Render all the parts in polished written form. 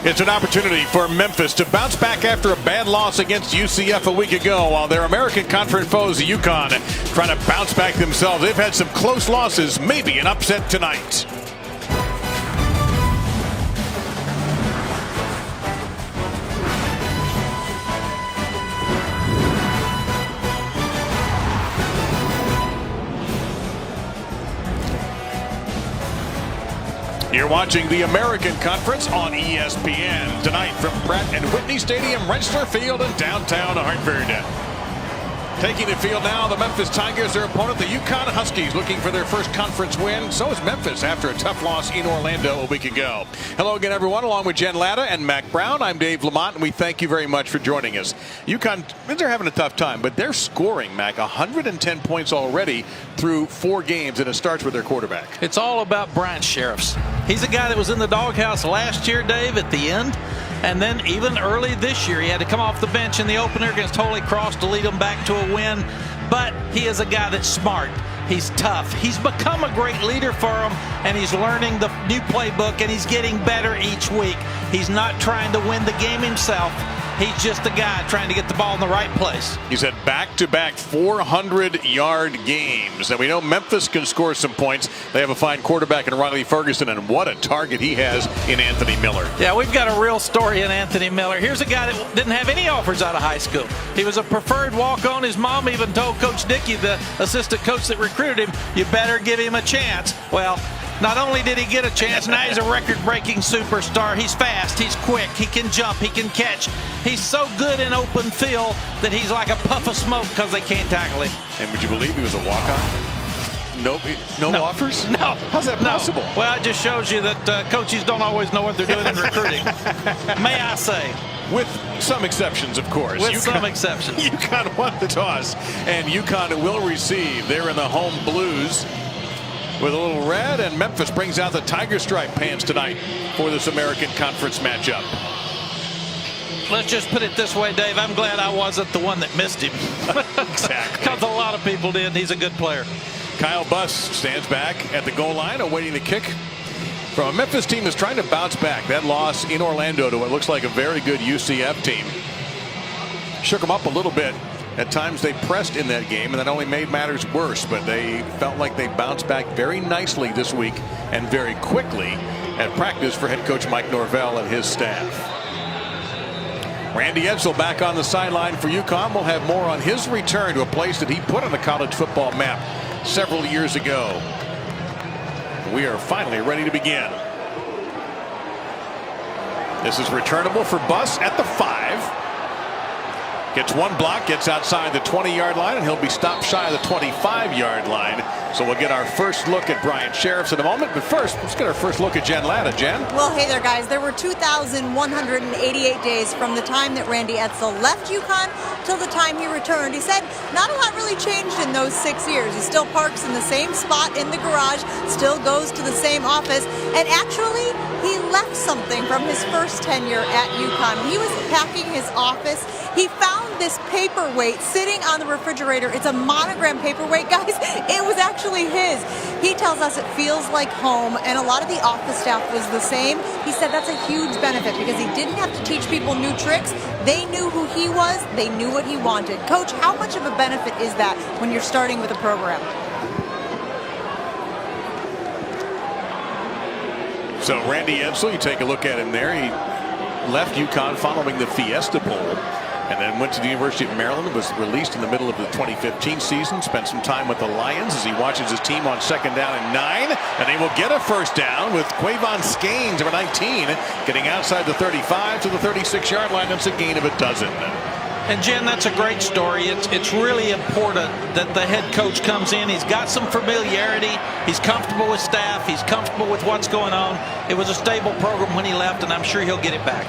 It's an opportunity for Memphis to bounce back after a bad loss against UCF a week ago, while their American Conference foes, UConn, trying to bounce back themselves. They've had some close losses, maybe an upset tonight. You're watching the American Conference on ESPN. Tonight from Pratt & Whitney Stadium, Rensselaer Field in downtown Hartford. Taking the field now, the Memphis Tigers, their opponent, the UConn Huskies, looking for their first conference win. So is Memphis after a tough loss in Orlando a week ago. Hello again, everyone, along with Jen Latta and Mac Brown. I'm Dave Lamont, and we thank you very much for joining us. UConn, they're having a tough time, but they're scoring, Mac, 110 points already through 4 games, and it starts with their quarterback. It's all about Bryant Sheriffs. He's a guy that was in the doghouse last year, Dave, at the end. And then even early this year, he had to come off the bench in the opener against Holy Cross to lead them back to a win. But he is a guy that's smart. He's tough. He's become a great leader for them, and he's learning the new playbook, and he's getting better each week. He's not trying to win the game himself. He's just a guy trying to get the ball in the right place. He's had back-to-back 400-yard games. And we know Memphis can score some points. They have a fine quarterback in Riley Ferguson, and what a target he has in Anthony Miller. Yeah, we've got a real story in Anthony Miller. Here's a guy that didn't have any offers out of high school. He was a preferred walk-on. His mom even told Coach Dickey, the assistant coach that recruited him, you better give him a chance. Well, not only did he get a chance, now he's a record-breaking superstar. He's fast, he's quick, he can jump, he can catch. He's so good in open field that he's like a puff of smoke because they can't tackle him. And would you believe he was a walk-on? No offers? No. How's that possible? Well, it just shows you that coaches don't always know what they're doing in recruiting. May I say. With some exceptions, of course. With some exceptions. UConn won the toss, and UConn will receive. They're in the home blues with a little red, and Memphis brings out the tiger stripe pants tonight for this American Conference matchup. Let's just put it this way, Dave. I'm glad I wasn't the one that missed him. Exactly. Because a lot of people did. He's a good player. Kyle Buss stands back at the goal line awaiting the kick from a Memphis team that's trying to bounce back. That loss in Orlando to what looks like a very good UCF team shook them up a little bit. At times they pressed in that game, and that only made matters worse, but they felt like they bounced back very nicely this week and very quickly at practice for head coach Mike Norvell and his staff. Randy Edsall back on the sideline for UConn. We'll have more on his return to a place that he put on the college football map several years ago. We are finally ready to begin. This is returnable for Buss at the 5. Gets one block, gets outside the 20-yard line, and he'll be stopped shy of the 25-yard line. So we'll get our first look at Bryant Sheriffs in a moment. But first, let's get our first look at Jen Latta. Jen? Well, hey there, guys. There were 2,188 days from the time that Randy Edsall left UConn till the time he returned. He said not a lot really changed in those 6 years. He still parks in the same spot in the garage, still goes to the same office, and actually, he left something from his first tenure at UConn. He was packing his office. He found this paperweight sitting on the refrigerator. It's a monogram paperweight, guys. It was actually his. He tells us it feels like home, and a lot of the office staff was the same. He said that's a huge benefit because he didn't have to teach people new tricks. They knew who he was. They knew what he wanted. Coach, how much of a benefit is that when you're starting with a program? So Randy Edsall, you take a look at him there. He left UConn following the Fiesta Bowl, and then went to the University of Maryland, was released in the middle of the 2015 season, spent some time with the Lions as he watches his team on 2nd down and 9, and they will get a first down with Quavon Skanes, number 19, getting outside the 35 to the 36-yard line. That's a gain of a dozen. And Jen, that's a great story. It's really important that the head coach comes in. He's got some familiarity. He's comfortable with staff. He's comfortable with what's going on. It was a stable program when he left, and I'm sure he'll get it back.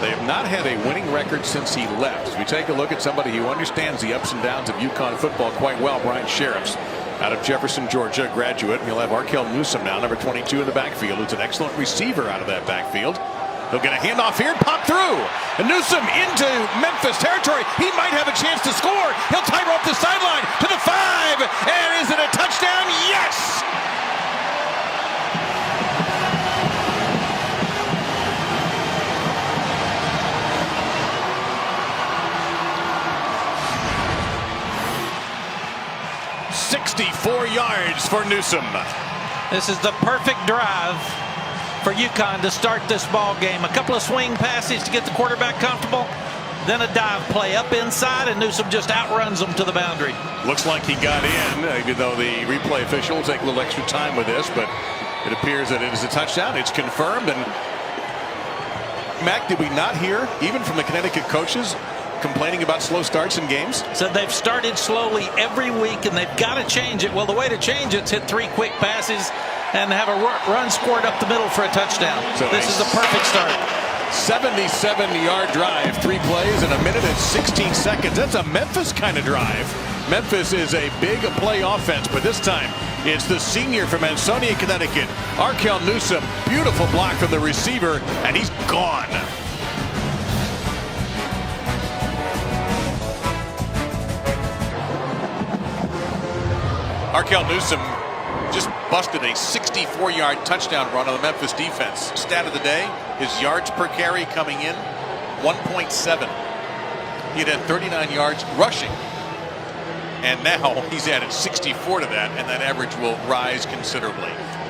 They have not had a winning record since he left. As we take a look at somebody who understands the ups and downs of UConn football quite well, Bryant Sheriffs, out of Jefferson, Georgia, graduate. He'll have Arkel Newsome now, number 22 in the backfield, who's an excellent receiver out of that backfield. He'll get a handoff here, pop through. And Newsome into Memphis territory. He might have a chance to score. He'll tie her up the sideline to the 5. And is it a touchdown? Yes! yards for Newsome. This is the perfect drive for UConn to start this ball game. A couple of swing passes to get the quarterback comfortable, then a dive play up inside, and Newsome just outruns them to the boundary. Looks like he got in, even though the replay official will take a little extra time with this, but it appears that it is a touchdown. It's confirmed. And Mac, did we not hear, even from the Connecticut coaches, complaining about slow starts in games? So they've started slowly every week, and they've got to change it. Well, the way to change it is hit 3 quick passes and have a run scored up the middle for a touchdown. So this is a perfect start. 77-yard drive, 3 plays in 1 minute and 16 seconds. That's a Memphis kind of drive. Memphis is a big play offense, but this time it's the senior from Ansonia, Connecticut, Arkel Newsome. Beautiful block from the receiver, and he's gone. Arkel Newsome just busted a 64-yard touchdown run on the Memphis defense. Stat of the day, his yards per carry coming in, 1.7. He had 39 yards rushing. And now he's added 64 to that, and that average will rise considerably.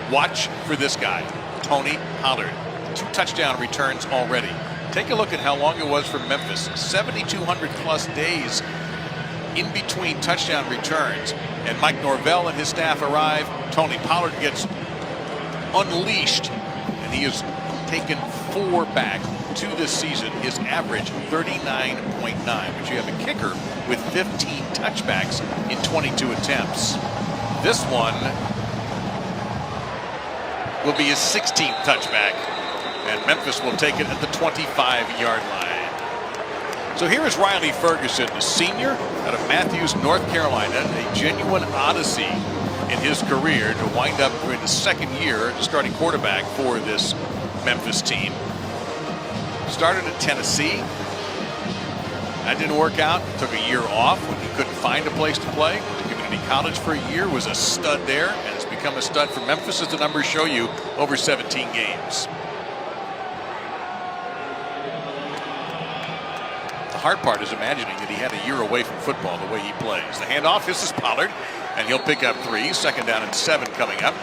Watch for this guy, Tony Pollard. 2 touchdown returns already. Take a look at how long it was for Memphis. 7,200 plus days in between touchdown returns. And Mike Norvell and his staff arrive. Tony Pollard gets unleashed, and he has taken 4 back to this season. His average 39.9, but you have a kicker with 15 touchbacks in 22 attempts. This one will be his 16th touchback, and Memphis will take it at the 25-yard line. So here is Riley Ferguson, a senior out of Matthews, North Carolina, a genuine odyssey in his career to wind up in his 2nd year as starting quarterback for this Memphis team. Started at Tennessee. That didn't work out. Took a year off when he couldn't find a place to play. Went to community college for a year. Was a stud there, and has become a stud for Memphis, as the numbers show you, over 17 games. The hard part is imagining that he had a year away from football the way he plays. The handoff, this is Pollard, and he'll pick up 3. 2nd down and 7 coming up.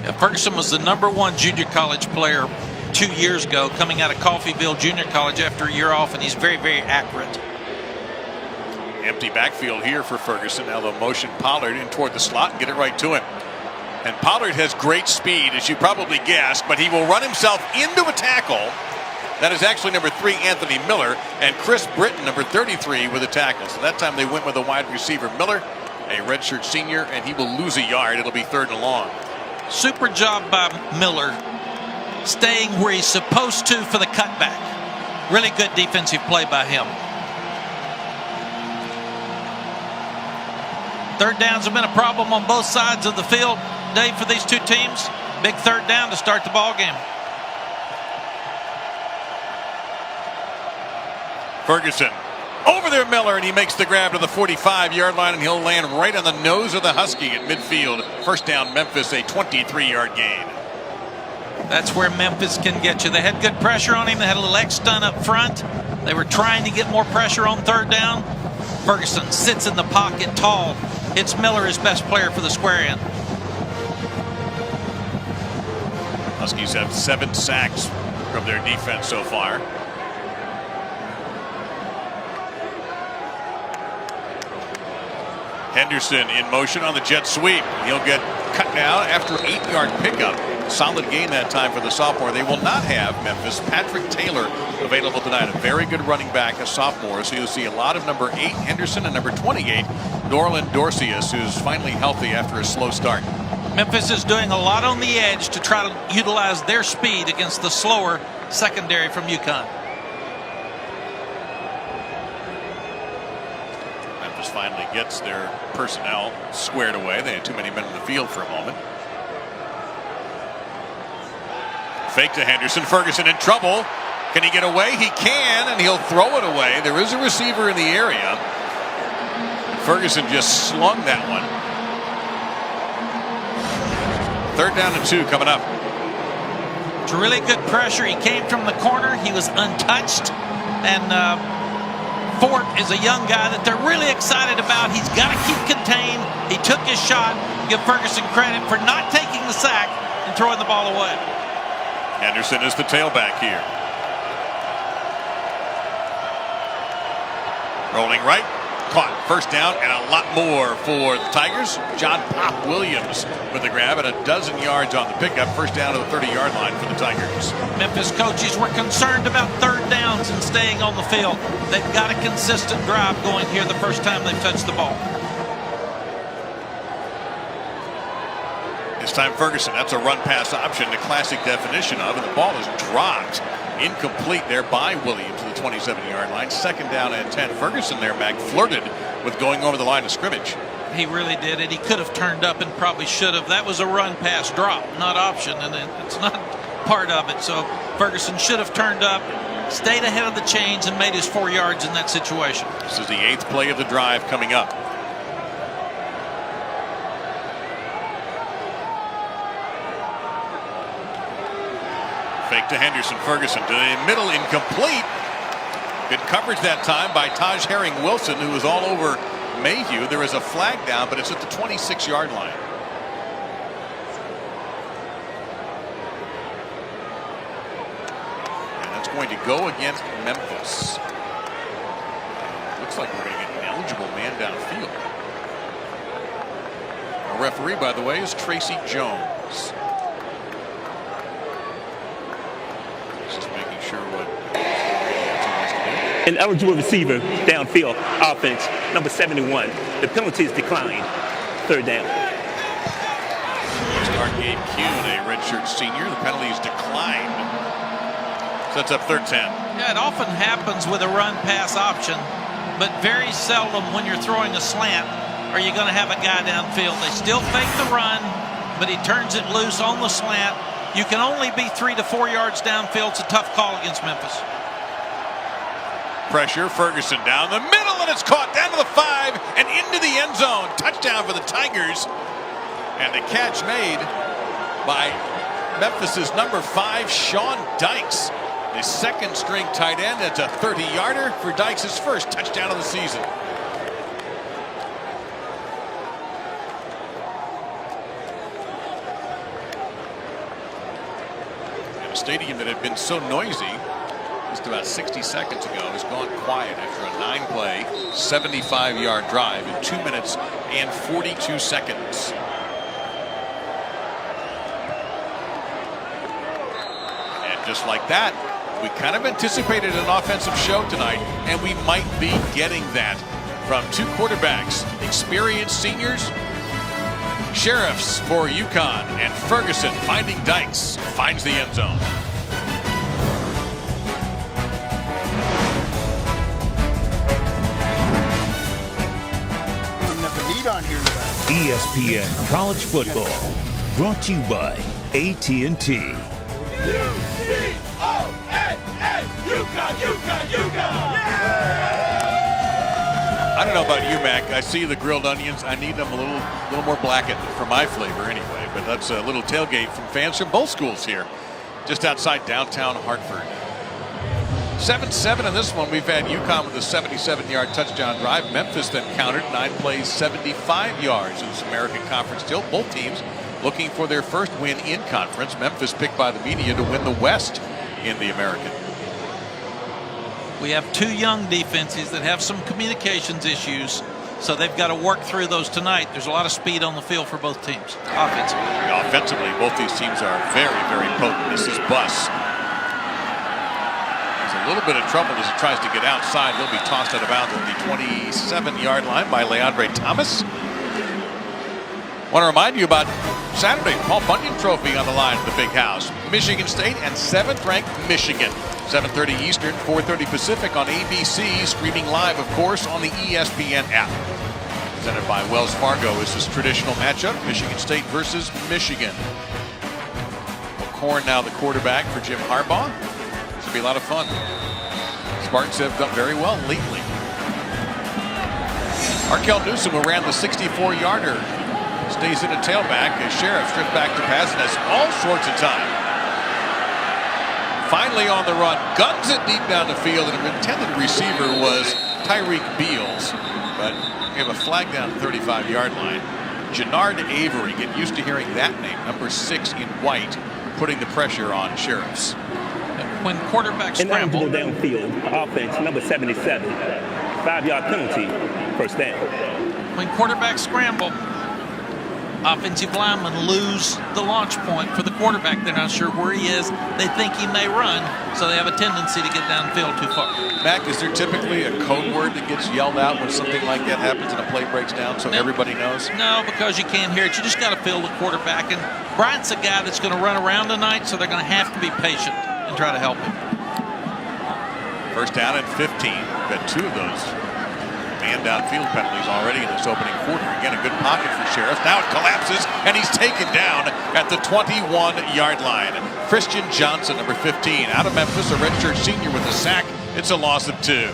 Yeah, Ferguson was the #1 junior college player 2 years ago, coming out of Coffeyville Junior College after a year off, and he's very, very accurate. Empty backfield here for Ferguson. Now they'll motion Pollard in toward the slot and get it right to him. And Pollard has great speed, as you probably guessed, but he will run himself into a tackle. That is actually number 3, Anthony Miller, and Chris Britton, number 33, with a tackle. So that time they went with a wide receiver, Miller, a redshirt senior, and he will lose a yard. It'll be 3rd and long. Super job by Miller, staying where he's supposed to for the cutback. Really good defensive play by him. 3rd downs have been a problem on both sides of the field, Dave, for these 2 teams. Big 3rd down to start the ball game. Ferguson over there, Miller, and he makes the grab to the 45-yard line, and he'll land right on the nose of the Husky at midfield. 1st down, Memphis, a 23-yard gain. That's where Memphis can get you. They had good pressure on him. They had a little X stun up front. They were trying to get more pressure on 3rd down. Ferguson sits in the pocket tall. It's Miller, his best player for the square end. Huskies have 7 sacks from their defense so far. Henderson in motion on the jet sweep. He'll get cut down after 8-yard pickup. Solid gain that time for the sophomore. They will not have Memphis Patrick Taylor available tonight. A very good running back, a sophomore. So you'll see a lot of number 8 Henderson and number 28 Norland Dorcius, who's finally healthy after a slow start. Memphis is doing a lot on the edge to try to utilize their speed against the slower secondary from UConn. Memphis finally gets their personnel squared away. They had too many men on the field for a moment. Fake to Henderson. Ferguson in trouble. Can he get away? He can, and he'll throw it away. There is a receiver in the area. Ferguson just slung that one. 3rd down and 2 coming up. It's really good pressure. He came from the corner. He was untouched, and Fort is a young guy that they're really excited about. He's got to keep contained. He took his shot. Give Ferguson credit for not taking the sack and throwing the ball away. Henderson is the tailback here. Rolling right. Caught. First down and a lot more for the Tigers. John Pop Williams with the grab and a dozen yards on the pickup. First down to the 30-yard line for the Tigers. Memphis coaches were concerned about third downs and staying on the field. They've got a consistent drive going here the first time they've touched the ball. This time Ferguson. That's a run-pass option, the classic definition of, and the ball is dropped. Incomplete there by Williams to the 27-yard line. Second down and 10. Ferguson there, Mac, flirted with going over the line of scrimmage. He really did it. He could have turned up and probably should have. That was a run pass drop, not option, and it's not part of it. So Ferguson should have turned up, stayed ahead of the chains, and made his 4 yards in that situation. This is the 8th play of the drive coming up. Fake to Henderson. Ferguson to the middle, incomplete. Good coverage that time by Taj Herring-Wilson, who was all over Mayhew. There is a flag down, but it's at the 26-yard line. And that's going to go against Memphis. Looks like we're going to get an eligible man downfield. Our referee, by the way, is Tracy Jones. Just making sure what wants to do. An eligible receiver downfield offense, number 71. The penalty is declined. Third down. Start Gabe Kuhn, a redshirt senior. The penalty is declined. Sets up third 10. Yeah, it often happens with a run pass option, but very seldom when you're throwing a slant are you going to have a guy downfield. They still fake the run, but he turns it loose on the slant. You can only be 3 to 4 yards downfield. It's a tough call against Memphis. Pressure, Ferguson down the middle, and it's caught down to the 5 and into the end zone. Touchdown for the Tigers. And the catch made by Memphis's number 5, Sean Dykes. The second string tight end. That's a 30-yarder for Dykes' first touchdown of the season. And a stadium that had been so noisy just about 60 seconds ago has gone quiet after a 9-play, 75-yard drive in 2 minutes and 42 seconds. And just like that, we kind of anticipated an offensive show tonight, and we might be getting that from two quarterbacks, experienced seniors. Sheriffs for UConn, and Ferguson finding Dykes, finds the end zone. ESPN College Football, brought to you by AT&T. UConn, I don't know about you, Mac. I see the grilled onions. I need them a little more blackened for my flavor anyway. But that's a little tailgate from fans from both schools here, just outside downtown Hartford. 7-7 in this one. We've had UConn with a 77-yard touchdown drive. Memphis then countered 9 plays, 75 yards in this American Conference. Still, both teams looking for their first win in conference. Memphis picked by the media to win the West in the American. We have two young defenses that have some communications issues, so they've got to work through those tonight. There's a lot of speed on the field for both teams, offensively. Offensively, both these teams are very, very potent. This is Buss. He's a little bit of trouble as he tries to get outside. He'll be tossed out of bounds at the 27-yard line by Leandre Thomas. Want to remind you about Saturday, Paul Bunyan Trophy on the line at the Big House. Michigan State and 7th-ranked Michigan. 7:30 Eastern, 4:30 Pacific on ABC. Streaming live, of course, on the ESPN app. Presented by Wells Fargo is this traditional matchup, Michigan State versus Michigan. McCorn now the quarterback for Jim Harbaugh. This will be a lot of fun. Spartans have done very well lately. Arkell Newsom, who ran the 64-yarder, stays in a tailback as Sheriff stripped back to pass and has all sorts of time. Finally on the run, guns it deep down the field, and an intended receiver was Tyreek Beals, but we have a flag down the 35-yard line. Jannard Avery, get used to hearing that name, number 6 in white, putting the pressure on Sheriffs. When quarterbacks scramble. Ineligible downfield, offense, number 77. 5-yard penalty, first down. When quarterbacks scramble, offensive linemen lose the launch point for the quarterback. They're not sure where he is. They think he may run, so they have a tendency to get downfield too far. Mac, is there typically a code word that gets yelled out when something like that happens and a play breaks down so everybody knows? No, because you can't hear it. You just got to feel the quarterback. And Bryant's a guy that's going to run around tonight, so they're going to have to be patient and try to help him. First down and 15. We've got 2 of those man downfield penalties already in this opening quarter. Again, a good pocket for Sheriff. Now it collapses, and he's taken down at the 21-yard line. Christian Johnson, number 15, out of Memphis, a redshirt senior with a sack. It's a loss of 2.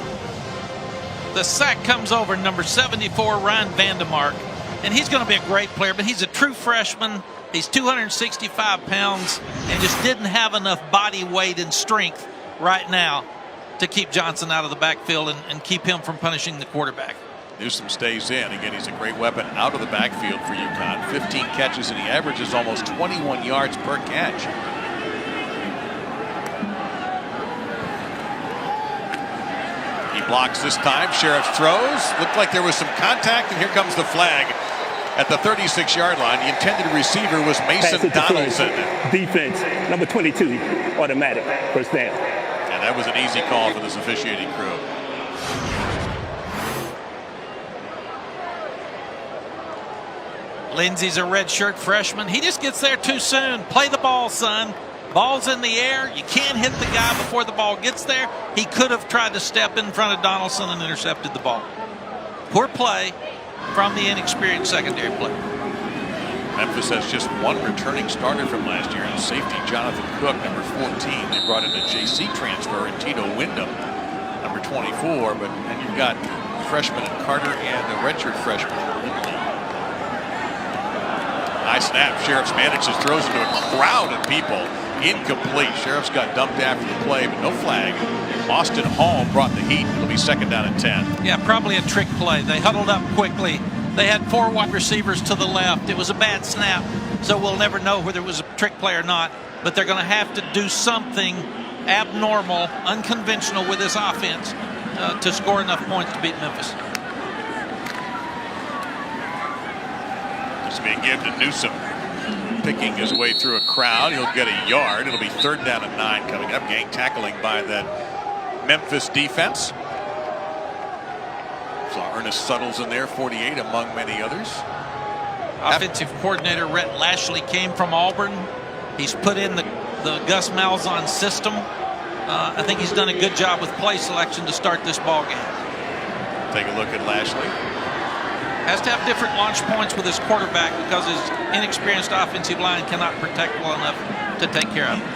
The sack comes over number 74, Ryan Vandemark, and he's going to be a great player, but he's a true freshman. He's 265 pounds and just didn't have enough body weight and strength right now to keep Johnson out of the backfield and keep him from punishing the quarterback. Newsom stays in. Again, he's a great weapon out of the backfield for UConn. 15 catches, and he averages almost 21 yards per catch. He blocks this time. Sheriff throws. Looked like there was some contact, and here comes the flag at the 36-yard line. The intended receiver was Mason Donaldson. Defense, number 22, automatic, first down. And that was an easy call for this officiating crew. Lindsey's a redshirt freshman. He just gets there too soon. Play the ball, son. Ball's in the air. You can't hit the guy before the ball gets there. He could have tried to step in front of Donaldson and intercepted the ball. Poor play from the inexperienced secondary player. Memphis has just 1 returning starter from last year, and safety Jonathan Cook, number 14. They brought in a JC transfer, and Tito Wyndham, number 24. But then you've got freshman Carter and a redshirt freshman Lindley. High snap. Sheriffs manages, throws into a crowd of people. Incomplete. Sheriffs got dumped after the play, but no flag. Austin Hall brought the heat. It'll be 2nd down and 10. Yeah, probably a trick play. They huddled up quickly. They had 4 wide receivers to the left. It was a bad snap, so we'll never know whether it was a trick play or not. But they're going to have to do something abnormal, unconventional with this offense to score enough points to beat Memphis. This will be a give to Newsom. Picking his way through a crowd. He'll get a yard. It'll be 3rd down and 9 coming up. Gang tackling by that Memphis defense. Saw Ernest Suttles in there, 48 among many others. Offensive coordinator Rhett Lashley came from Auburn. He's put in the Gus Malzahn system. I think he's done a good job with play selection to start this ball game. Take a look at Lashley. Has to have different launch points with his quarterback because his inexperienced offensive line cannot protect well enough to take care of him.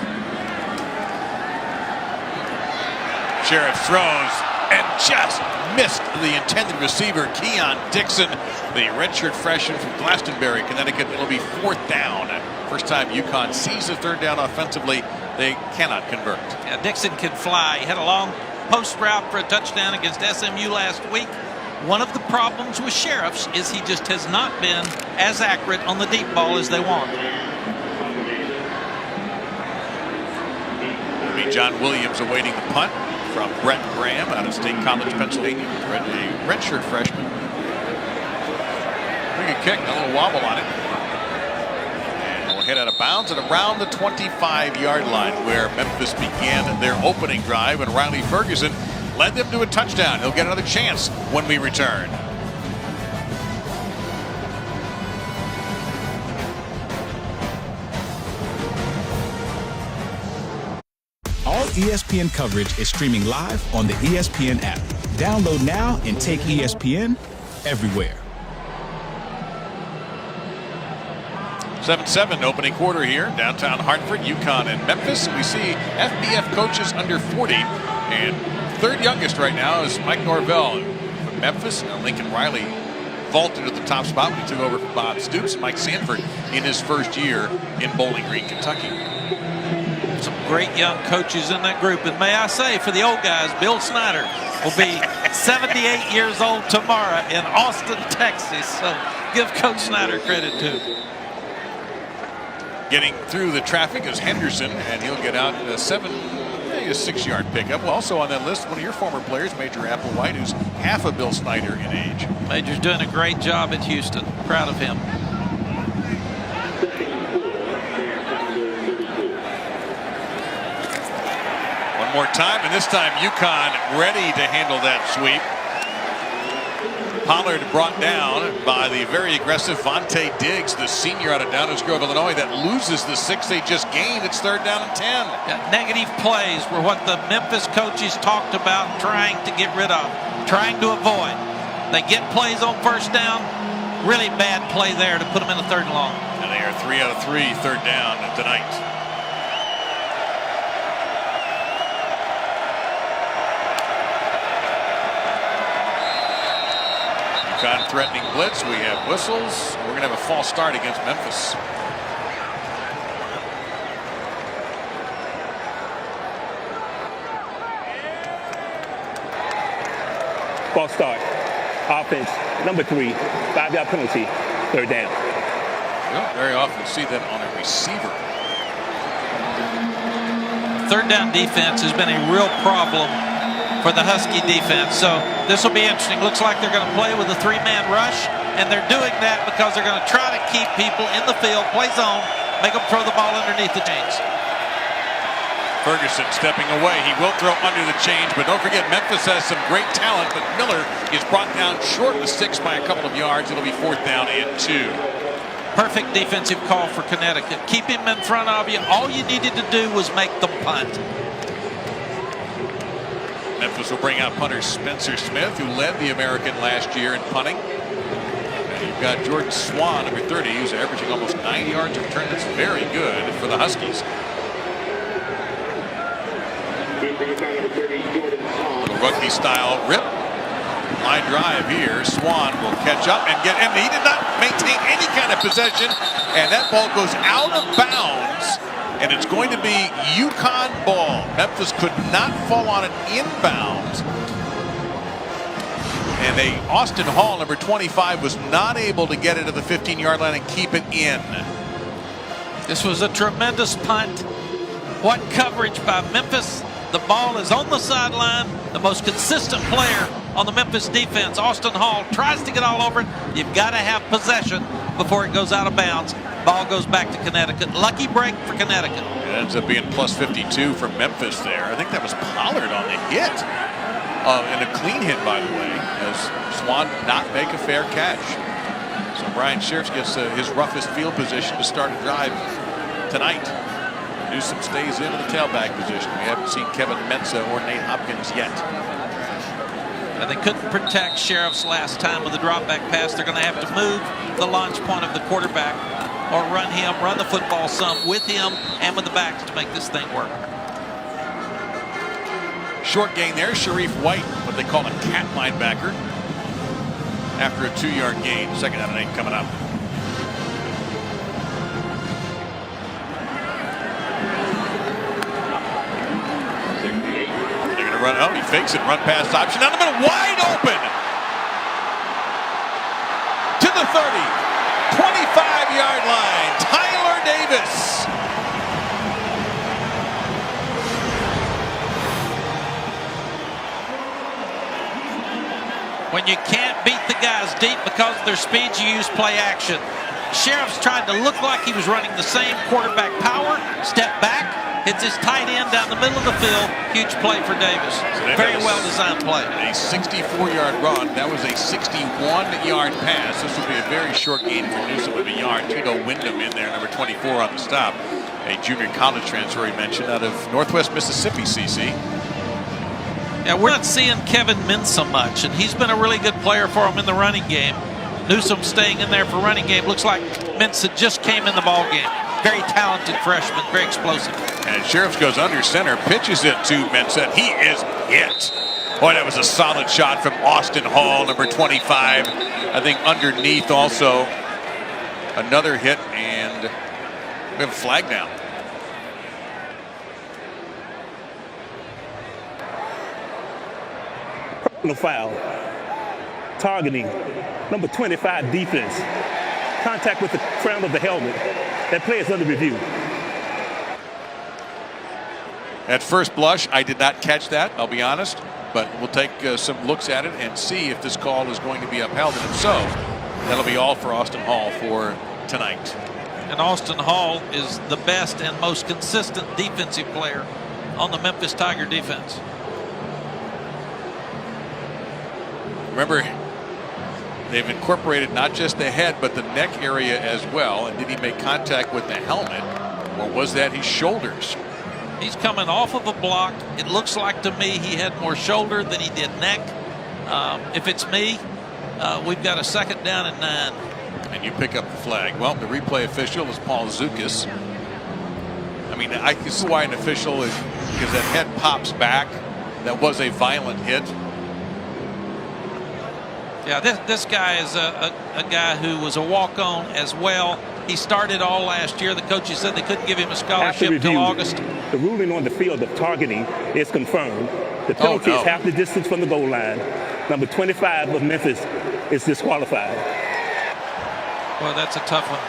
Sheriff throws and just missed the intended receiver, Keon Dixon, the redshirt freshman from Glastonbury, Connecticut. It'll be 4th down. First time UConn sees a 3rd down offensively. They cannot convert. Yeah, Dixon can fly. He had a long post route for a touchdown against SMU last week. One of the problems with Sheriffs is he just has not been as accurate on the deep ball as they want. It'll be John Williams awaiting the punt from Brett Graham out of State College, Pennsylvania. A redshirt freshman. Pretty good kick, a little wobble on it. And we'll head out of bounds at around the 25-yard line where Memphis began their opening drive, and Riley Ferguson led them to a touchdown. He'll get another chance when we return. All ESPN coverage is streaming live on the ESPN app. Download now and take ESPN everywhere. 7-7 opening quarter here, downtown Hartford, UConn and Memphis. We see FBF coaches under 40, and 3rd youngest right now is Mike Norvell from Memphis. Lincoln Riley vaulted at the top spot when he took over from Bob Stoops. Mike Sanford in his 1st year in Bowling Green, Kentucky. Some great young coaches in that group, and may I say, for the old guys, Bill Snyder will be 78 years old tomorrow in Austin, Texas. So give Coach Snyder credit too. Getting through the traffic is Henderson, and he'll get out a 6-yard pickup. Well, also on that list, one of your former players, Major Applewhite, who's half of Bill Snyder in age. Major's doing a great job at Houston. Proud of him. One more time, and this time UConn ready to handle that sweep. Pollard brought down by the very aggressive Vontae Diggs, the senior out of Downers Grove, Illinois, that loses the 6 they just gained. It's 3rd down and 10. Yeah, negative plays were what the Memphis coaches talked about trying to get rid of, trying to avoid. They get plays on 1st down. Really bad play there to put them in a 3rd and long. And they are 3 out of 3, 3rd down tonight. UConn threatening blitz. We have whistles. We're going to have a false start against Memphis. False start. Offense, number 3, 5-yard penalty, 3rd down. You don't very often see that on a receiver. 3rd down defense has been a real problem for the Husky defense. So this will be interesting. Looks like they're going to play with a 3-man rush, and they're doing that because they're going to try to keep people in the field, play zone, make them throw the ball underneath the chains. Ferguson stepping away. He will throw under the chains, but don't forget Memphis has some great talent, but Miller is brought down short of the 6 by a couple of yards. It'll be 4th down and 2. Perfect defensive call for Connecticut. Keep him in front of you. All you needed to do was make them punt. Memphis will bring out punter Spencer Smith, who led the American last year in punting. And you've got Jordan Swan, number 30, who's averaging almost 9 yards a return. That's very good for the Huskies. The rugby-style rip. Line drive here. Swan will catch up and get, and he did not maintain any kind of possession, and that ball goes out of bounds. And it's going to be UConn ball. Memphis could not fall on it inbounds. And Austin Hall, number 25, was not able to get it to the 15-yard line and keep it in. This was a tremendous punt. What coverage by Memphis. The ball is on the sideline. The most consistent player on the Memphis defense, Austin Hall, tries to get all over it. You've got to have possession before it goes out of bounds. Ball goes back to Connecticut. Lucky break for Connecticut. It ends up being plus 52 for Memphis there. I think that was Pollard on the hit. And a clean hit, by the way, as Swan did not make a fair catch. So Brian Sheriff gets his roughest field position to start a drive tonight. Newsom stays in the tailback position. We haven't seen Kevin Mensah or Nate Hopkins yet. And they couldn't protect Sheriff's last time with a drop back pass. They're going to have to move the launch point of the quarterback or run the football some with him and with the backs to make this thing work. Short gain there. Sharif White, what they call a cat linebacker, after a 2-yard gain. 2nd down and 8 coming up. Run, oh, he fakes it, run pass option down the middle, wide open to the 30, 25-yard line. Tyler Davis. When you can't beat the guys deep because of their speed, you use play action. Sheriff's tried to look like he was running the same quarterback power, step back, hits his tight end down the middle of the field. Huge play for Davis. So very well-designed play. A 64-yard run. That was a 61-yard pass. This would be a very short gain for Newsom with a yard. Tito Wyndham in there, number 24 on the stop. A junior college transfer he mentioned out of Northwest Mississippi, CC. Yeah, we're not seeing Kevin Mensah much, and he's been a really good player for him in the running game. Newsom staying in there for running game. Looks like Mensah just came in the ball game. Very talented freshman, very explosive. And Sheriff goes under center, pitches it to Mensah. He is hit. Boy, that was a solid shot from Austin Hall, number 25. I think underneath also another hit, and we have a flag down. No foul. Targeting. Number 25 defense. Contact with the crown of the helmet. That play is under review. At first blush, I did not catch that, I'll be honest. But we'll take some looks at it and see if this call is going to be upheld. And if so, that'll be all for Austin Hall for tonight. And Austin Hall is the best and most consistent defensive player on the Memphis Tiger defense. Remember, they've incorporated not just the head, but the neck area as well. And did he make contact with the helmet, or was that his shoulders? He's coming off of a block. It looks like to me he had more shoulder than he did neck. If it's me, we've got a 2nd down and 9. And you pick up the flag. Well, the replay official is Paul Zukas. I mean, this is why an official is, because that head pops back. That was a violent hit. Yeah, this guy is a guy who was a walk-on as well. He started all last year. The coaches said they couldn't give him a scholarship until August. The ruling on the field of targeting is confirmed. The penalty is half the distance from the goal line. Number 25 of Memphis is disqualified. Well, that's a tough one.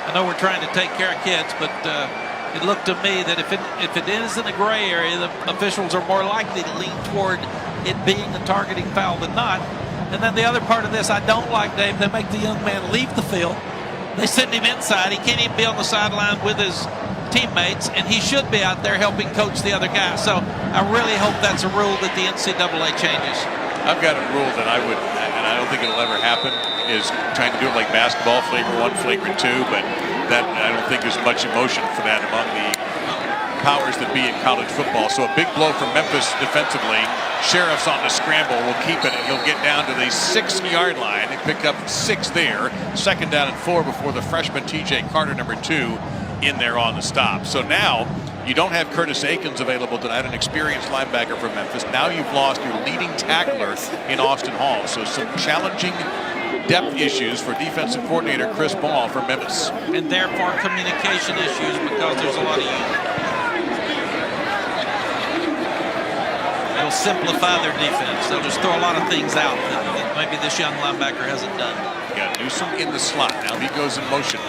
I know we're trying to take care of kids, but it looked to me that if it is in a gray area, the officials are more likely to lean toward it being a targeting foul than not. And then the other part of this I don't like, Dave, they make the young man leave the field. They send him inside. He can't even be on the sideline with his teammates, and he should be out there helping coach the other guy. So I really hope that's a rule that the NCAA changes. I've got a rule that I would, and I don't think it'll ever happen, is trying to do it like basketball, flagrant 1, flagrant 2, but that I don't think there's much emotion for that among the powers that be in college football. So a big blow from Memphis defensively. Sheriff's on the scramble, will keep it, and he'll get down to the 6-yard line and pick up 6 there. 2nd down and 4 before the freshman TJ Carter, number 2, in there on the stop. So now you don't have Curtis Akins available tonight, an experienced linebacker from Memphis. Now you've lost your leading tackler in Austin Hall. So some challenging depth issues for defensive coordinator Chris Ball from Memphis. And therefore communication issues because there's a lot of youth. They'll simplify their defense. They'll just throw a lot of things out that maybe this young linebacker hasn't done. You got Newsome in the slot. Now he goes in motion.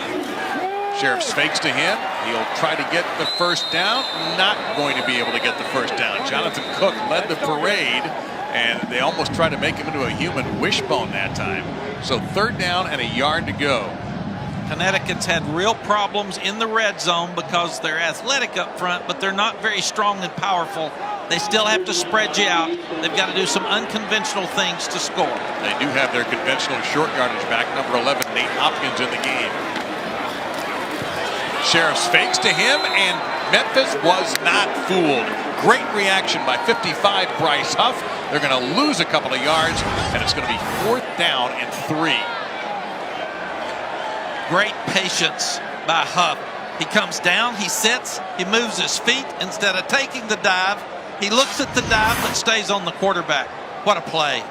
Sheriff fakes to him. He'll try to get the 1st down. Not going to be able to get the 1st down. Jonathan Cook led the parade, and they almost tried to make him into a human wishbone that time. So 3rd down and a yard to go. Connecticut's had real problems in the red zone because they're athletic up front, but they're not very strong and powerful. They still have to spread you out. They've got to do some unconventional things to score. They do have their conventional short yardage back, number 11, Nate Hopkins, in the game. Sheriff's fakes to him, and Memphis was not fooled. Great reaction by 55 Bryce Huff. They're going to lose a couple of yards, and it's going to be 4th down and 3. Great patience by Huff. He comes down, he sits, he moves his feet. Instead of taking the dive, he looks at the dive but stays on the quarterback. What a play.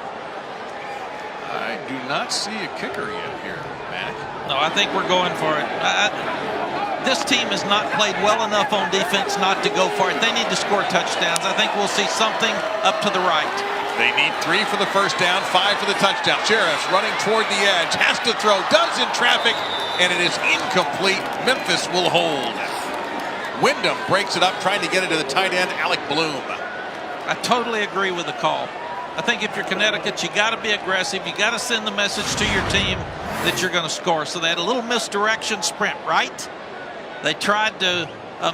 I do not see a kicker yet here, Mac. No, I think we're going for it. This team has not played well enough on defense not to go for it. They need to score touchdowns. I think we'll see something up to the right. They need 3 for the 1st down, 5 for the touchdown. Sheriff's running toward the edge, has to throw, does in traffic, and it is incomplete. Memphis will hold. Wyndham breaks it up, trying to get it to the tight end, Alec Bloom. I totally agree with the call. I think if you're Connecticut, you got to be aggressive. You got to send the message to your team that you're going to score. So they had a little misdirection sprint right. They tried to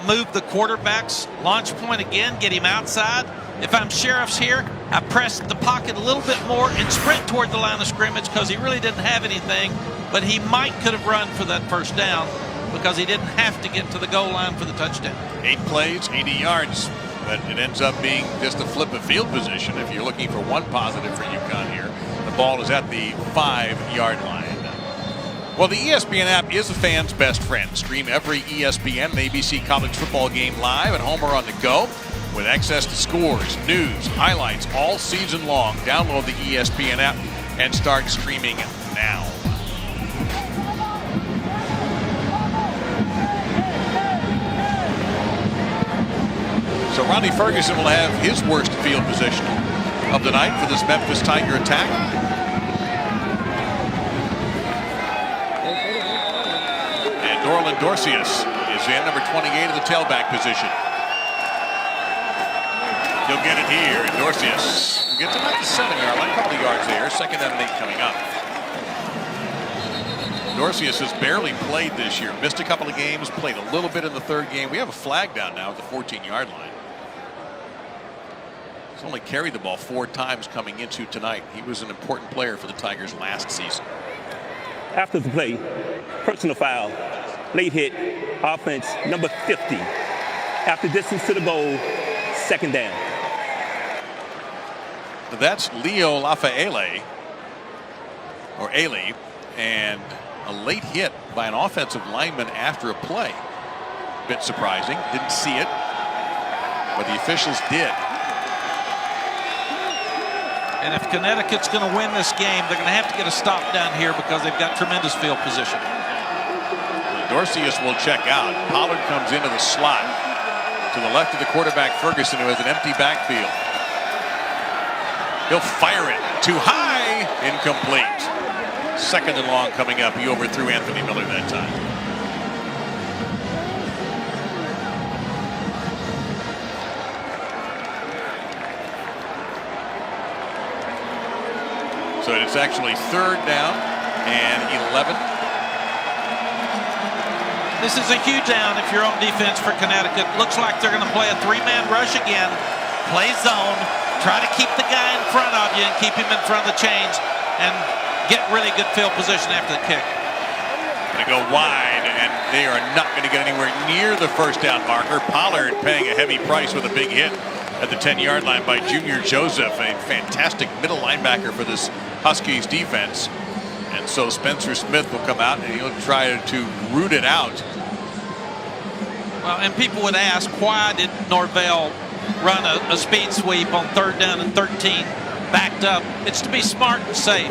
move the quarterback's launch point again, get him outside. If I'm Sheriff's here, I press the pocket a little bit more and sprint toward the line of scrimmage because he really didn't have anything, but he could have run for that 1st down because he didn't have to get to the goal line for the touchdown. 8 plays, 80 yards, but it ends up being just a flip of field position if you're looking for one positive for UConn here. The ball is at the 5-yard line. Well, the ESPN app is a fan's best friend. Stream every ESPN and ABC college football game live at home or on the go with access to scores, news, highlights all season long. Download the ESPN app and start streaming now. So Ronnie Ferguson will have his worst field position. of the night for this Memphis Tiger attack. And Dorland Dorcius is in, number 28 of the tailback position. He'll get it here, and Dorcius gets about the 7-yard line, a couple of yards there. 2nd and 8 coming up. Dorcius has barely played this year. Missed a couple of games, played a little bit in the 3rd game. We have a flag down now at the 14-yard line. He's only carried the ball 4 times coming into tonight. He was an important player for the Tigers last season. After the play, personal foul, late hit, offense, number 50. After distance to the goal, 2nd down. That's Leo Lafaele, or Ailey, and a late hit by an offensive lineman after a play. Bit surprising. Didn't see it, but the officials did. And if Connecticut's going to win this game, they're going to have to get a stop down here because they've got tremendous field position. Dorcius will check out. Pollard comes into the slot to the left of the quarterback, Ferguson, who has an empty backfield. He'll fire it too high, incomplete. 2nd and long coming up. He overthrew Anthony Miller that time. So it's actually 3rd down and 11. This is a huge down if you're on defense for Connecticut. Looks like they're going to play a 3-man rush again. Play zone. Try to keep the guy in front of you and keep him in front of the chains and get really good field position after the kick. Going to go wide, and they are not going to get anywhere near the 1st down marker. Pollard paying a heavy price with a big hit at the 10-yard line by Junior Joseph, a fantastic middle linebacker for this Huskies defense. And so Spencer Smith will come out and he'll try to root it out. Well, and people would ask, why did Norvell run a speed sweep on 3rd down and 13 backed up? It's to be smart and safe.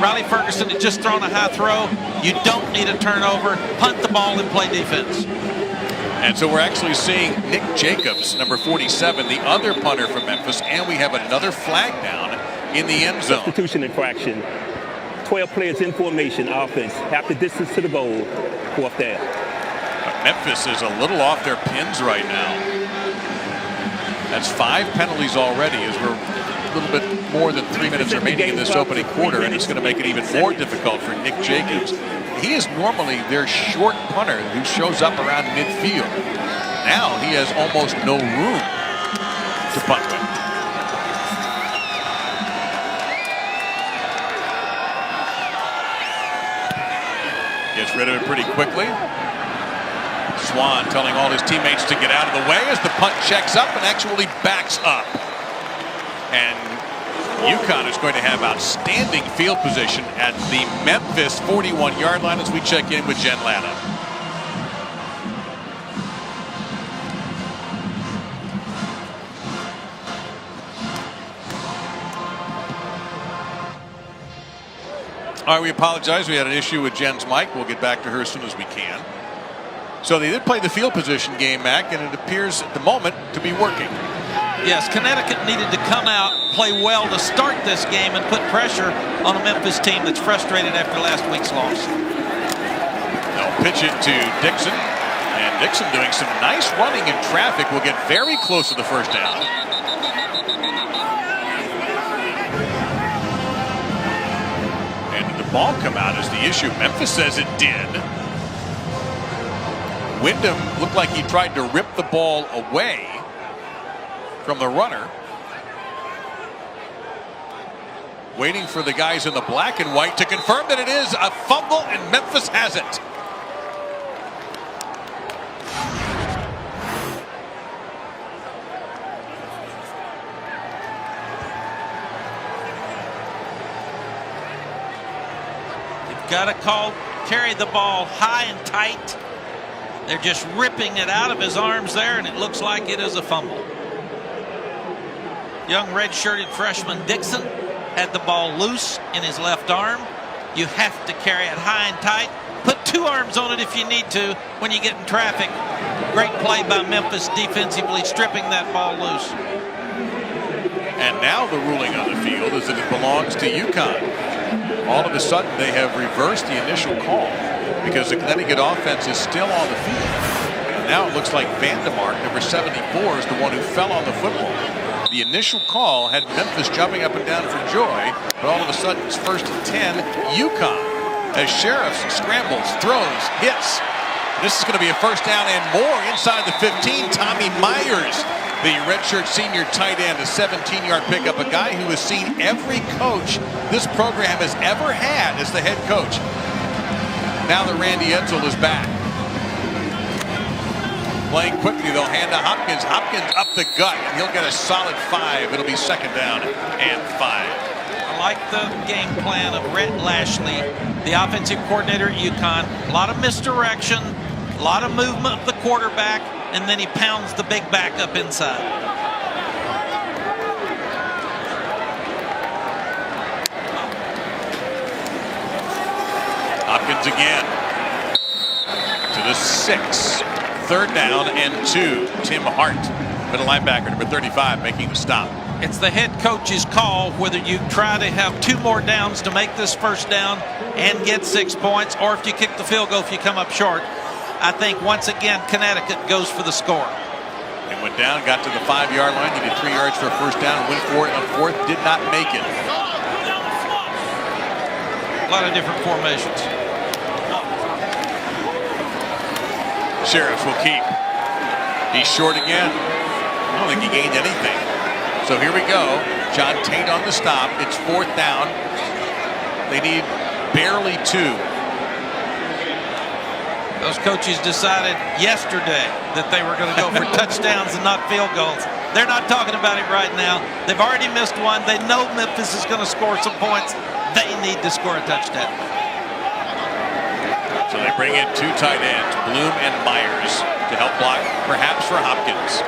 Riley Ferguson had just thrown a high throw. You don't need a turnover. Punt the ball and play defense. And so we're actually seeing Nick Jacobs, number 47, the other punter from Memphis, and we have another flag down in the end zone. Substitution infraction. 12 players in formation, offense. Half the distance to the goal, 4th down. But Memphis is a little off their pins right now. That's 5 penalties already as we're a little bit more than 3 minutes remaining in this opening quarter, and it's going to make it even more difficult for Nick Jacobs. He is normally their short punter who shows up around midfield. Now he has almost no room to punt with. Gets rid of it pretty quickly. Swan telling all his teammates to get out of the way as the punt checks up and actually backs up. And UConn is going to have outstanding field position at the Memphis 41-yard line as we check in with Jen Latta. All right, we apologize. We had an issue with Jen's mic. We'll get back to her as soon as we can. So they did play the field position game, Mac, and it appears at the moment to be working. Yes, Connecticut needed to come out, play well to start this game and put pressure on a Memphis team that's frustrated after last week's loss. They'll pitch it to Dixon, and Dixon doing some nice running in traffic will get very close to the 1st down. And did the ball come out is the issue. Memphis says it did. Wyndham looked like he tried to rip the ball away from the runner. Waiting for the guys in the black and white to confirm that it is a fumble, and Memphis has it. You've got to carry the ball high and tight. They're just ripping it out of his arms there, and it looks like it is a fumble. Young red-shirted freshman Dixon had the ball loose in his left arm. You have to carry it high and tight. Put 2 arms on it if you need to when you get in traffic. Great play by Memphis defensively, stripping that ball loose. And now the ruling on the field is that it belongs to UConn. All of a sudden, they have reversed the initial call because the Connecticut offense is still on the field. And now it looks like Vandemark, number 74, is the one who fell on the football. The initial call had Memphis jumping up and down for joy, but all of a sudden it's 1st and 10, UConn. As Sheriffs scrambles, throws, hits. This is going to be a first down and more inside the 15. Tommy Myers, the redshirt senior tight end, a 17-yard pickup, a guy who has seen every coach this program has ever had as the head coach. Now that Randy Edsall is back. Playing quickly, they'll hand to Hopkins. Hopkins up the gut, and he'll get a solid 5. It'll be 2nd down and 5. I like the game plan of Rhett Lashley, the offensive coordinator at UConn. A lot of misdirection, a lot of movement of the quarterback, and then he pounds the big back up inside. Hopkins again to the 6. 3rd down and 2. Tim Hart, middle linebacker, number 35, making the stop. It's the head coach's call whether you try to have 2 more downs to make this first down and get 6 points, or if you kick the field goal if you come up short. I think once again Connecticut goes for the score. It went down, got to the 5-yard line, needed 3 yards for a first down, went for it on 4th, did not make it. A lot of different formations. Sheriffs will keep. He's short again. I don't think he gained anything. So here we go. John Tate on the stop. It's 4th down. They need barely 2. Those coaches decided yesterday that they were going to go for touchdowns and not field goals. They're not talking about it right now. They've already missed one. They know Memphis is going to score some points. They need to score a touchdown. So they bring in 2 tight ends, Bloom and Myers, to help block, perhaps for Hopkins.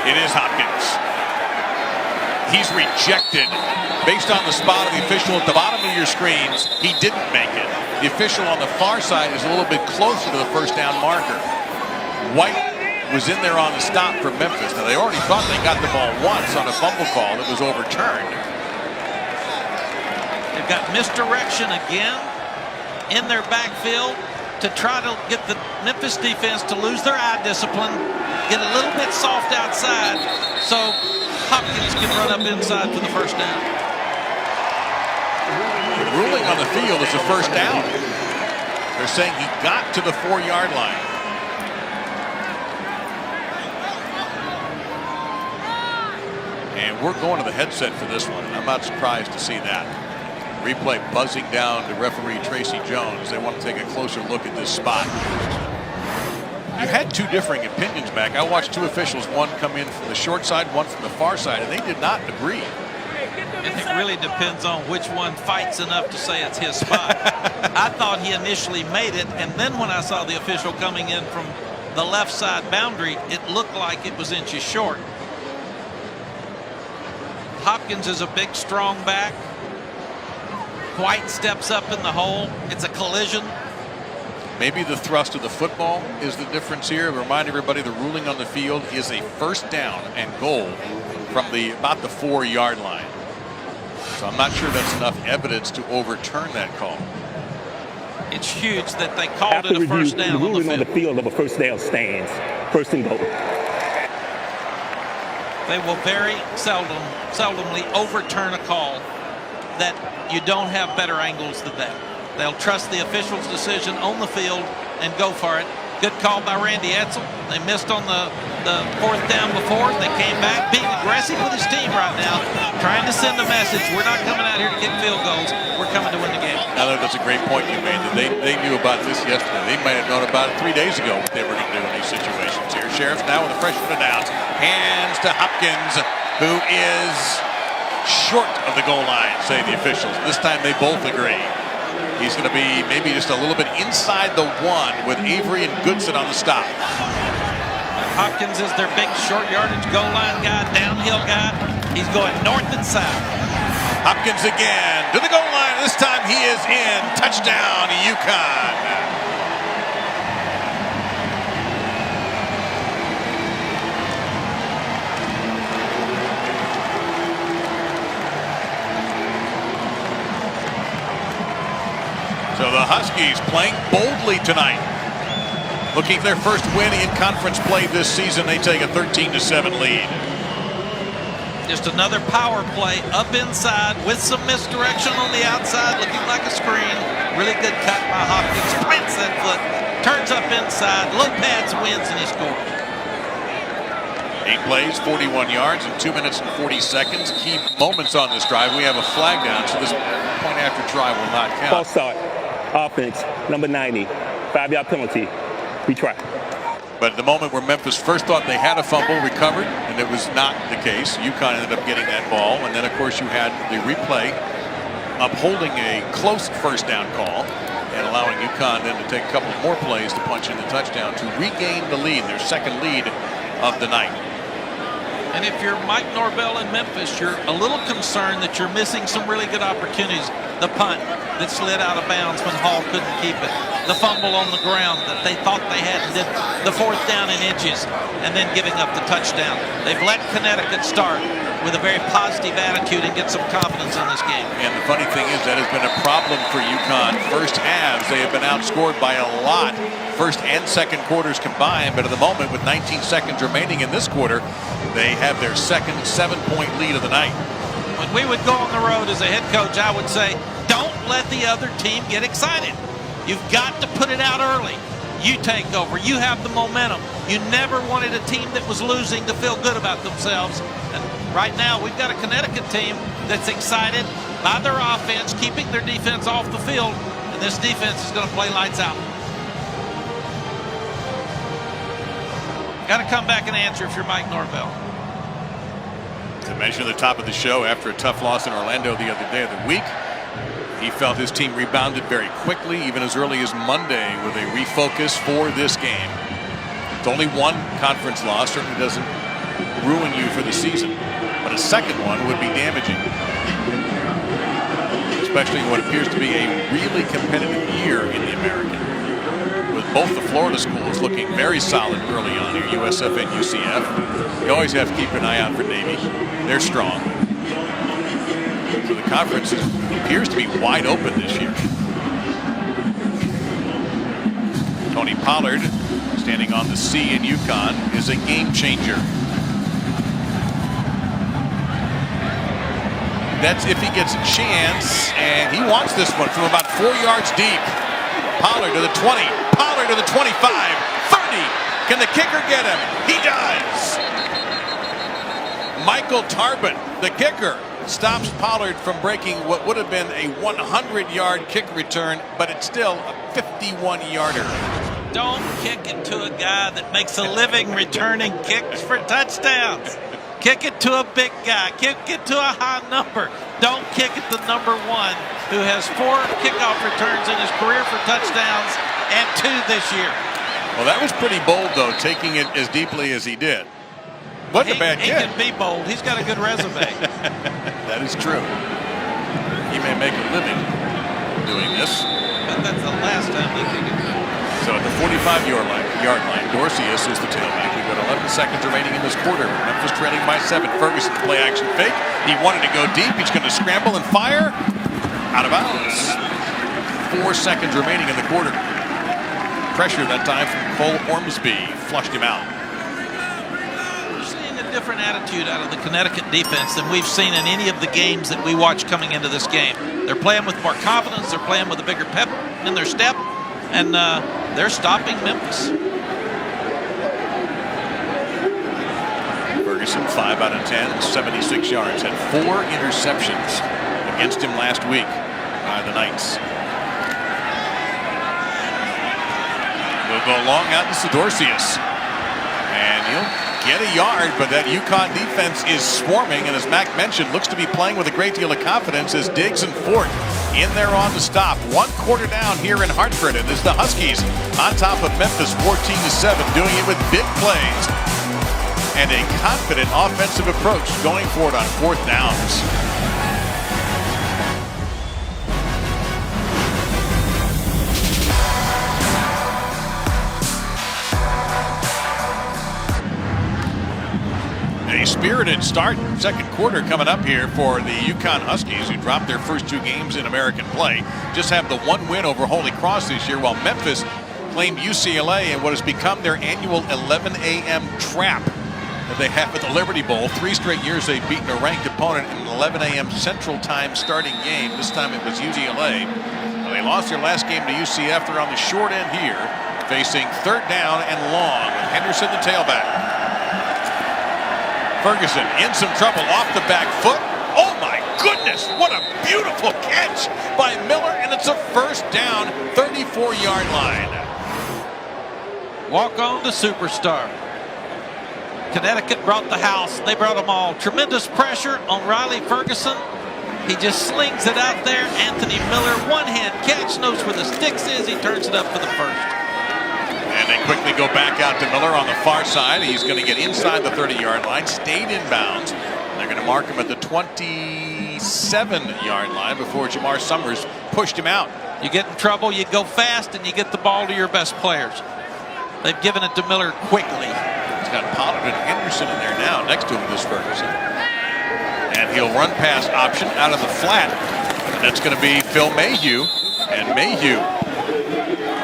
It is Hopkins. He's rejected. Based on the spot of the official at the bottom of your screens, he didn't make it. The official on the far side is a little bit closer to the first down marker. White was in there on the stop for Memphis. Now, they already thought they got the ball once on a fumble call that was overturned. They've got misdirection again in their backfield to try to get the Memphis defense to lose their eye discipline, get a little bit soft outside so Hopkins can run up inside for the first down. The ruling on the field is a first down. They're saying he got to the 4-yard line. And we're going to the headset for this one. I'm not surprised to see that. Replay buzzing down to referee Tracy Jones. They want to take a closer look at this spot. You had 2 differing opinions, Mac. I watched 2 officials, one come in from the short side, one from the far side, and they did not agree. It really depends on which one fights enough to say it's his spot. I thought he initially made it, and then when I saw the official coming in from the left side boundary, it looked like it was inches short. Hopkins is a big, strong back. White steps up in the hole. It's a collision. Maybe the thrust of the football is the difference here. Remind everybody the ruling on the field is a first down and goal from about the 4-yard line. So I'm not sure that's enough evidence to overturn that call. It's huge that they called After it a first review, down the on the ruling on the field. field of a first down stands. 1st and goal. They will very seldomly overturn a call that you don't have better angles than that. They'll trust the official's decision on the field and go for it. Good call by Randy Edsall. They missed on the 4th down before. They came back, being aggressive with his team right now, trying to send a message. We're not coming out here to kick field goals. We're coming to win the game. Now, that's a great point you made. They knew about this yesterday. They might have known about it 3 days ago what they were going to do in these situations here. Sheriffs now with a freshman announced. Hands to Hopkins, who is short of the goal line, say the officials. This time they both agree. He's going to be maybe just a little bit inside the 1 with Avery and Goodson on the stop. Hopkins is their big short yardage goal line guy, downhill guy. He's going north and south. Hopkins again to the goal line. This time he is in. Touchdown, UConn. The Huskies playing boldly tonight. Looking for their first win in conference play this season. They take a 13-7 lead. Just another power play up inside with some misdirection on the outside, looking like a screen. Really good cut by Hopkins. Plants that foot, turns up inside. Lopez wins and he scores. 8 plays, 41 yards in 2 minutes and 40 seconds. Key moments on this drive. We have a flag down, so this point after try will not count. False start. Offense, number 90. 5-yard penalty. Retry. But at the moment where Memphis first thought they had a fumble recovered, and it was not the case, UConn ended up getting that ball. And then, of course, you had the replay upholding a close first down call and allowing UConn then to take a couple more plays to punch in the touchdown to regain the lead, their second lead of the night. And if you're Mike Norvell in Memphis, you're a little concerned that you're missing some really good opportunities. The punt that slid out of bounds when Hall couldn't keep it. The fumble on the ground that they thought they had and did the fourth down in inches and then giving up the touchdown. They've let Connecticut start with a very positive attitude and get some confidence in this game. And the funny thing is that has been a problem for UConn. First halves, they have been outscored by a lot, first and second quarters combined. But at the moment, with 19 seconds remaining in this quarter, they have their second 7-point lead of the night. When we would go on the road as a head coach, I would say, don't let the other team get excited. You've got to put it out early. You take over. You have the momentum. You never wanted a team that was losing to feel good about themselves. And right now, we've got a Connecticut team that's excited by their offense, keeping their defense off the field. And this defense is going to play lights out. Got to come back and answer if you're Mike Norvell. To mention at the top of the show, after a tough loss in Orlando the other day of the week, he felt his team rebounded very quickly, even as early as Monday, with a refocus for this game. It's only one conference loss, certainly doesn't ruin you for the season, but a second one would be damaging, especially in what appears to be a really competitive year in the American, with both the Florida schools looking very solid early on here, USF and UCF. You always have to keep an eye out for Navy. They're strong. So the conference appears to be wide open this year. Tony Pollard, standing on the C in UConn, is a game changer. That's if he gets a chance, and he wants this one from about 4 yards deep. Pollard to the 20, Pollard to the 25, 30. Can the kicker get him? He does. Michael Tarbert, the kicker, stops Pollard from breaking what would have been a 100-yard kick return, but it's still a 51-yarder. Don't kick it to a guy that makes a living returning kicks for touchdowns. Kick it to a big guy. Kick it to a high number. Don't kick it to number 1, who has 4 kickoff returns in his career for touchdowns and 2 this year. Well, that was pretty bold, though, taking it as deeply as he did. Wasn't a bad He kick. can be bold. He's got a good resume. That is true. He may make a living doing this. But that's the last time he kicked it. So at the 45-yard line, Dorcius is the tailback. We've got 11 seconds remaining in this quarter. Memphis trailing by 7. Ferguson play action fake. He wanted to go deep. He's going to scramble and fire. Out of bounds. 4 seconds remaining in the quarter. Pressure that time from Cole Ormsby. Flushed him out. Different attitude out of the Connecticut defense than we've seen in any of the games that we watch coming into this game. They're playing with more confidence. They're playing with a bigger pep in their step, and they're stopping Memphis. Ferguson, 5 out of 10, 76 yards. Had 4 interceptions against him last week by the Knights. We'll go long out to Sidorcius. And he'll get a yard, but that UConn defense is swarming, and as Mac mentioned, looks to be playing with a great deal of confidence as Diggs and Fort in there on the stop. 1 quarter down here in Hartford, and as the Huskies on top of Memphis 14-7, doing it with big plays and a confident offensive approach going for it on 4th downs. A spirited start, second quarter coming up here for the UConn Huskies, who dropped their first 2 games in American play. Just have the 1 win over Holy Cross this year, while Memphis claimed UCLA in what has become their annual 11 a.m. trap that they have at the Liberty Bowl. 3 straight years they've beaten a ranked opponent in an 11 a.m. Central Time starting game. This time it was UCLA. Well, they lost their last game to UCF. They're on the short end here, facing 3rd down and long with Henderson the tailback. Ferguson in some trouble off the back foot. Oh my goodness, what a beautiful catch by Miller, and it's a first down, 34-yard line. Walk on the superstar. Connecticut brought the house. They brought them all. Tremendous pressure on Riley Ferguson. He just slings it out there. Anthony Miller, one-hand catch, knows where the sticks is. He turns it up for the first. And they quickly go back out to Miller on the far side. He's going to get inside the 30-yard line, stayed in bounds. They're going to mark him at the 27-yard line before Jamar Summers pushed him out. You get in trouble, you go fast, and you get the ball to your best players. They've given it to Miller quickly. He's got Pollard and Henderson in there now. Next to him is Ferguson. And he'll run pass option out of the flat. And that's going to be Phil Mayhew. And Mayhew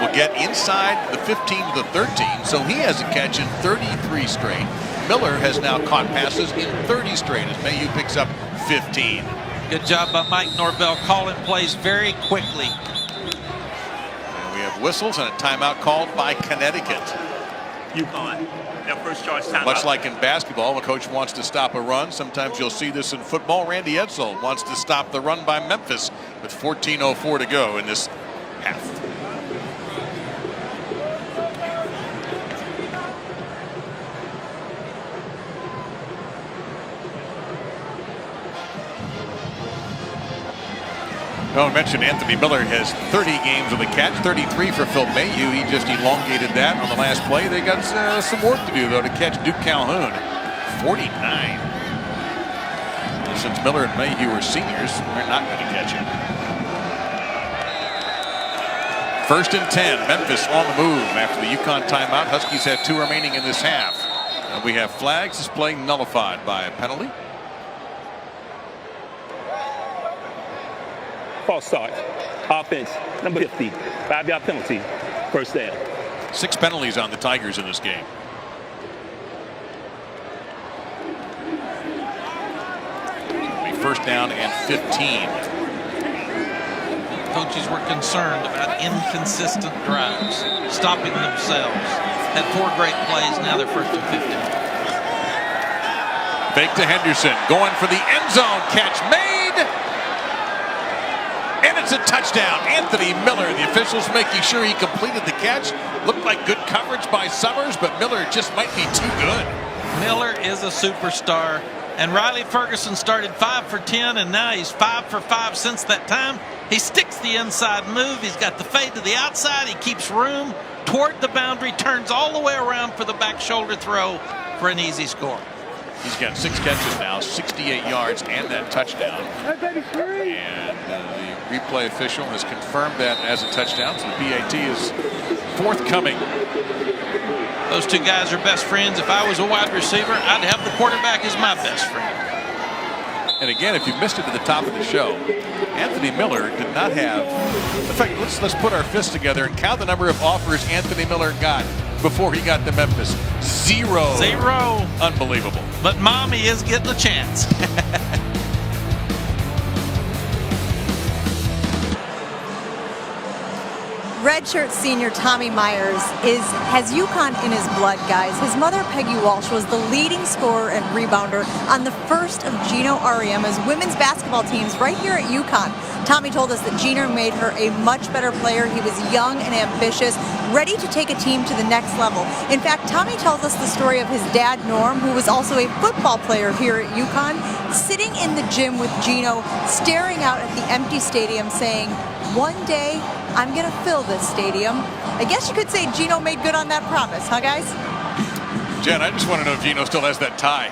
will get inside the 15 to the 13. So he has a catch in 33 straight. Miller has now caught passes in 30 straight as Mayhew picks up 15. Good job by Mike Norvell calling plays very quickly. And we have whistles and a timeout called by Connecticut. UConn, their first charge timeout. Much like in basketball, when a coach wants to stop a run, sometimes you'll see this in football. Randy Edsall wants to stop the run by Memphis with 14:04 to go in this half. I mentioned Anthony Miller has 30 games with a catch, 33 for Phil Mayhew. He just elongated that on the last play. They got some work to do, though, to catch Duke Calhoun. 49. And since Miller and Mayhew are seniors, they're not going to catch him. 1st and 10. Memphis on the move after the UConn timeout. Huskies have 2 remaining in this half. And we have flags. This play nullified by a penalty. False start. Offense, number 50. 5-yard penalty. First down. 6 penalties on the Tigers in this game. It'll be 1st down and 15. Coaches were concerned about inconsistent drives, stopping themselves. Had 4 great plays, now they're 1st and 15. Fake to Henderson, going for the end zone. Catch made. And it's a touchdown. Anthony Miller, the officials making sure he completed the catch. Looked like good coverage by Summers, but Miller just might be too good. Miller is a superstar. And Riley Ferguson started 5 for 10, and now he's 5 for 5 since that time. He sticks the inside move. He's got the fade to the outside. He keeps room toward the boundary, turns all the way around for the back shoulder throw for an easy score. He's got 6 catches now, 68 yards, and that touchdown. And the replay official has confirmed that as a touchdown, so the PAT is forthcoming. Those 2 guys are best friends. If I was a wide receiver, I'd have the quarterback as my best friend. And again, if you missed it at the top of the show, Anthony Miller did not have. In fact, let's put our fists together and count the number of offers Anthony Miller got before he got to Memphis. 0. 0. Unbelievable. But Mommy is getting a chance. Redshirt senior Tommy Myers has UConn in his blood, guys. His mother, Peggy Walsh, was the leading scorer and rebounder on the first of Gino Auriemma's women's basketball teams right here at UConn. Tommy told us that Gino made her a much better player. He was young and ambitious, ready to take a team to the next level. In fact, Tommy tells us the story of his dad, Norm, who was also a football player here at UConn, sitting in the gym with Gino, staring out at the empty stadium, saying, "One day, I'm going to fill this stadium." I guess you could say Gino made good on that promise, huh, guys? Jen, I just want to know if Gino still has that tie.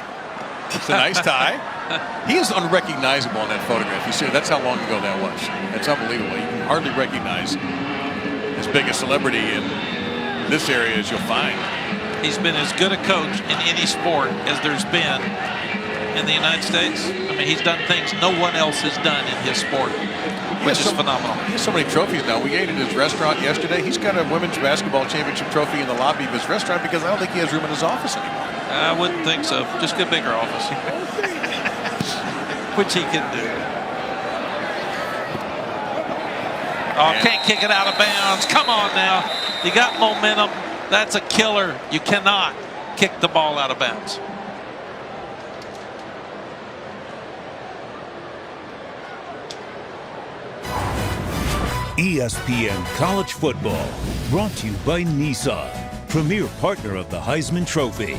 It's a nice tie. He is unrecognizable in that photograph. You see, that's how long ago that was. It's unbelievable. You can hardly recognize as big a celebrity in this area as you'll find. He's been as good a coach in any sport as there's been in the United States. I mean, he's done things no one else has done in his sport, which is phenomenal. He has so many trophies now. We ate at his restaurant yesterday. He's got a women's basketball championship trophy in the lobby of his restaurant because I don't think he has room in his office anymore. I wouldn't think so. Just get a bigger office, which he can do. Oh, can't kick it out of bounds. Come on now. You got momentum. That's a killer. You cannot kick the ball out of bounds. ESPN College Football, brought to you by Nissan, premier partner of the Heisman Trophy.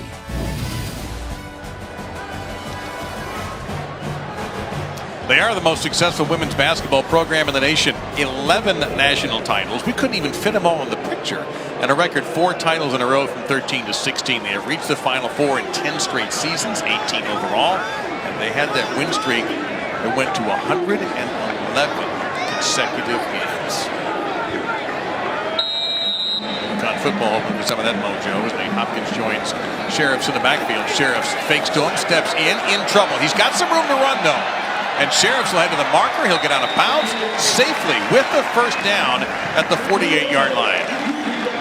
They are the most successful women's basketball program in the nation. 11 national titles. We couldn't even fit them all in the picture. And a record 4 titles in a row from 13 to 16. They have reached the Final Four in 10 straight seasons, 18 overall. And they had that win streak that went to 111 consecutive games. UConn football hoping for some of that mojo as Nate Hopkins joins Sheriffs in the backfield. Sheriffs fakes to him, steps in trouble. He's got some room to run though. And Sheriffs will head to the marker. He'll get out of bounds safely with the first down at the 48-yard line.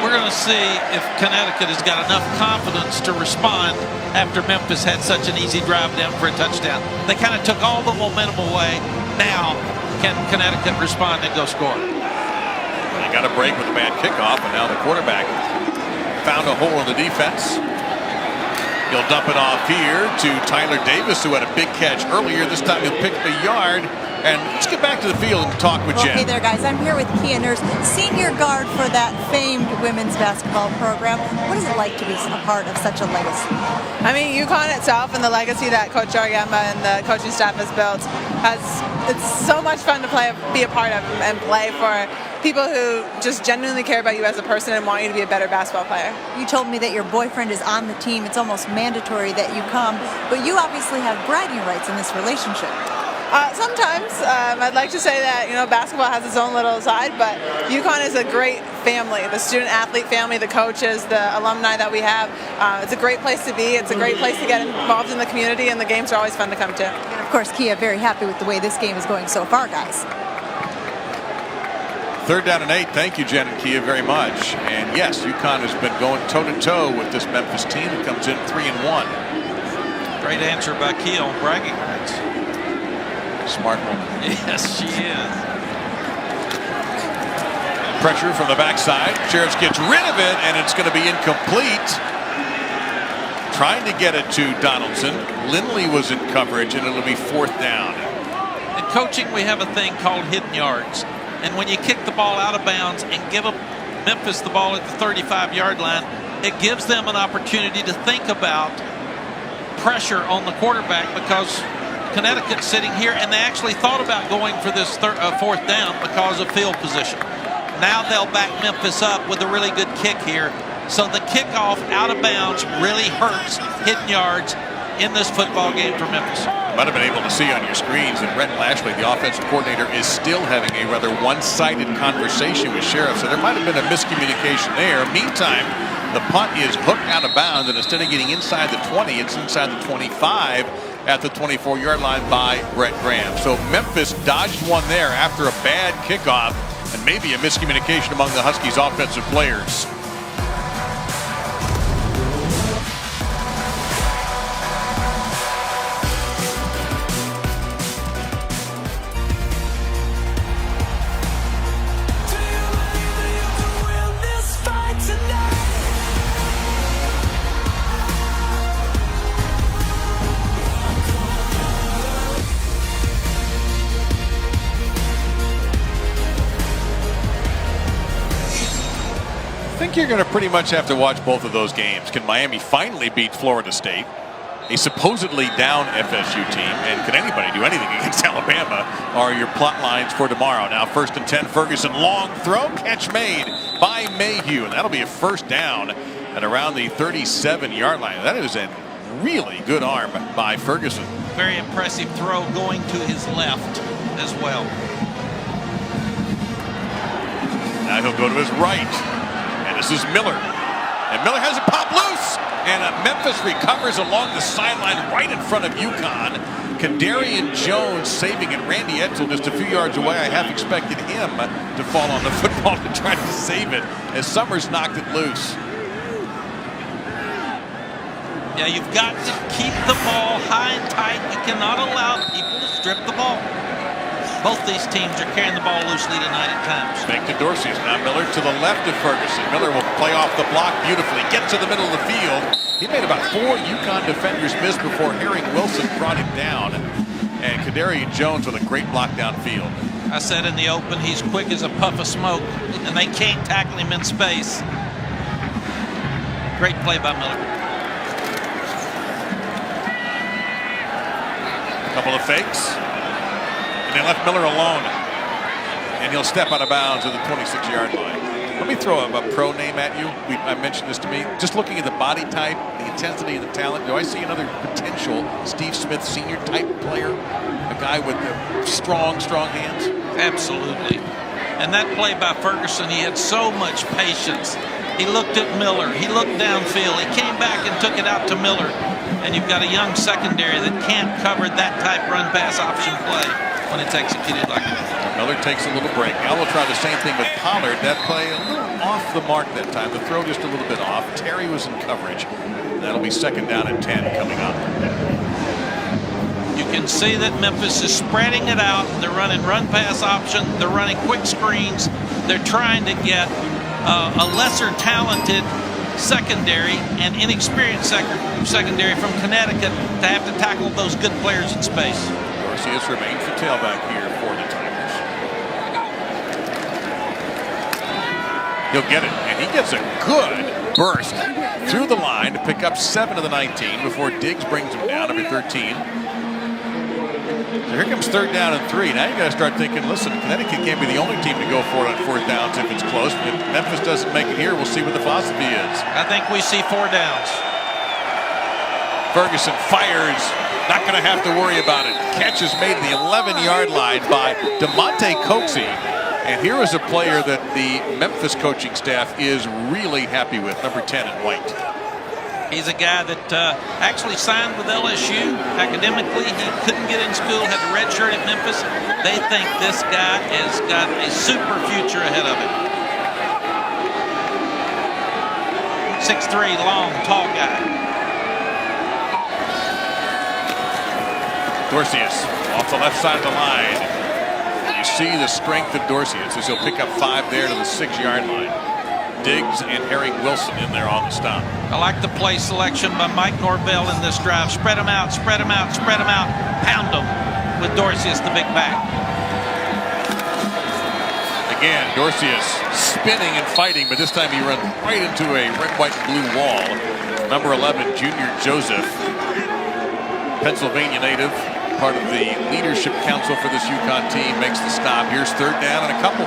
We're going to see if Connecticut has got enough confidence to respond after Memphis had such an easy drive down for a touchdown. They kind of took all the momentum away. Now, can Connecticut respond and go score? They got a break with a bad kickoff, and now the quarterback found a hole in the defense. He'll dump it off here to Tyler Davis, who had a big catch earlier. This time he'll pick the yard. And let's get back to the field and talk with Jen. Okay there, guys. I'm here with Kia Nurse, senior guard for that famed women's basketball program. What is it like to be a part of such a legacy? I mean, UConn itself and the legacy that Coach Ariema and the coaching staff has built, it's so much fun to be a part of and play for people who just genuinely care about you as a person and want you to be a better basketball player. You told me that your boyfriend is on the team. It's almost mandatory that you come, but you obviously have bragging rights in this relationship. Sometimes I'd like to say that basketball has its own little side, but UConn is a great family. The student-athlete family, the coaches, the alumni that we have. It's a great place to be. It's a great place to get involved in the community, and the games are always fun to come to. And of course, Kia, very happy with the way this game is going so far, guys. 3rd down and 8. Thank you, Jen and Kia, very much. And yes, UConn has been going toe-to-toe with this Memphis team that comes in 3-1. Great answer by Kia on bragging rights. Smart woman. Yes, she is. Pressure from the backside. Sheriffs gets rid of it, and it's going to be incomplete. Trying to get it to Donaldson. Lindley was in coverage, and it'll be 4th down. In coaching, we have a thing called hidden yards. And when you kick the ball out of bounds and give Memphis the ball at the 35-yard line, it gives them an opportunity to think about pressure on the quarterback, because Connecticut's sitting here, and they actually thought about going for this 4th down because of field position. Now they'll back Memphis up with a really good kick here. So the kickoff out of bounds really hurts hidden yards in this football game for Memphis. You might have been able to see on your screens that Rhett Lashley, the offensive coordinator, is still having a rather one-sided conversation with Sheriff. So there might have been a miscommunication there. Meantime, the punt is hooked out of bounds, and instead of getting inside the 20, it's inside the 25 at the 24-yard line by Brett Graham. So Memphis dodged one there after a bad kickoff and maybe a miscommunication among the Huskies offensive players. I think you're going to pretty much have to watch both of those games. Can Miami finally beat Florida State, a supposedly down FSU team, and can anybody do anything against Alabama, are your plot lines for tomorrow. Now 1st and 10, Ferguson, long throw, catch made by Mayhew, and that'll be a 1st down at around the 37-yard line. That is a really good arm by Ferguson. Very impressive throw going to his left as well. Now he'll go to his right. And this is Miller. And Miller has it pop loose. And Memphis recovers along the sideline right in front of UConn. Kadarian Jones saving it. Randy Edsall just a few yards away. I half expected him to fall on the football to try to save it as Summers knocked it loose. Yeah, you've got to keep the ball high and tight. You cannot allow people to strip the ball. Both these teams are carrying the ball loosely tonight at times. Fake to Dorsey. Now Miller to the left of Ferguson. Miller will play off the block beautifully. Get to the middle of the field. He made about 4 UConn defenders miss before Herring Wilson brought him down. And Kadarian Jones with a great block downfield. I said in the open, he's quick as a puff of smoke, and they can't tackle him in space. Great play by Miller. Couple of fakes. And they left Miller alone. And he'll step out of bounds at the 26-yard line. Let me throw a pro name at you. I mentioned this to me. Just looking at the body type, the intensity of the talent, do I see another potential Steve Smith senior type player? A guy with strong hands? Absolutely. And that play by Ferguson, he had so much patience. He looked at Miller. He looked downfield. He came back and took it out to Miller. And you've got a young secondary that can't cover that type run-pass option play when it's executed like that. Miller takes a little break. Now we'll try the same thing with Pollard. That play a little off the mark that time. The throw just a little bit off. Terry was in coverage. That'll be 2nd down and 10 coming up. You can see that Memphis is spreading it out. They're running run-pass option. They're running quick screens. They're trying to get a lesser talented secondary and inexperienced secondary from Connecticut to have to tackle those good players in space. Garcias remains the tailback here for the Tigers. He'll get it, and he gets a good burst through the line to pick up 7 of the 19 before Diggs brings him down, number 13. So here comes 3rd down and 3. Now you got to start thinking, listen, Connecticut can't be the only team to go for it on 4th downs if it's close. If Memphis doesn't make it here, we'll see what the philosophy is. I think we see 4 downs. Ferguson fires. Not going to have to worry about it. Catch is made at the 11-yard line by DeMonte Coxie. And here is a player that the Memphis coaching staff is really happy with, number 10 in white. He's a guy that actually signed with LSU. Academically, he couldn't get in school, had the red shirt at Memphis. They think this guy has got a super future ahead of him. 6'3", long, tall guy. Dorcius off the left side of the line. You see the strength of Dorcius as he'll pick up 5 there to the 6-yard line. Diggs and Herring Wilson in there on the stop. I like the play selection by Mike Norvell in this drive. Spread them out, spread them out, spread them out. Pound them with Dorcius, the big back. Again, Dorcius spinning and fighting, but this time he runs right into a red, white, and blue wall. Number 11, Junior Joseph, Pennsylvania native, part of the leadership council for this UConn team, makes the stop. Here's 3rd down and a couple.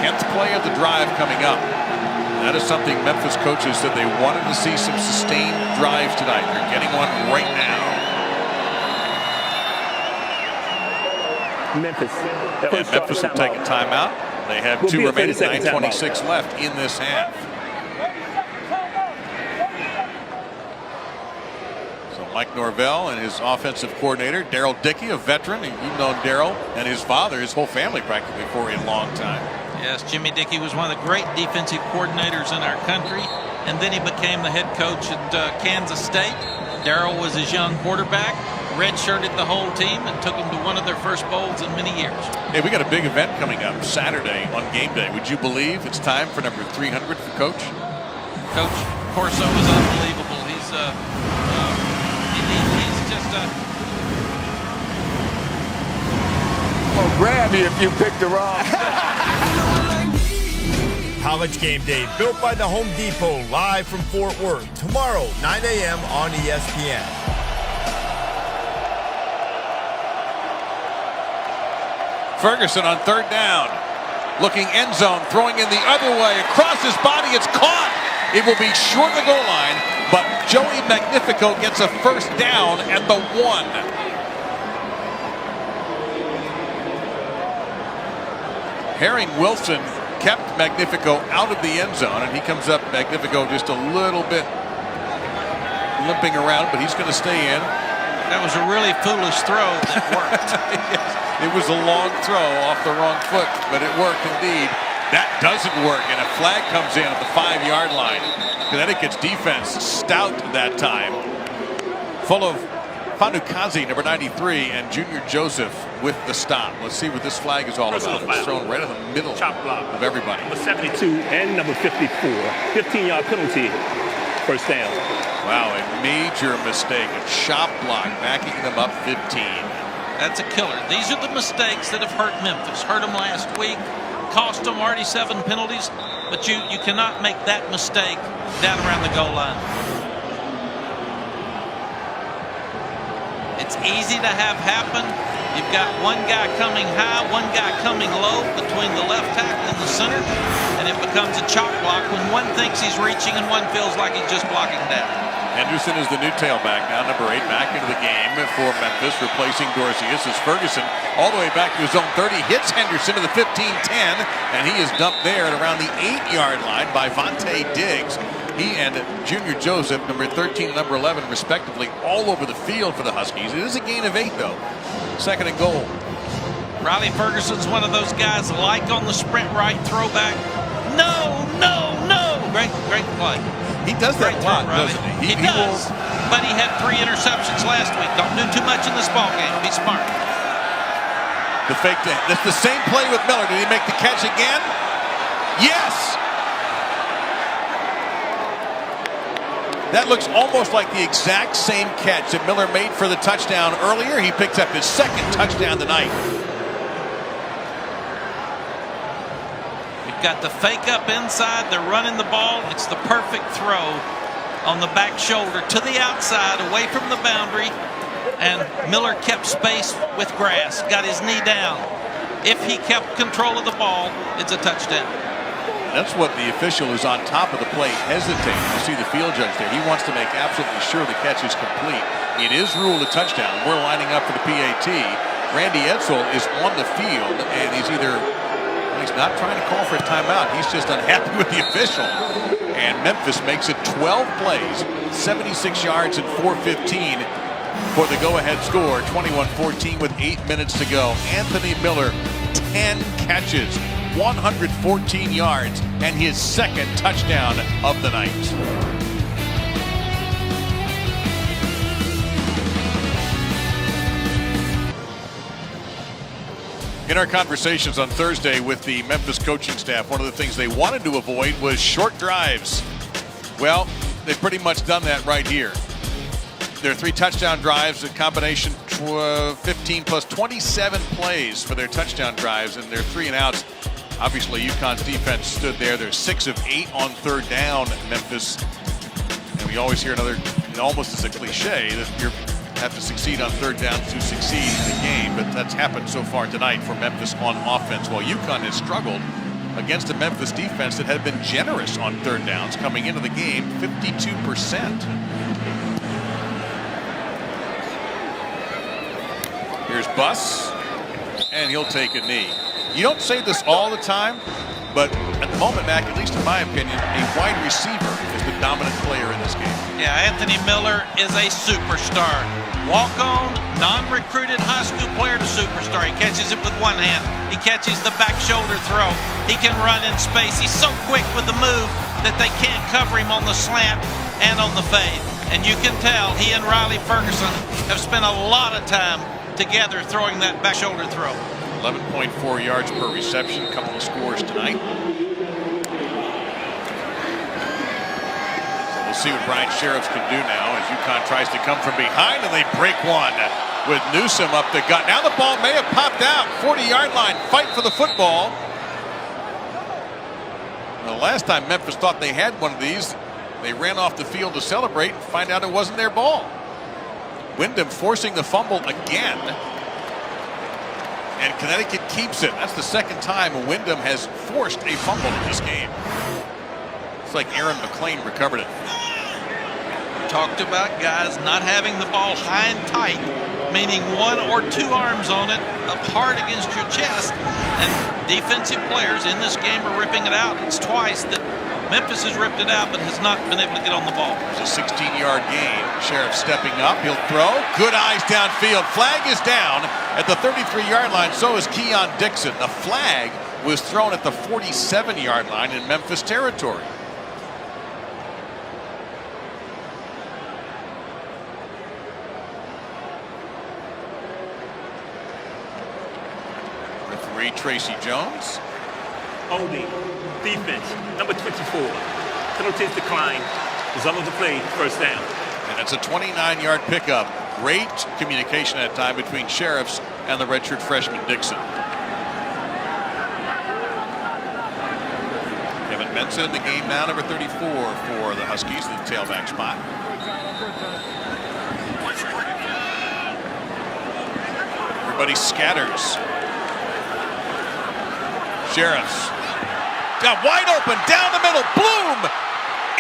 10th play of the drive coming up. That is something Memphis coaches said they wanted to see some sustained drives tonight. They're getting one right now. Memphis Memphis will take a timeout. They have 2 remaining, 9:26 left in this half. So Mike Norvell and his offensive coordinator, Darryl Dickey, a veteran. You've known Darryl and his father, his whole family practically for a long time. Yes, Jimmy Dickey was one of the great defensive coordinators in our country, and then he became the head coach at Kansas State. Darryl was his young quarterback, redshirted the whole team, and took them to one of their first bowls in many years. Hey, we got a big event coming up Saturday on game day. Would you believe it's time for number 300 for Coach? Coach Corso is unbelievable. He's just a... I'll grab you if you pick the wrong. College Game Day, built by the Home Depot, live from Fort Worth. Tomorrow, 9 a.m. on ESPN. Ferguson on 3rd down. Looking end zone, throwing in the other way. Across his body, it's caught. It will be short of the goal line, but Joey Magnifico gets a 1st down at the 1. Herring Wilson kept Magnifico out of the end zone, and he comes up, Magnifico just a little bit limping around, but he's going to stay in. That was a really foolish throw that worked. It was a long throw off the wrong foot, but it worked indeed. That doesn't work, and a flag comes in at the 5-yard line. Connecticut's defense stout that time. Full of Fanukazi, number 93, and Junior Joseph with the stop. Let's see what this flag is all about. It's thrown right in the middle of everybody. Number 72 and number 54. 15-yard penalty. First down. Wow, a major mistake. A chop block backing them up 15. That's a killer. These are the mistakes that have hurt Memphis. Hurt them last week. Cost them already 7 penalties. But you cannot make that mistake down around the goal line. It's easy to have happen. You've got one guy coming high, one guy coming low between the left tackle and the center, and it becomes a chop block when one thinks he's reaching and one feels like he's just blocking down. Henderson is the new tailback now, number 8, back into the game for Memphis, replacing Dorsey. This is Ferguson all the way back to his own 30, hits Henderson to the 15-10, and he is dumped there at around the 8-yard line by Vontae Diggs. He and Junior Joseph, number 13 and number 11, respectively, all over the field for the Huskies. It is a gain of 8, though. 2nd and goal. Riley Ferguson's one of those guys like on the sprint right throwback. No, no, no. Great play. He does that a lot, doesn't he? He does, but he had 3 interceptions last week. Don't do too much in this ball game. Be smart. The fake. That's the same play with Miller. Did he make the catch again? Yes! That looks almost like the exact same catch that Miller made for the touchdown earlier. He picks up his 2nd touchdown tonight. You've got the fake up inside. They're running the ball. It's the perfect throw on the back shoulder to the outside, away from the boundary. And Miller kept space with grass, got his knee down. If he kept control of the ball, it's a touchdown. That's what the official who's on top of the plate hesitates. You see the field judge there. He wants to make absolutely sure the catch is complete. It is ruled a touchdown. We're lining up for the PAT. Randy Edsall is on the field, and he's not trying to call for a timeout. He's just unhappy with the official. And Memphis makes it 12 plays, 76 yards, and 4:15 for the go-ahead score. 21-14 with 8 minutes to go. Anthony Miller, 10 catches. 114 yards, and his 2nd touchdown of the night. In our conversations on Thursday with the Memphis coaching staff, one of the things they wanted to avoid was short drives. Well, they've pretty much done that right here. Their 3 touchdown drives, a combination 15 plus 27 plays for their touchdown drives, and their 3 and outs. Obviously, UConn's defense stood there. They're 6 of 8 on 3rd down, Memphis. And we always hear it almost as a cliche, that you have to succeed on 3rd down to succeed in the game. But that's happened so far tonight for Memphis on offense. While UConn has struggled against a Memphis defense that had been generous on 3rd downs coming into the game, 52%. Here's Buss, and he'll take a knee. You don't say this all the time, but at the moment, Mac, at least in my opinion, a wide receiver is the dominant player in this game. Yeah, Anthony Miller is a superstar. Walk-on, non-recruited high school player to superstar. He catches it with one hand. He catches the back shoulder throw. He can run in space. He's so quick with the move that they can't cover him on the slant and on the fade. And you can tell he and Riley Ferguson have spent a lot of time together throwing that back shoulder throw. 11.4 yards per reception, a couple of scores tonight. So we'll see what Brian Sheriffs can do now as UConn tries to come from behind, and they break one with Newsom up the gut. Now the ball may have popped out. 40-yard line, fight for the football. The last time Memphis thought they had one of these, they ran off the field to celebrate and find out it wasn't their ball. Wyndham forcing the fumble again. And Connecticut keeps it. That's the 2nd time Wyndham has forced a fumble in this game. It's like Aaron McClain recovered it. Talked about guys not having the ball high and tight, meaning 1 or 2 arms on it, up hard against your chest. And defensive players in this game are ripping it out. It's twice that Memphis has ripped it out but has not been able to get on the ball. There's a 16-yard gain. Sheriff stepping up. He'll throw. Good eyes downfield. Flag is down at the 33-yard line. So is Keon Dixon. The flag was thrown at the 47-yard line in Memphis territory. Referee Tracy Jones. Holding. Defense. Number 24. Penalties decline. Result of the play, first down. And it's a 29-yard pickup. Great communication at that time between Sheriffs and the redshirt freshman Dixon. Kevin Mensah in the game now, number 34 for the Huskies, the tailback spot. Everybody scatters. Sheriffs got wide open down the middle. Bloom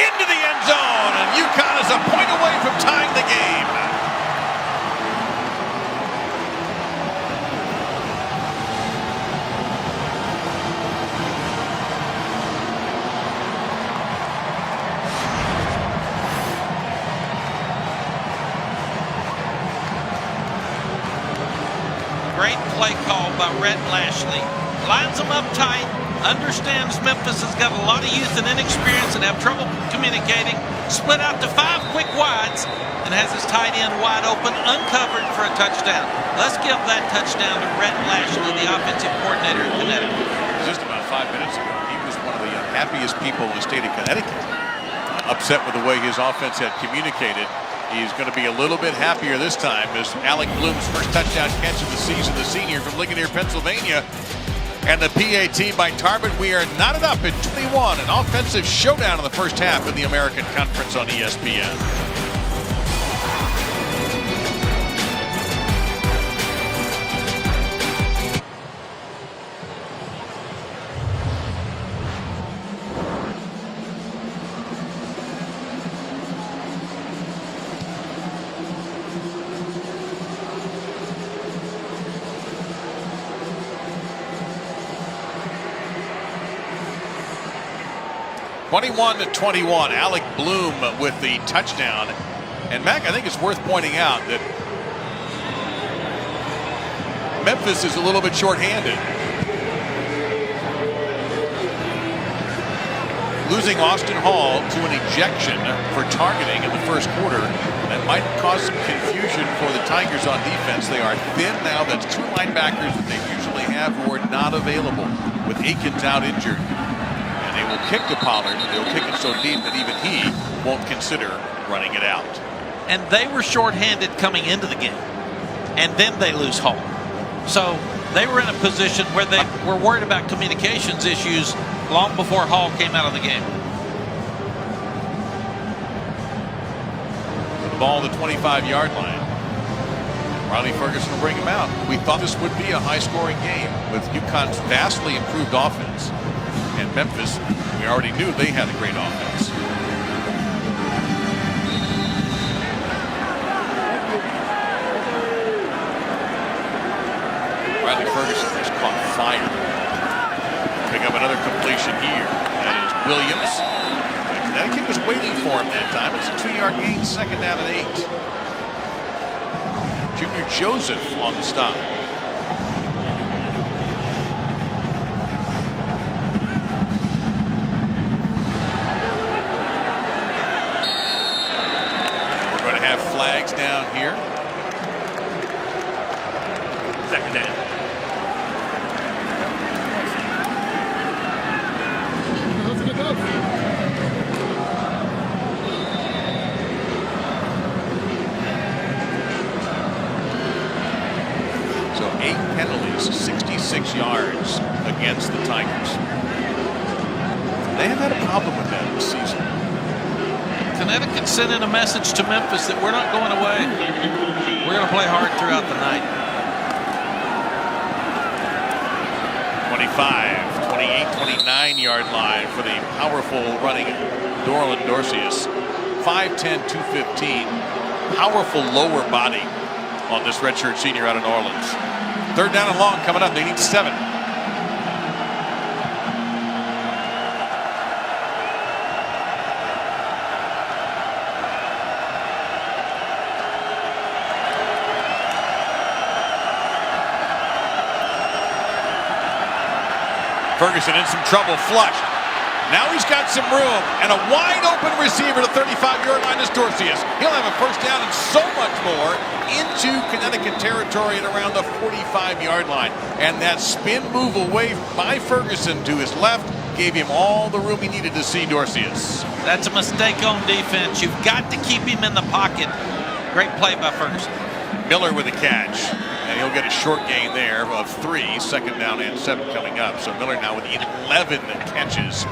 into the end zone, and UConn is a point away from tying the game. Great play call by Rhett Lashley. Lines them up tight. Understands Memphis has got a lot of youth and inexperience and have trouble communicating. Split out to 5 quick wides and has his tight end wide open, uncovered for a touchdown. Let's give that touchdown to Rhett Lashley, the offensive coordinator in Connecticut. Just about 5 minutes ago, he was one of the happiest people in the state of Connecticut. Upset with the way his offense had communicated. He's going to be a little bit happier this time as Alec Bloom's first touchdown catch of the season, the senior from Ligonier, Pennsylvania. And the PAT by Tarbert. We are knotted up at 21. An offensive showdown in the first half in the American Conference on ESPN. (21-21). Alec Bloom with the touchdown. And Mac, I think it's worth pointing out that Memphis is a little bit shorthanded. Losing Austin Hall to an ejection for targeting in the first quarter. That might cause some confusion for the Tigers on defense. They are thin now. That's 2 linebackers that they usually have who are not available, with Aikens out injured. And they will kick to Pollard. They'll kick it so deep that even he won't consider running it out. And they were shorthanded coming into the game, and then they lose Hall. So they were in a position where they were worried about communications issues long before Hall came out of the game. The ball at the 25-yard line. Riley Ferguson will bring him out. We thought this would be a high-scoring game with UConn's vastly improved offense. And Memphis, we already knew they had a great offense. Riley Ferguson just caught fire. Pick up another completion here. That is Williams. Connecticut was waiting for him that time. It's a 2-yard gain, second down and 8. Junior Joseph on the stop. Flags down here. Second down. So 8 penalties, 66 yards against the Tigers. They have had a problem with that this season. Connecticut sent in a message to Memphis that we're not going away. We're going to play hard throughout the night. 25, 28, 29-yard line for the powerful running Dorland Dorcius. 5'10", 215. Powerful lower body on this redshirt senior out of New Orleans. Third down and long coming up. They need 7. Ferguson in some trouble, flushed. Now he's got some room, and a wide open receiver to 35-yard line is Dorcius. He'll have a first down and so much more into Connecticut territory at around the 45-yard line. And that spin move away by Ferguson to his left gave him all the room he needed to see Dorcius. That's a mistake on defense. You've got to keep him in the pocket. Great play by Ferguson. Miller with a catch, and he'll get a short gain there of 3, second down and 7 coming up. So Miller now with 11 catches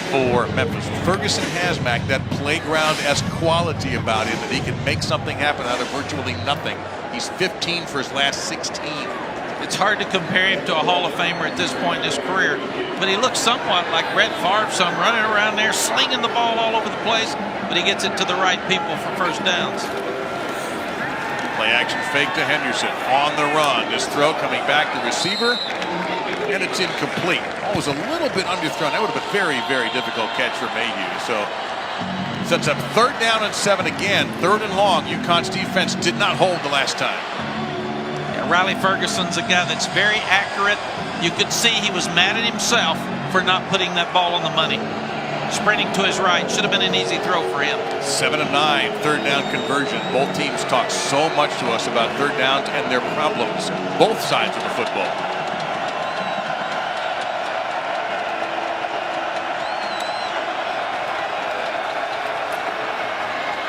for Memphis. Ferguson has, Mac, that playground-esque quality about him that he can make something happen out of virtually nothing. He's 15 for his last 16. It's hard to compare him to a Hall of Famer at this point in his career, but he looks somewhat like Brett Favre, so I'm running around there slinging the ball all over the place, but he gets it to the right people for first downs. Play action fake to Henderson on the run. This throw coming back to receiver, and it's incomplete. Oh, it was a little bit underthrown. That would have been very, very difficult catch for Mayhew. So sets up third down and 7 again. Third and long. UConn's defense did not hold the last time. Yeah, Riley Ferguson's a guy that's very accurate. You could see he was mad at himself for not putting that ball on the money. Sprinting to his right. Should have been an easy throw for him. 7 of 9, third down conversion. Both teams talk so much to us about third downs and their problems. Both sides of the football.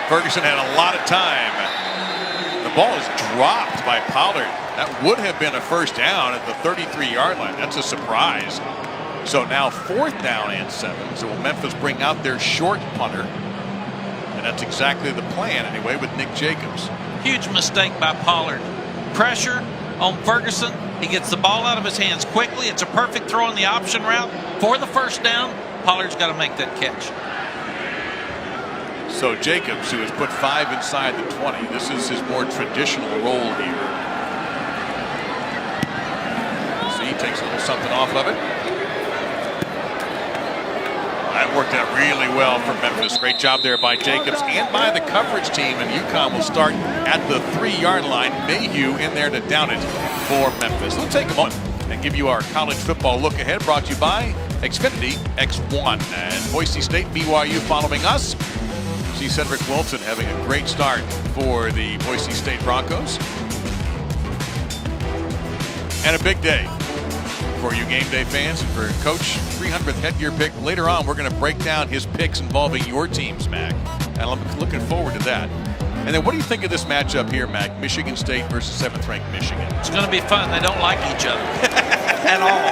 Ferguson had a lot of time. The ball is dropped by Pollard. That would have been a first down at the 33-yard line. That's a surprise. So now fourth down and 7. So will Memphis bring out their short punter? And that's exactly the plan anyway with Nick Jacobs. Huge mistake by Pollard. Pressure on Ferguson. He gets the ball out of his hands quickly. It's a perfect throw in the option route for the first down. Pollard's got to make that catch. So Jacobs, who has put 5 inside the 20, this is his more traditional role here. See, he takes a little something off of it. That worked out really well for Memphis. Great job there by Jacobs and by the coverage team. And UConn will start at the 3-yard line. Mayhew in there to down it for Memphis. Let's take a moment and give you our college football look ahead, brought to you by Xfinity X1. And Boise State, BYU following us. See Cedric Wilson having a great start for the Boise State Broncos. And a big day for you game day fans and for Coach 300th headgear pick. Later on, we're going to break down his picks involving your teams, Mac. And I'm looking forward to that. And then what do you think of this matchup here, Mac? Michigan State versus 7th-ranked Michigan. It's going to be fun. They don't like each other at all.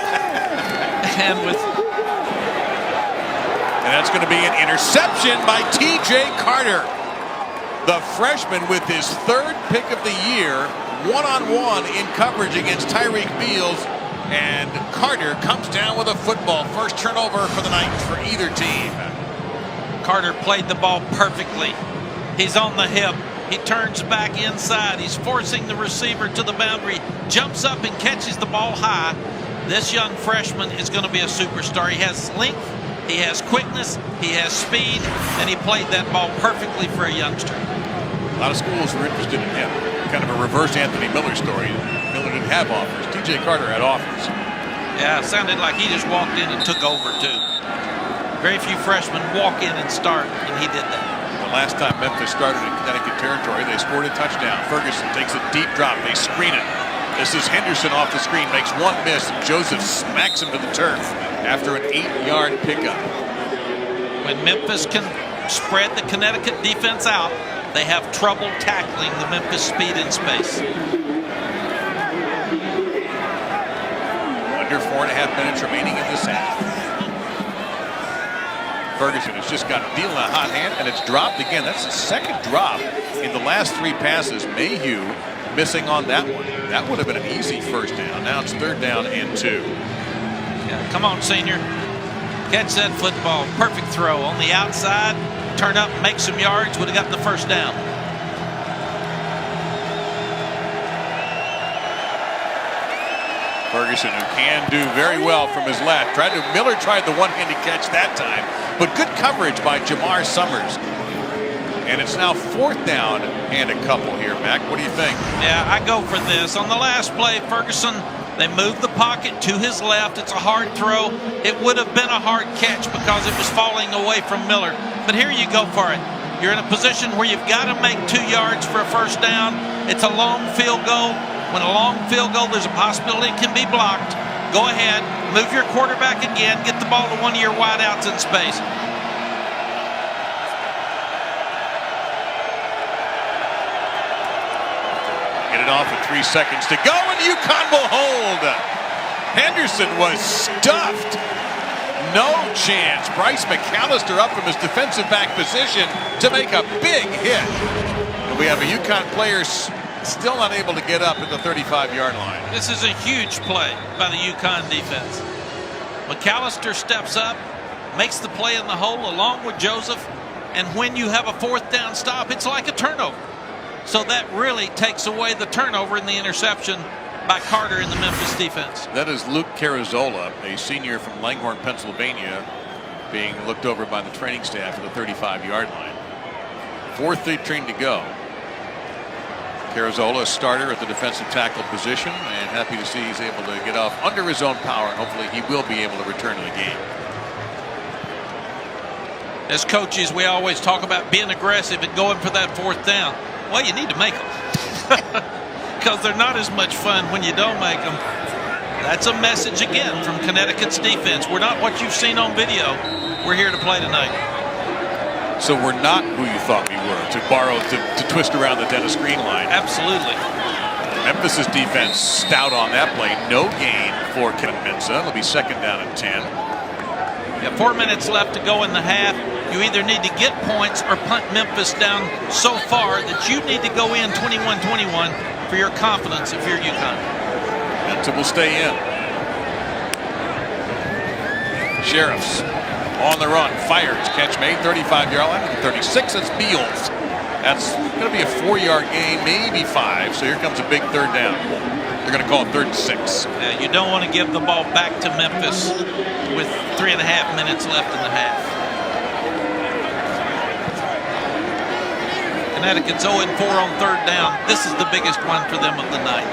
And that's going to be an interception by T.J. Carter. The freshman with his 3rd pick of the year, one-on-one in coverage against Tyreek Beals. And Carter comes down with a football. First turnover for the night for either team. Carter played the ball perfectly. He's on the hip. He turns back inside. He's forcing the receiver to the boundary. Jumps up and catches the ball high. This young freshman is going to be a superstar. He has length. He has quickness, he has speed, and he played that ball perfectly for a youngster. A lot of schools were interested in him. Kind of a reverse Anthony Miller story. Miller didn't have offers. T.J. Carter had offers. Yeah, it sounded like he just walked in and took over, too. Very few freshmen walk in and start, and he did that. The last time Memphis started in Connecticut territory, they scored a touchdown. Ferguson takes a deep drop. They screen it. This is Henderson off the screen, makes one miss, and Joseph smacks him to the turf after an 8-yard pickup. When Memphis can spread the Connecticut defense out, they have trouble tackling the Memphis speed in space. Under 4.5 minutes remaining in this half. Ferguson has just got a deal in a hot hand, and it's dropped again. That's the second drop in the last 3 passes. Mayhew missing on that one. That would have been an easy first down. Now it's 3rd down and 2. Yeah, come on, senior. Catch that football. Perfect throw on the outside. Turn up, make some yards. Would have gotten the first down. Ferguson, who can do very well from his left. Miller tried the one-handed catch that time, but good coverage by Jamar Summers. And it's now 4th down and a couple here, Mac. What do you think? Yeah, I go for this. On the last play, Ferguson They moved the pocket to his left. It's a hard throw. It would have been a hard catch because it was falling away from Miller. But here you go for it. You're in a position where you've got to make 2 yards for a first down. It's a long field goal. When a long field goal, there's a possibility it can be blocked. Go ahead, move your quarterback again, get the ball to one of your wideouts in space. Get it off with 3 seconds to go, and UConn will hold. Henderson was stuffed. No chance. Bryce McAllister up from his defensive back position to make a big hit. And we have a UConn player still unable to get up at the 35-yard line. This is a huge play by the UConn defense. McAllister steps up, makes the play in the hole along with Joseph, and when you have a 4th down stop, it's like a turnover. So that really takes away the turnover and the interception by Carter in the Memphis defense. That is Luke Carazola, a senior from Langhorne, Pennsylvania, being looked over by the training staff at the 35-yard line. 4:13 to go. Carazola, a starter at the defensive tackle position, and happy to see he's able to get off under his own power, and hopefully he will be able to return to the game. As coaches, we always talk about being aggressive and going for that 4th down. Well, you need to make them because they're not as much fun when you don't make them. That's a message again from Connecticut's defense. We're not what you've seen on video. We're here to play tonight. So we're not who you thought we were, to twist around the Dennis Green line. Absolutely. Memphis's defense stout on that play. No gain for Mensa. It'll be 2nd down and 10. Yeah, 4 minutes left to go in the half. You either need to get points or punt Memphis down so far that you need to go in 21-21 for your confidence if you're UConn. Mensa will stay in. Sheriffs on the run, fires, catch made, 35-yard line, 36, that's Beals. That's going to be a 4-yard gain, maybe 5, so here comes a big 3rd down. They're going to call it 3rd and 6. Yeah, you don't want to give the ball back to Memphis with 3.5 minutes left in the half. Connecticut's 0-4 on 3rd down. This is the biggest one for them of the night.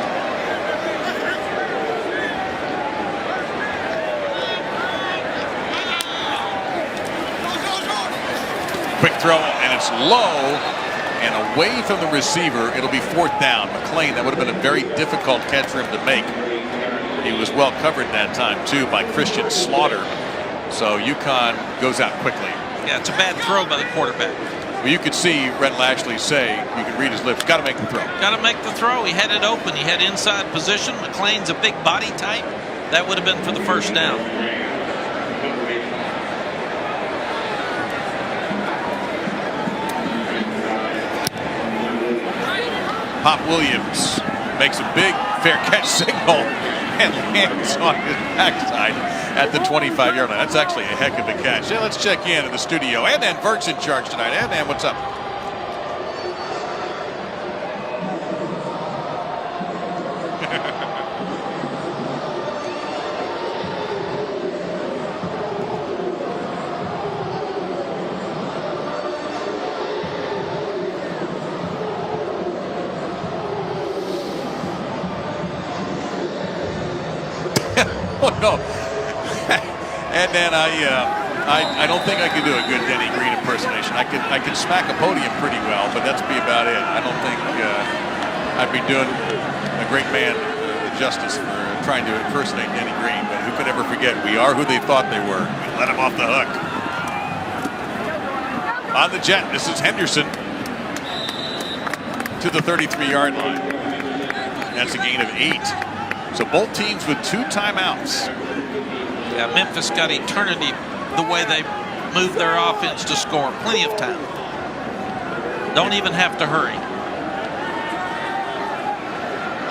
Quick throw, and it's low and away from the receiver. It'll be 4th down. McLean, that would have been a very difficult catch for him to make. He was well covered that time, too, by Christian Slaughter. So UConn goes out quickly. Yeah, it's a bad throw by the quarterback. Well, you could see Red Lashley say, you can read his lips, got to make the throw. Got to make the throw. He had it open. He had inside position. McLean's a big body type. That would have been for the 1st down. Pop Williams makes a big fair catch signal and lands on his backside at the 25-yard line. That's actually a heck of a catch. Yeah, let's check in the studio. Adnan Burke's in charge tonight. Adnan, what's up? Oh no! And then I don't think I could do a good Denny Green impersonation. I could smack a podium pretty well, but that's be about it. I don't think I'd be doing a great man justice for trying to impersonate Denny Green. But who could ever forget? We are who they thought they were. We let them off the hook. On the jet, this is Henderson to the 33-yard line. That's a gain of 8. So both teams with 2 timeouts. Yeah, Memphis got eternity the way they move their offense to score. Plenty of time. Don't even have to hurry.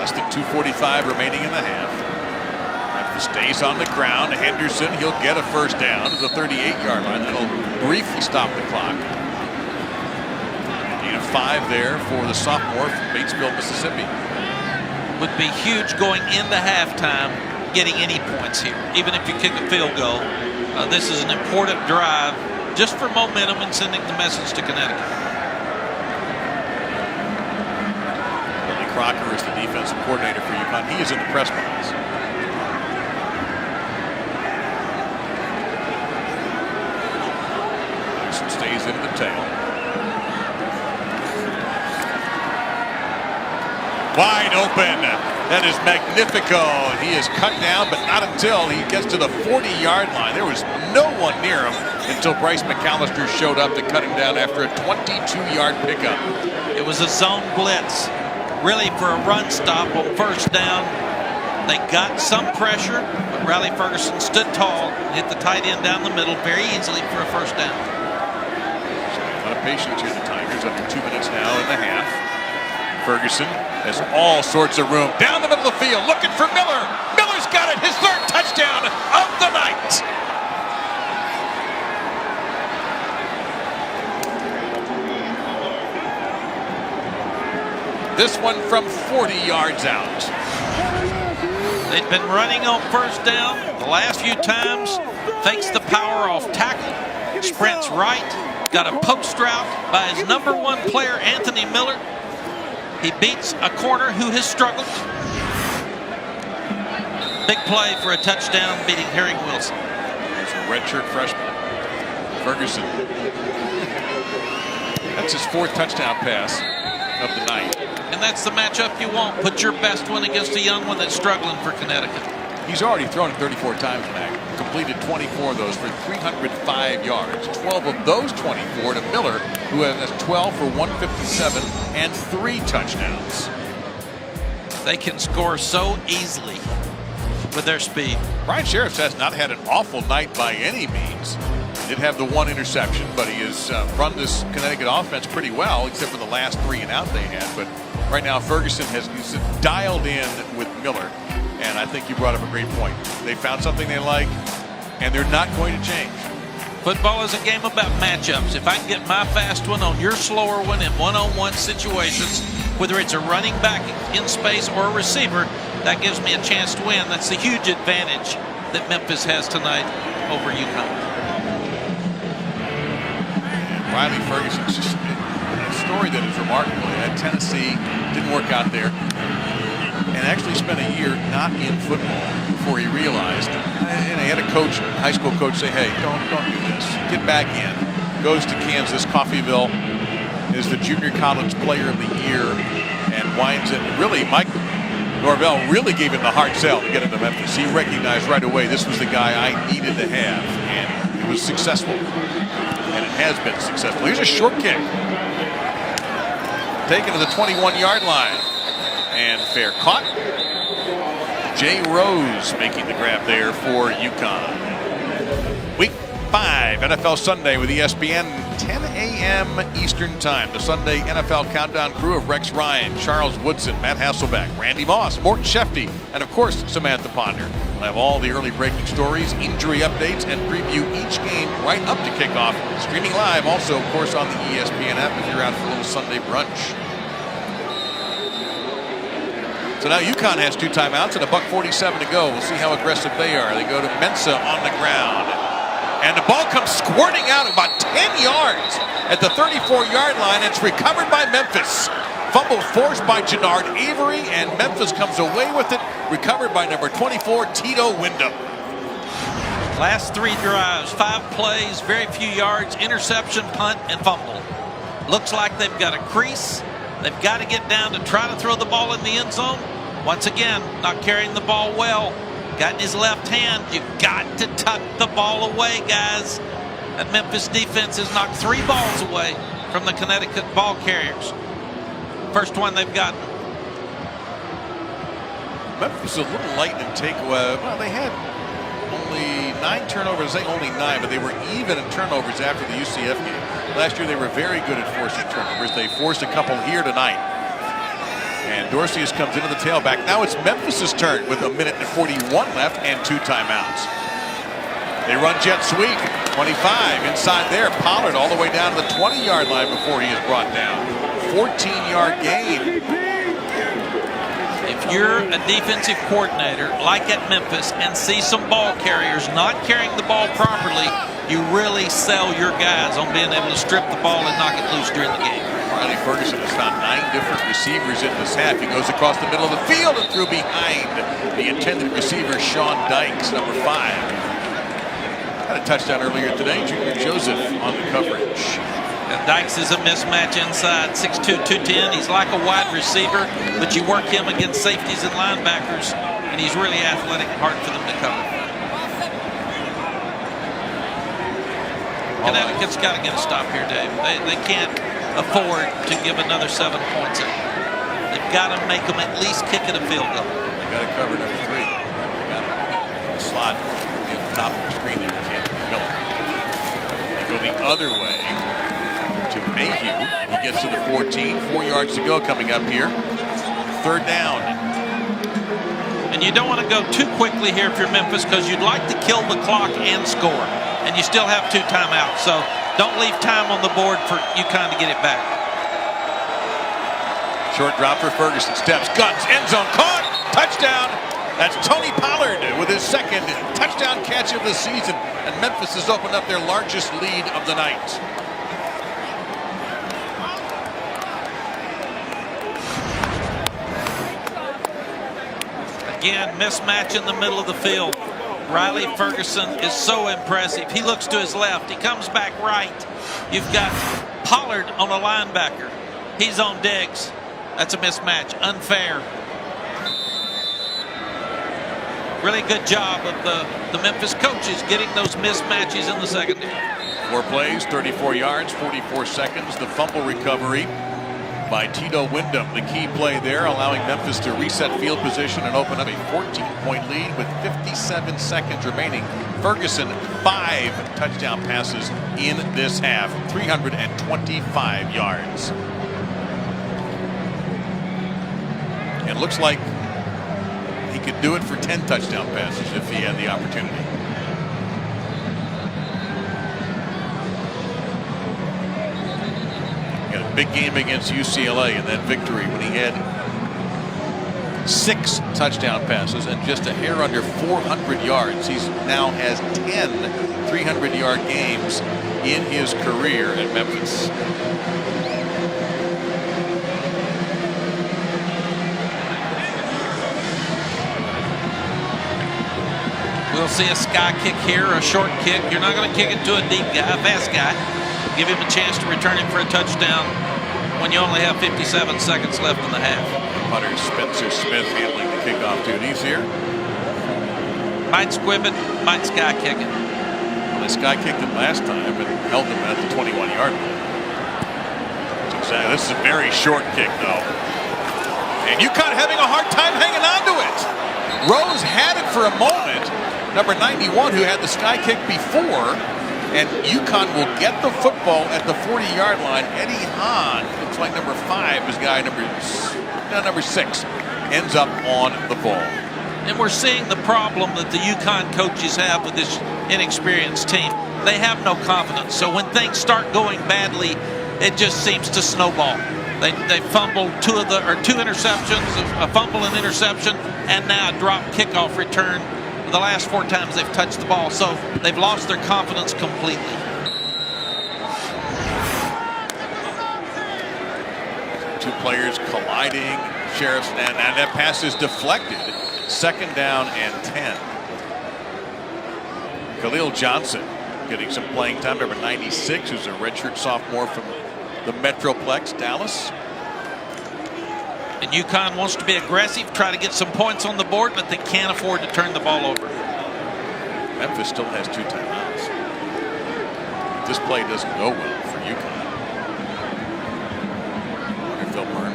Less than 2:45 remaining in the half. Memphis stays on the ground. Henderson, he'll get a 1st down to the 38-yard line. That'll briefly stop the clock. Gain of 5 there for the sophomore from Batesville, Mississippi. Would be huge going into halftime, getting any points here, even if you kick a field goal. This is an important drive just for momentum and sending the message to Connecticut. Billy Crocker is the defensive coordinator for UConn. He is in the press box. Wide open. That is Magnifico. He is cut down, but not until he gets to the 40-yard line. There was no one near him until Bryce McAllister showed up to cut him down after a 22-yard pickup. It was a zone blitz, really for a run stop on first down. They got some pressure, but Riley Ferguson stood tall, hit the tight end down the middle very easily for a first down. A lot of patience here, the Tigers, under 2 minutes now and a half. Ferguson has all sorts of room down the middle of the field, looking for Miller. Miller's got it, his third touchdown of the night. This one from 40 yards out. They've been running on first down the last few times. Fakes the power off tackle. Sprints right. Got a post route by his #1 player, Anthony Miller. He beats a corner who has struggled. Big play for a touchdown, beating Harry Wilson. He's a redshirt freshman. Ferguson. That's his 4th touchdown pass of the night. And that's the matchup you want. Put your best one against a young one that's struggling for Connecticut. He's already thrown it 34 times, Mac. Completed 24 of those for 305 yards. 12 of those 24 to Miller, who has 12 for 157 and 3 touchdowns. They can score so easily with their speed. Brian Sheriff has not had an awful night by any means. He did have the 1 interception, but he has run this Connecticut offense pretty well, except for the last 3 and out they had. But right now, Ferguson has dialed in with Miller. And I think you brought up a great point. They found something they like, and they're not going to change. Football is a game about matchups. If I can get my fast one on your slower one in one-on-one situations, whether it's a running back in space or a receiver, that gives me a chance to win. That's the huge advantage that Memphis has tonight over UConn. Riley Ferguson's just a story that is remarkable. At Tennessee, didn't work out there. And actually spent a year not in football before he realized. And he had a coach, a high school coach, say, "Hey, don't do this. Get back in." Goes to Kansas, Coffeyville, is the junior college player of the year, and winds it. Really, Mike Norvell really gave him the hard sell to get him to Memphis. He recognized right away this was the guy I needed to have, and it was successful. And it has been successful. Here's a short kick. Taken to the 21-yard line. And fair caught. Jay Rose making the grab there for UConn. Week 5 NFL Sunday with ESPN, 10 a.m. Eastern Time. The Sunday NFL Countdown crew of Rex Ryan, Charles Woodson, Matt Hasselbeck, Randy Moss, Morton Shefty, and of course Samantha Ponder. We'll have all the early breaking stories, injury updates, and preview each game right up to kickoff. Streaming live also, of course, on the ESPN app if you're out for a little Sunday brunch. So now UConn has 2 timeouts and $1:47 to go. We'll see how aggressive they are. They go to Mensah on the ground. And the ball comes squirting out about 10 yards at the 34-yard line. It's recovered by Memphis. Fumble forced by Jannard Avery, and Memphis comes away with it. Recovered by number 24, Tito Wyndham. Last 3 drives, 5 plays, very few yards, interception, punt, and fumble. Looks like they've got a crease. They've got to get down to try to throw the ball in the end zone. Once again, not carrying the ball well. Got in his left hand. You've got to tuck the ball away, guys. That Memphis defense has knocked 3 balls away from the Connecticut ball carriers. First one they've gotten. Memphis is a little light in takeaway. Well, they had only 9 turnovers. I say only 9, but they were even in turnovers after the UCF game. Last year they were very good at forcing turnovers. They forced a couple here tonight. And Dorcius comes into the tailback. Now it's Memphis' turn with 1:41 left and 2 timeouts. They run jet sweep. 25 inside there. Pollard all the way down to the 20-yard line before he is brought down. 14-yard gain. If you're a defensive coordinator like at Memphis and see some ball carriers not carrying the ball properly, you really sell your guys on being able to strip the ball and knock it loose during the game. Riley Ferguson has found 9 different receivers in this half. He goes across the middle of the field and through behind the intended receiver, Sean Dykes, number 5. Had a touchdown earlier today. Junior Joseph on the coverage. Dykes is a mismatch inside, 6'2", 210. He's like a wide receiver, but you work him against safeties and linebackers, and he's really athletic and hard for them to cover. Connecticut's got to get a stop here, Dave. They can't afford to give another 7 points in. They've got to make them at least kick at a field goal. They got to cover number 3. They got a slot in the top of the screen there. Miller. They go the other way to Mayhew. He gets to the 14. 4 yards to go coming up here. 3rd down. And you don't want to go too quickly here if you're Memphis, because you'd like to kill the clock and score. And you still have 2 timeouts. So don't leave time on the board for UConn to get it back. Short drop for Ferguson. Steps, guns, end zone, caught, touchdown. That's Tony Pollard with his 2nd touchdown catch of the season. And Memphis has opened up their largest lead of the night. Again, mismatch in the middle of the field. Riley Ferguson is so impressive. He looks to his left. He comes back right. You've got Pollard on a linebacker. He's on Diggs. That's a mismatch. Unfair. Really good job of the Memphis coaches getting those mismatches in the secondary. 4 plays, 34 yards, 44 seconds. The fumble recovery by Tito Wyndham, the key play there, allowing Memphis to reset field position and open up a 14-point lead with 57 seconds remaining. Ferguson, 5 touchdown passes in this half, 325 yards. And looks like he could do it for 10 touchdown passes if he had the opportunity. Big game against UCLA in that victory when he had 6 touchdown passes and just a hair under 400 yards. He now has 10 300-yard games in his career at Memphis. We'll see a sky kick here, a short kick. You're not going to kick it to a deep guy, a fast guy. Give him a chance to return it for a touchdown when you only have 57 seconds left in the half. Punter Spencer Smith handling the kickoff duties here. Might squib it, might sky kick it. Well, they sky kicked it last time and held him at the 21-yard line. This is a very short kick, though. And UConn having a hard time hanging on to it. Rose had it for a moment. Number 91, who had the sky kick before. And UConn will get the football at the 40-yard line. Eddie Hahn, looks like number 5, is guy number 6, ends up on the ball. And we're seeing the problem that the UConn coaches have with this inexperienced team. They have no confidence. So when things start going badly, it just seems to snowball. They fumbled 2 interceptions, a fumble and interception, and now a drop kickoff return. The last 4 times they've touched the ball, so they've lost their confidence completely. Two players colliding. Sheriff's, and that pass is deflected. 2nd down and 10. Khalil Johnson getting some playing time. Number 96, who's a redshirt sophomore from the Metroplex, Dallas. And UConn wants to be aggressive, try to get some points on the board, but they can't afford to turn the ball over. Memphis still has 2 timeouts. If this play doesn't go well for UConn, I wonder if they'll burn.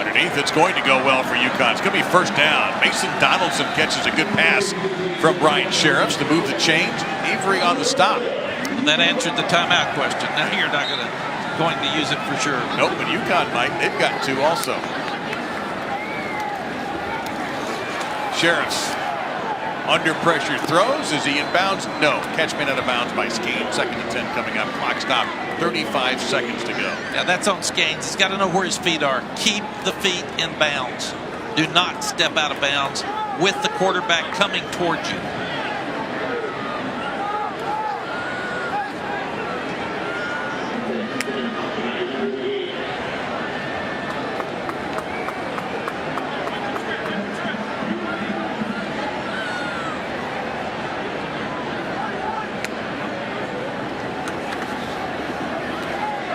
Underneath, it's going to go well for UConn. It's going to be 1st down. Mason Donaldson catches a good pass from Brian Sheriffs to move the chains. Avery on the stop. And that answered the timeout question. Now you're not going to use it for sure. Nope, but UConn might. They've got 2 also. Sheriffs under pressure throws. Is he in bounds? No. Catch made out of bounds by Skeen. 2nd and 10 coming up. Clock stop. 35 seconds to go. Yeah, that's on Skanes. He's got to know where his feet are. Keep the feet in bounds. Do not step out of bounds with the quarterback coming towards you.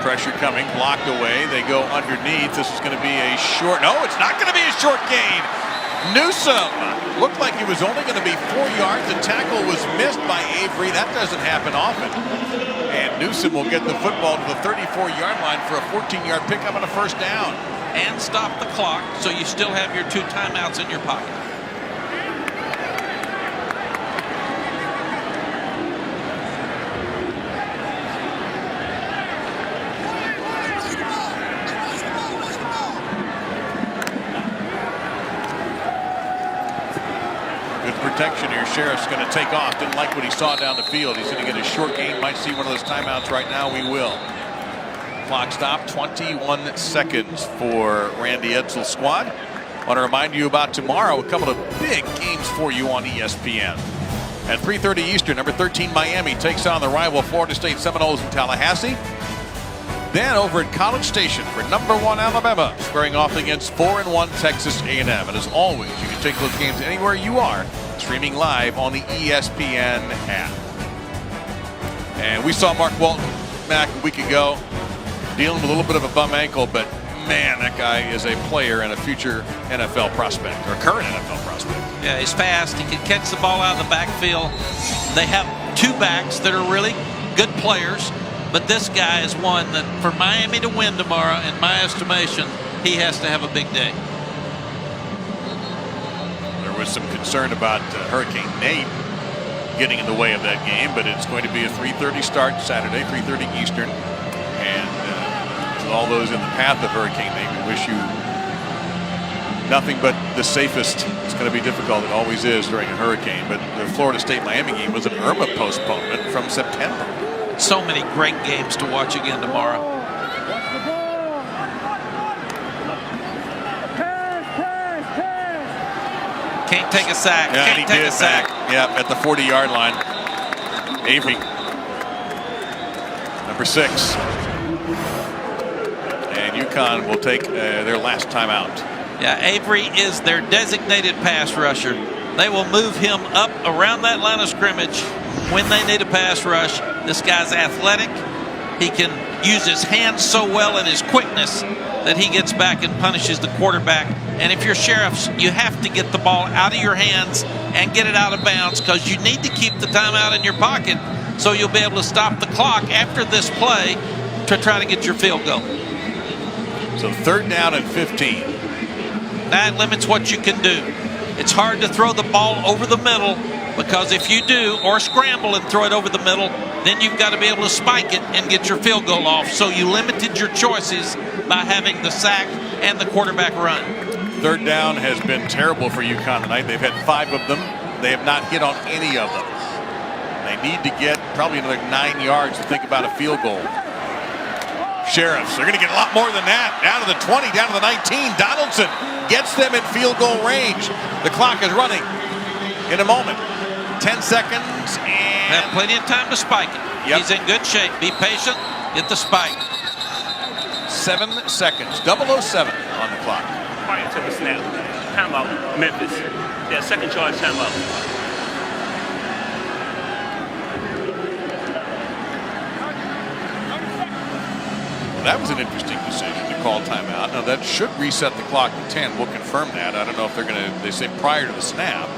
Pressure coming, blocked away. They go underneath. This is going to be a short. No, it's not going to be a short gain. Newsome looked like he was only going to be 4 yards. The tackle was missed by Avery. That doesn't happen often. And Newsome will get the football to the 34-yard line for a 14-yard pickup and a first down. And stop the clock so you still have your 2 timeouts in your pocket. Protection here. Sheriff's going to take off. Didn't like what he saw down the field. He's going to get a short gain. Might see one of those timeouts right now. We will. Clock stop. 21 seconds for Randy Edsall's squad. Want to remind you about tomorrow. A couple of big games for you on ESPN. At 3:30 Eastern, number 13 Miami takes on the rival Florida State Seminoles in Tallahassee. Then over at College Station for number 1 Alabama, squaring off against 4-1 Texas A&M. And as always, you can take those games anywhere you are, streaming live on the ESPN app. And we saw Mark Walton back a week ago, dealing with a little bit of a bum ankle, but man, that guy is a player and a future NFL prospect, or current NFL prospect. Yeah, he's fast. He can catch the ball out of the backfield. They have 2 backs that are really good players. But this guy is one that, for Miami to win tomorrow, in my estimation, he has to have a big day. There was some concern about Hurricane Nate getting in the way of that game, but it's going to be a 3:30 start Saturday, 3:30 Eastern. And to all those in the path of Hurricane Nate, we wish you nothing but the safest. It's going to be difficult. It always is during a hurricane. But the Florida State-Miami game was an Irma postponement from September. So many great games to watch again tomorrow. Can't take a sack. Yeah, Can't he take did a sack. Yeah, at the 40-yard line. Avery, number 6. And UConn will take their last timeout. Yeah, Avery is their designated pass rusher. They will move him up around that line of scrimmage when they need a pass rush. This guy's athletic. He can use his hands so well and his quickness that he gets back and punishes the quarterback. And if you're Sheriffs, you have to get the ball out of your hands and get it out of bounds, because you need to keep the timeout in your pocket so you'll be able to stop the clock after this play to try to get your field goal. So 3rd down and 15. That limits what you can do. It's hard to throw the ball over the middle, because if you do, or scramble and throw it over the middle, then you've got to be able to spike it and get your field goal off. So you limited your choices by having the sack and the quarterback run. 3rd down has been terrible for UConn tonight. They've had 5 of them. They have not hit on any of them. They need to get probably another 9 yards to think about a field goal. Sheriffs, they're going to get a lot more than that. Down to the 20, down to the 19. Donaldson gets them in field goal range. The clock is running in a moment. 10 seconds and... Have plenty of time to spike it. Yep. He's in good shape. Be patient. Get the spike. 7 seconds. 007 on the clock. Quiet to the snap. Timeout, Memphis. Yeah, second charge timeout. Well, that was an interesting decision to call timeout. Now, that should reset the clock to 10. We'll confirm that. I don't know if they're going to... They say prior to the snap.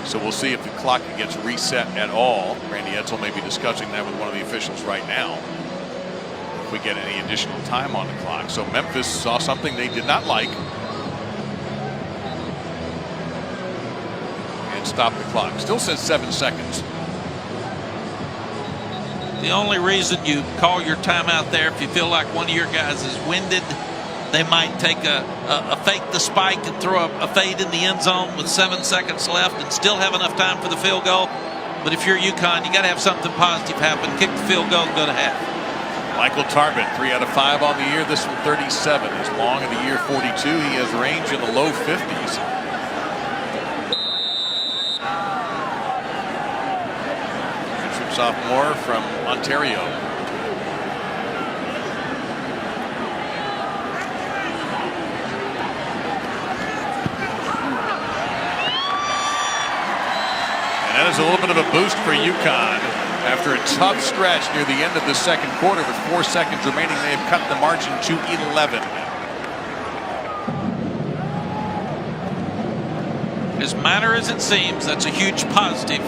So we'll see if the clock gets reset at all. Randy Edsall may be discussing that with one of the officials right now. If we get any additional time on the clock. So Memphis saw something they did not like. And stopped the clock. Still says 7 seconds. The only reason you call your timeout there, if you feel like one of your guys is winded, they might take a fake the spike and throw a fade in the end zone with 7 seconds left and still have enough time for the field goal. But if you're UConn, you got to have something positive happen. Kick the field goal and go to half. Michael Tarbett, 3 out of 5 on the year. This from 37 is long in the year 42. He has range in the low 50s. True sophomore from Ontario. That is a little bit of a boost for UConn. After a tough stretch near the end of the second quarter with 4 seconds remaining, they have cut the margin to 11. As minor as it seems, that's a huge positive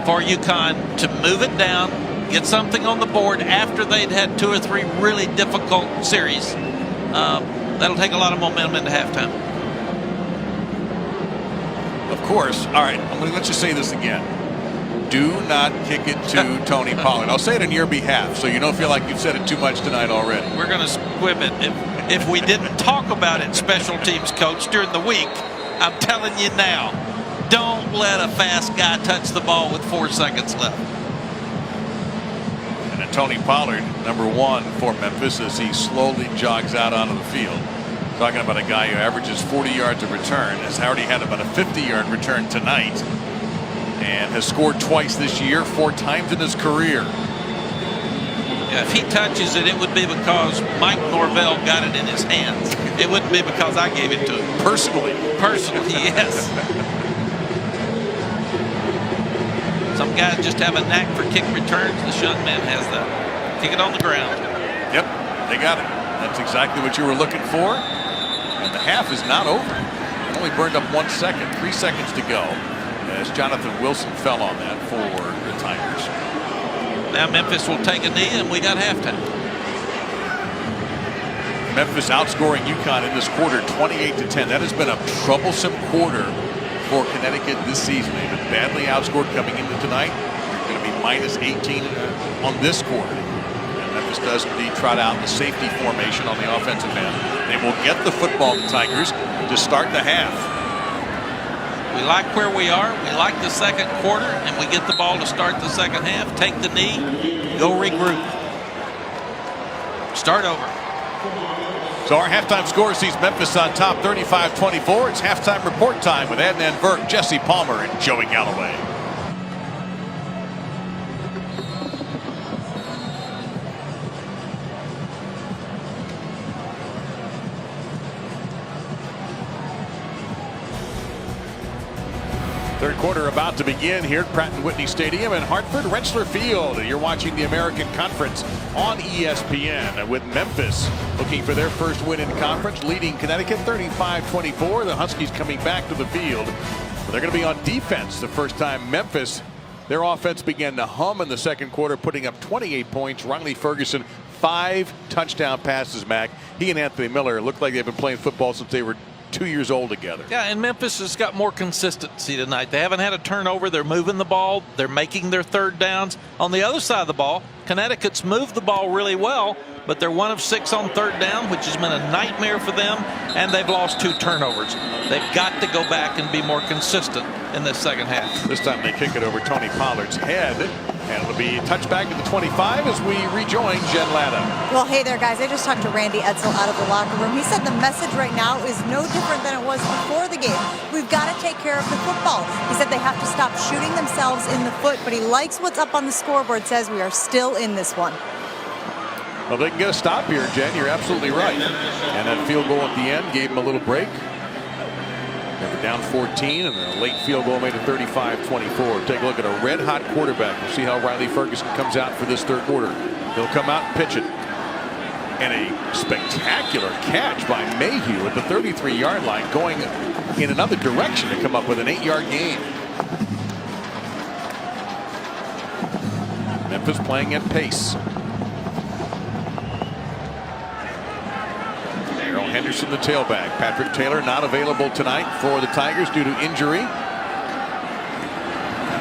for UConn to move it down, get something on the board after they'd had 2 or 3 really difficult series. That'll take a lot of momentum into halftime. Of course. All right, let's just say this again. Do not kick it to Tony Pollard. I'll say it on your behalf, so you don't feel like you've said it too much tonight already. We're going to squib it. If we didn't talk about it, special teams coach, during the week, I'm telling you now, don't let a fast guy touch the ball with 4 seconds left. And then Tony Pollard, number 1 for Memphis, as he slowly jogs out onto the field. Talking about a guy who averages 40 yards a return, has already had about a 50-yard return tonight, and has scored twice this year, 4 times in his career. Yeah, if he touches it, it would be because Mike Norvell got it in his hands. It wouldn't be because I gave it to him. Personally, yes. Some guys just have a knack for kick returns. This young man has that. Kick it on the ground. Yep, they got it. That's exactly what you were looking for. And the half is not over. Only burned up 1 second, 3 seconds to go, as Jonathan Wilson fell on that for the Tigers. Now Memphis will take a knee, and we got halftime. Memphis outscoring UConn in this quarter 28-10. That has been a troublesome quarter for Connecticut this season. They've been badly outscored coming into tonight. They're going to be minus 18 on this quarter. And Memphis does indeed trot out the safety formation on the offensive end. They will get the football, the Tigers, to start the half. We like where we are. We like the second quarter, and we get the ball to start the second half. Take the knee, go regroup, start over. So our halftime score sees Memphis on top 35-24. It's halftime report time with Adnan Burke, Jesse Palmer, and Joey Galloway. Third quarter about to begin here at Pratt & Whitney Stadium in Hartford, Rensselaer Field. You're watching the American Conference on ESPN with Memphis looking for their first win in conference, leading Connecticut 35-24. The Huskies coming back to the field. They're going to be on defense the first time. Memphis, their offense began to hum in the second quarter, putting up 28 points. Riley Ferguson, 5 touchdown passes, Mac. He and Anthony Miller look like they've been playing football since they were 2 years old together. Yeah, and Memphis has got more consistency tonight. They haven't had a turnover. They're moving the ball. They're making their third downs. On the other side of the ball, Connecticut's moved the ball really well, but they're 1 of 6 on third down, which has been a nightmare for them, and they've lost 2 turnovers. They've got to go back and be more consistent in this second half. This time they kick it over Tony Pollard's head, and it'll be touchback at the 25 as we rejoin Jen Latta. Well, hey there, guys. I just talked to Randy Edsall out of the locker room. He said the message right now is no different than it was before the game. We've got to take care of the football. He said they have to stop shooting themselves in the foot, but he likes what's up on the scoreboard, says we are still in this one. Well, they can get a stop here, Jen. You're absolutely right. And that field goal at the end gave them a little break. They were down 14, and a late field goal made it 35-24. Take a look at a red-hot quarterback. We'll see how Riley Ferguson comes out for this third quarter. He'll come out and pitch it. And a spectacular catch by Mayhew at the 33-yard line, going in another direction to come up with an 8-yard gain. Memphis playing at pace. Henderson, the tailback. Patrick Taylor not available tonight for the Tigers due to injury. And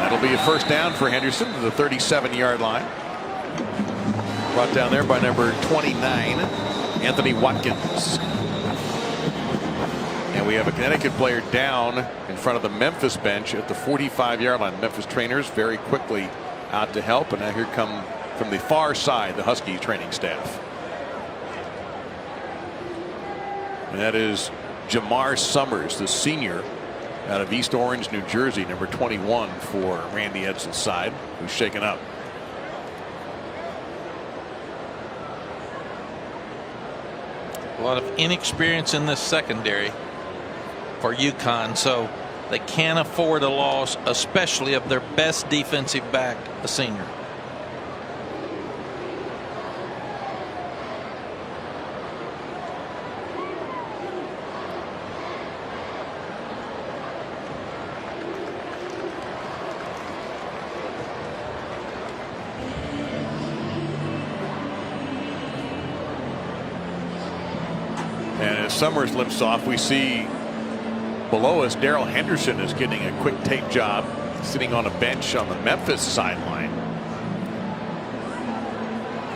that'll be a first down for Henderson to the 37-yard line. Brought down there by number 29, Anthony Watkins. And we have a Connecticut player down in front of the Memphis bench at the 45-yard line. Memphis trainers very quickly out to help. And now here come from the far side the Husky training staff. And that is Jamar Summers, the senior out of East Orange, New Jersey, number 21 for Randy Edsall's side, who's shaken up. A lot of inexperience in this secondary for UConn, so they can't afford a loss, especially of their best defensive back, a senior. And as Summers limps off, we see below us Darrell Henderson is getting a quick tape job, sitting on a bench on the Memphis sideline.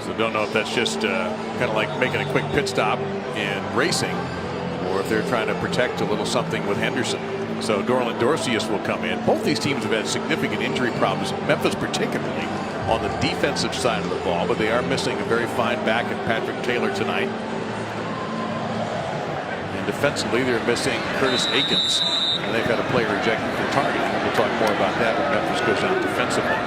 So don't know if that's just kind of like making a quick pit stop in racing, or if they're trying to protect a little something with Henderson. So Dorland Dorcius will come in. Both these teams have had significant injury problems, Memphis particularly on the defensive side of the ball, but they are missing a very fine back in Patrick Taylor tonight. And defensively, they're missing Curtis Akins, and they've had a player ejected for targeting. And we'll talk more about that when Memphis goes out defensively.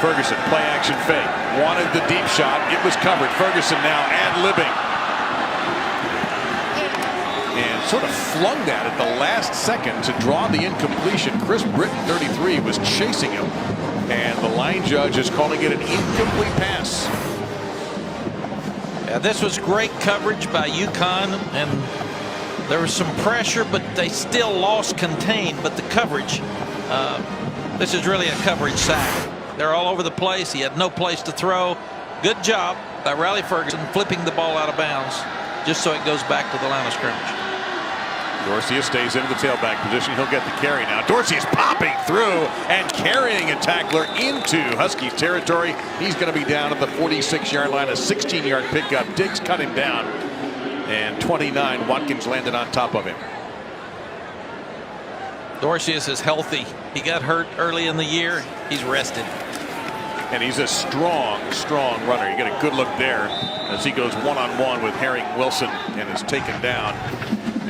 Ferguson, play action fake, wanted the deep shot. It was covered. Ferguson now ad-libbing. And sort of flung that at the last second to draw the incompletion. Chris Britton, 33, was chasing him, and the line judge is calling it an incomplete pass. Yeah, this was great coverage by UConn, and there was some pressure, but they still lost contained. But the coverage, this is really a coverage sack. They're all over the place. He had no place to throw. Good job by Riley Ferguson flipping the ball out of bounds just so it goes back to the line of scrimmage. Dorcius stays into the tailback position. He'll get the carry now. Dorcius popping through and carrying a tackler into Huskies territory. He's going to be down at the 46-yard line. A 16-yard pickup. Diggs cut him down. And 29, Watkins landed on top of him. Dorcius is healthy. He got hurt early in the year. He's rested. And he's a strong runner. You get a good look there as he goes one-on-one with Herring Wilson and is taken down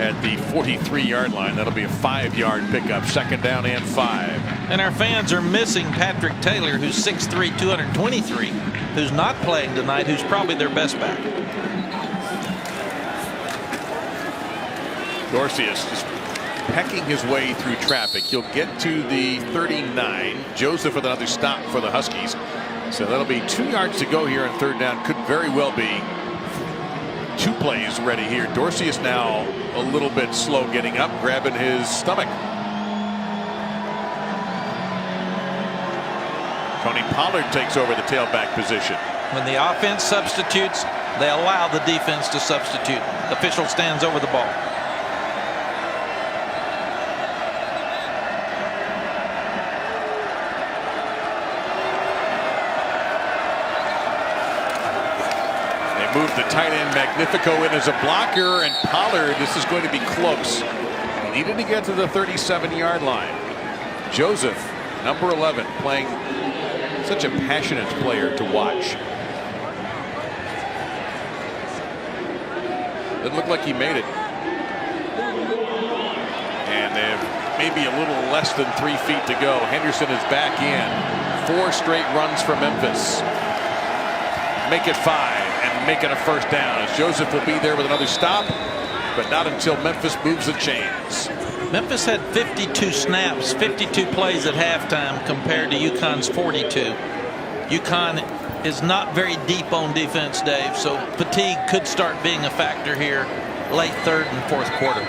at the 43-yard line. That'll be a 5-yard pickup. Second down and 5. And our fans are missing Patrick Taylor, who's 6'3", 223, who's not playing tonight, who's probably their best back. Dorcius is pecking his way through traffic. He'll get to the 39. Joseph with another stop for the Huskies. So that'll be 2 yards to go here on third down. Could very well be 2 plays ready here. Dorcius now a little bit slow getting up, grabbing his stomach. Tony Pollard takes over the tailback position. When the offense substitutes, they allow the defense to substitute. The official stands over the ball. Move the tight end Magnifico in as a blocker, and Pollard, this is going to be close. He needed to get to the 37-yard line. Joseph, number 11, playing such a passionate player to watch. Didn't look like he made it. And they have maybe a little less than 3 feet to go. Henderson is back in. 4 straight runs for Memphis. Make it 5. And make it a first down, as Joseph will be there with another stop, but not until Memphis moves the chains. Memphis had 52 snaps, 52 plays at halftime compared to UConn's 42. UConn is not very deep on defense, Dave, so fatigue could start being a factor here late third and fourth quarter.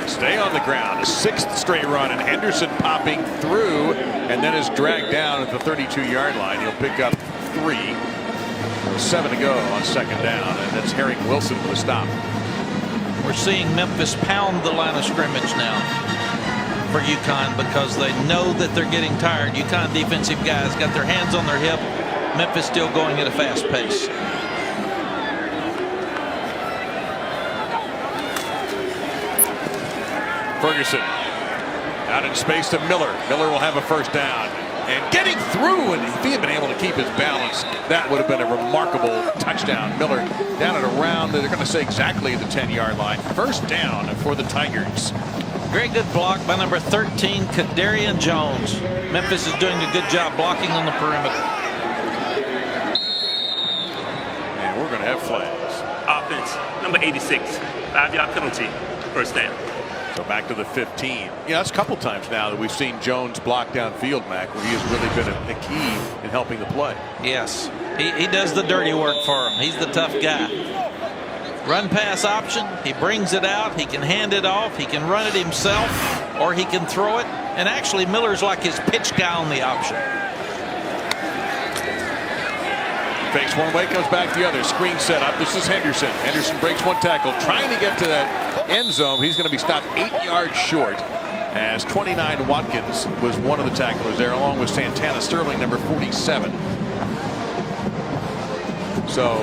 Stay on the ground, a 6th straight run, and Henderson popping through and then is dragged down at the 32-yard line. He'll pick up 3. 7 to go on second down, and that's Herring Wilson with a stop. We're seeing Memphis pound the line of scrimmage now for UConn because they know that they're getting tired. UConn defensive guys got their hands on their hip. Memphis still going at a fast pace. Ferguson out in space to Miller. Miller will have a first down. And getting through, and if he had been able to keep his balance, that would have been a remarkable touchdown. Miller down at around, they're going to say exactly the 10-yard line. First down for the Tigers. Very good block by number 13, Kadarian Jones. Memphis is doing a good job blocking on the perimeter. And we're going to have flags. Offense, number 86, 5-yard penalty, first down. So back to the 15. Yeah, that's a couple times now that we've seen Jones block downfield, Mac, where he has really been a key in helping the play. Yes, he does the dirty work for him. He's the tough guy. Run pass option. He brings it out. He can hand it off. He can run it himself, or he can throw it. And actually, Miller's like his pitch guy on the option. Fakes one way, comes back the other. Screen set up. This is Henderson. Henderson breaks one tackle, trying to get to that end zone. He's going to be stopped 8 yards short, as 29 Watkins was one of the tacklers there, along with Santana Sterling, number 47. So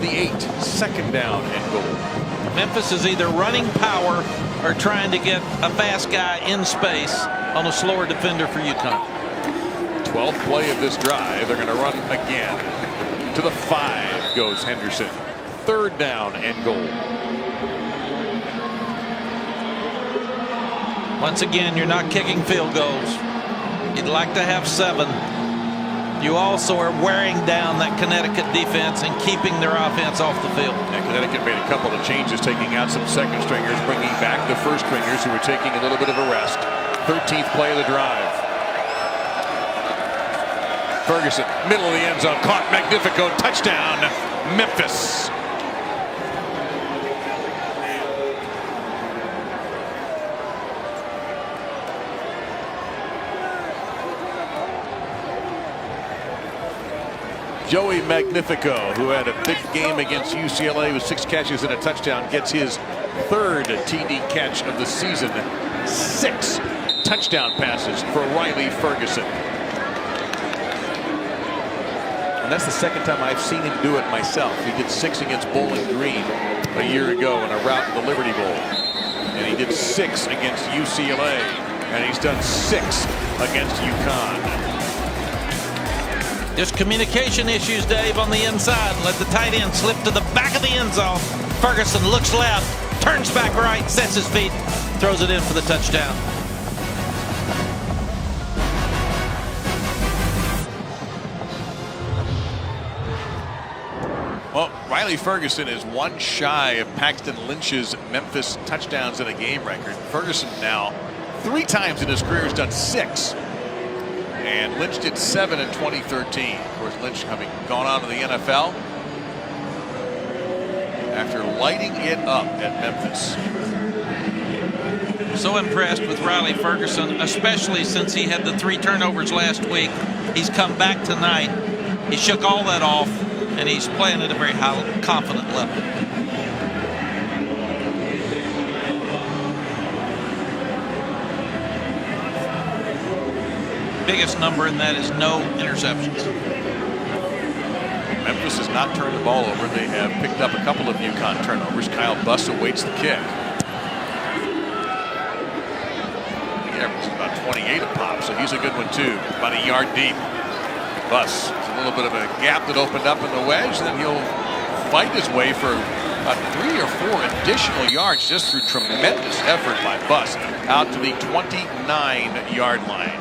the 8, 2nd down and goal. Memphis is either running power or trying to get a fast guy in space on a slower defender for UConn. 12th play of this drive. They're going to run again. To the 5 goes Henderson. 3rd down and goal. Once again, you're not kicking field goals. You'd like to have 7. You also are wearing down that Connecticut defense and keeping their offense off the field. And Connecticut made a couple of changes, taking out some second stringers, bringing back the first stringers who were taking a little bit of a rest. 13th play of the drive. Ferguson, middle of the end zone, caught. Magnifico, touchdown, Memphis. Joey Magnifico, who had a big game against UCLA with 6 catches and a touchdown, gets his 3rd TD catch of the season. 6 touchdown passes for Riley Ferguson. And that's the 2nd time I've seen him do it myself. He did 6 against Bowling Green a year ago in a rout in the Liberty Bowl. And he did 6 against UCLA. And he's done 6 against UConn. Just communication issues, Dave, on the inside. Let the tight end slip to the back of the end zone. Ferguson looks left, turns back right, sets his feet, throws it in for the touchdown. Well, Riley Ferguson is 1 shy of Paxton Lynch's Memphis touchdowns in a game record. Ferguson now 3 times in his career has done 6. And Lynch did 7 in 2013. Of course, Lynch having gone on to the NFL after lighting it up at Memphis. So impressed with Riley Ferguson, especially since he had the 3 turnovers last week. He's come back tonight. He shook all that off, and he's playing at a very high, confident level. Biggest number in that is no interceptions. Memphis has not turned the ball over. They have picked up a couple of UConn turnovers. Kyle Buss awaits the kick. He averages about 28 a pop, so he's a good one too. About a yard deep. Buss, it's a little bit of a gap that opened up in the wedge, then he'll fight his way for about 3 or 4 additional yards just through tremendous effort by Buss out to the 29-yard line.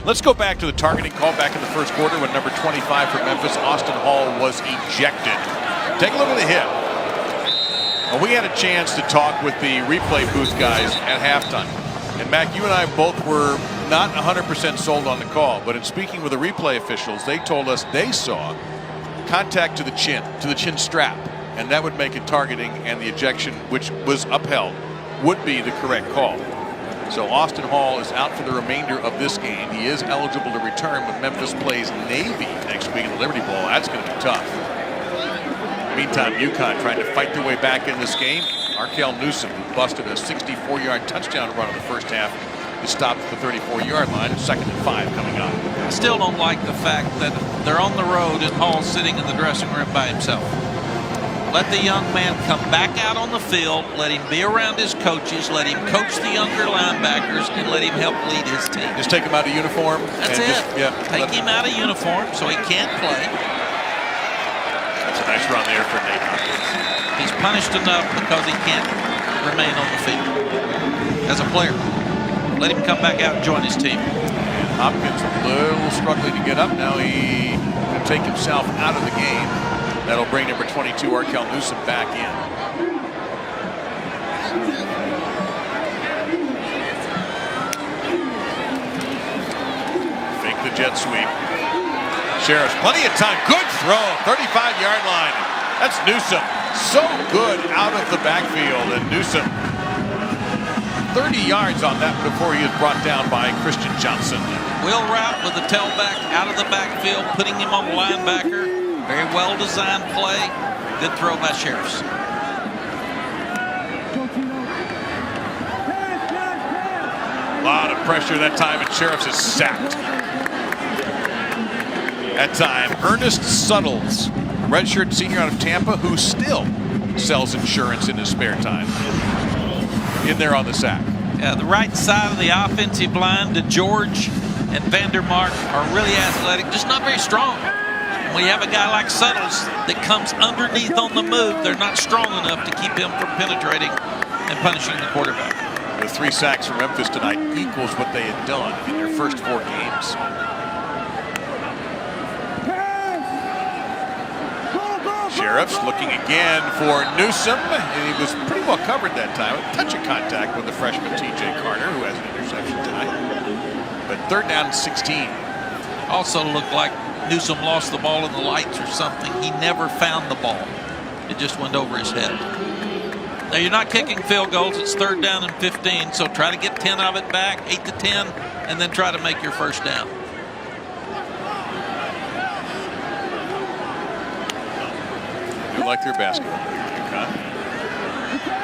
Let's go back to the targeting call back in the first quarter when number 25 for Memphis, Austin Hall, was ejected. Take a look at the hit. Well, we had a chance to talk with the replay booth guys at halftime. And Mac, you and I both were not 100% sold on the call, but in speaking with the replay officials, they told us they saw contact to the chin strap, and that would make it targeting, and the ejection, which was upheld, would be the correct call. So Austin Hall is out for the remainder of this game. He is eligible to return when Memphis plays Navy next week in the Liberty Bowl. That's going to be tough. Meantime, UConn trying to fight their way back in this game. Arkel Newsom, who busted a 64-yard touchdown run in the first half, is stopped at the 34-yard line. 2nd and 5 coming up. I still don't like the fact that they're on the road and Hall's sitting in the dressing room by himself. Let the young man come back out on the field, let him be around his coaches, let him coach the younger linebackers, and let him help lead his team. Just take him out of uniform. That's it. Take him out of uniform so he can't play. That's a nice run there for Nate Hopkins. He's punished enough because he can't remain on the field as a player. Let him come back out and join his team. And Hopkins a little struggling to get up. Now he can take himself out of the game. That'll bring number 22, Arkel Newsom, back in. Fake the jet sweep. Sheriff's plenty of time. Good throw. 35-yard line. That's Newsom. So good out of the backfield. And Newsom 30 yards on that before he was brought down by Christian Johnson. Wheel route with the tailback out of the backfield, putting him on the linebacker. Very well designed play. Good throw by Sheriffs. A lot of pressure that time, and Sheriffs is sacked. That time, Ernest Suttles, redshirt senior out of Tampa, who still sells insurance in his spare time, in there on the sack. Yeah, the right side of the offensive line, DeGeorge and Vandermark are really athletic, just not very strong. When you have a guy like Suttles that comes underneath on the move, they're not strong enough to keep him from penetrating and punishing the quarterback. The 3 sacks from Memphis tonight equals what they had done in their first 4 games. Sheriffs looking again for Newsome, and he was pretty well covered that time. A touch of contact with the freshman T.J. Carter, who has an interception tonight. But 3rd down and 16. Also looked like Newsome lost the ball in the lights or something. He never found the ball. It just went over his head. Now, you're not kicking field goals. It's 3rd down and 15, so try to get 10 of it back, 8 to 10, and then try to make your 1st down. You like their basketball. UConn.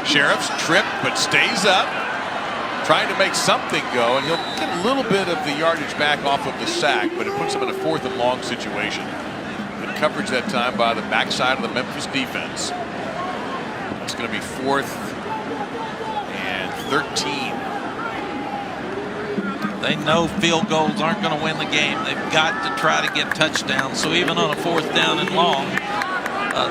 Sheriffs trip, but stays up, trying to make something go, and he'll get a little bit of the yardage back off of the sack, but it puts him in a 4th and long situation. Good coverage that time by the backside of the Memphis defense. It's going to be 4th and 13. They know field goals aren't going to win the game. They've got to try to get touchdowns. So even on a 4th down and long,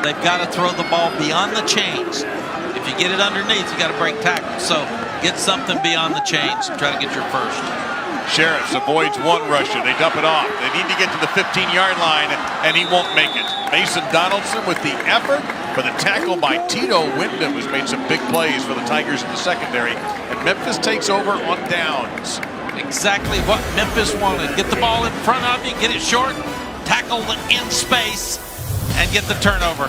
they've got to throw the ball beyond the chains. If you get it underneath, you got to break tackles. So get something beyond the chains and try to get your 1st. Sheriffs avoids 1 rusher. They dump it off. They need to get to the 15-yard line, and he won't make it. Mason Donaldson with the effort, but the tackle by Tito Wyndham has made some big plays for the Tigers in the secondary, and Memphis takes over on downs. Exactly what Memphis wanted. Get the ball in front of you, get it short, tackle in space, and get the turnover.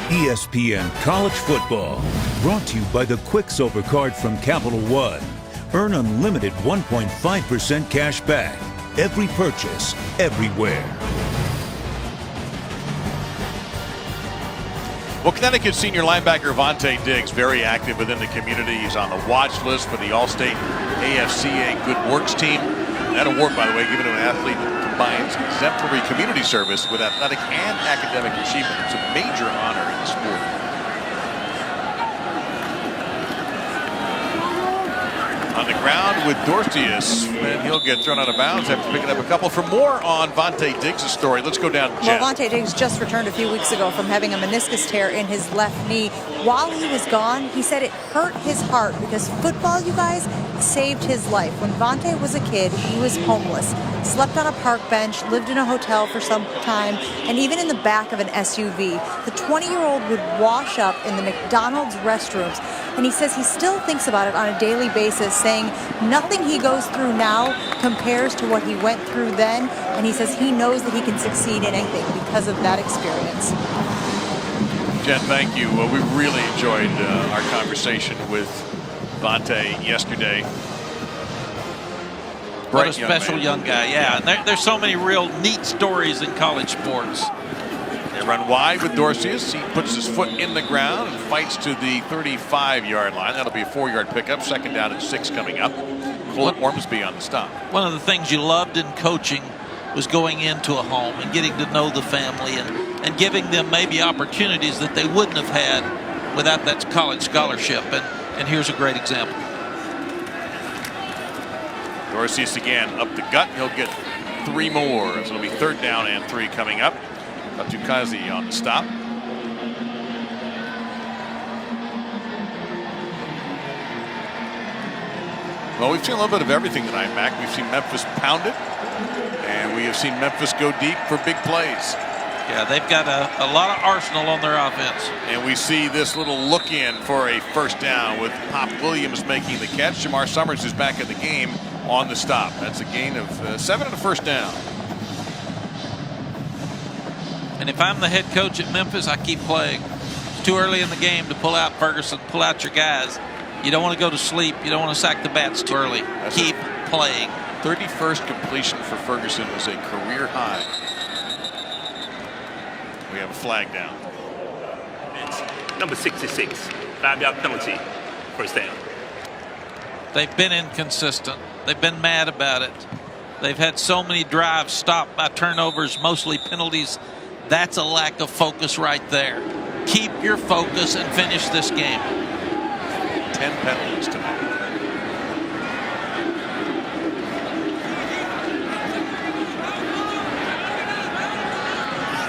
ESPN College Football, brought to you by the Quicksilver Card from Capital One. Earn unlimited 1.5% cash back. Every purchase, everywhere. Well, Connecticut senior linebacker Vontae Diggs, very active within the community. He's on the watch list for the All-State AFCA Good Works team. That award, by the way, given to an athlete that combines exemplary community service with athletic and academic achievement. It's a major honor in the sport. On the ground with Dorcius, and he'll get thrown out of bounds after picking up a couple. For more on Vontae Diggs' story, let's go down to Jen. Well, Vontae Diggs just returned a few weeks ago from having a meniscus tear in his left knee. While he was gone, he said it hurt his heart because football, you guys, saved his life. When Vontae was a kid, he was homeless, slept on a park bench, lived in a hotel for some time, and even in the back of an SUV. The 20-year-old would wash up in the McDonald's restrooms, and he says he still thinks about it on a daily basis, saying nothing he goes through now compares to what he went through then, and he says he knows that he can succeed in anything because of that experience. Jen, thank you. Well, we really enjoyed our conversation with Vontae yesterday. What a special young guy, yeah. And there's so many real neat stories in college sports. They run wide with Dorcius. He puts his foot in the ground and fights to the 35-yard line. That'll be a 4-yard pickup. 2nd down and 6 coming up. Full Ormsby on the stop. One of the things you loved in coaching was going into a home and getting to know the family and giving them maybe opportunities that they wouldn't have had without that college scholarship. And here's a great example. Dorcius again up the gut. He'll get 3 more. So it'll be 3rd down and 3 coming up. Tukazi on the stop. Well, we've seen a little bit of everything tonight, Mac. We've seen Memphis pound it, and we have seen Memphis go deep for big plays. Yeah, they've got a lot of arsenal on their offense. And we see this little look in for a 1st down with Pop Williams making the catch. Jamar Summers is back in the game on the stop. That's a gain of 7 and a 1st down. And if I'm the head coach at Memphis, I keep playing. It's too early in the game to pull out Ferguson, pull out your guys. You don't want to go to sleep. You don't want to sack the bats too early. Keep playing. 31st completion for Ferguson was a career high. We have a flag down. It's number 66, 5-yard penalty, first down. They've been inconsistent. They've been mad about it. They've had so many drives stopped by turnovers, mostly penalties. That's a lack of focus right there. Keep your focus and finish this game. 10 penalties tonight.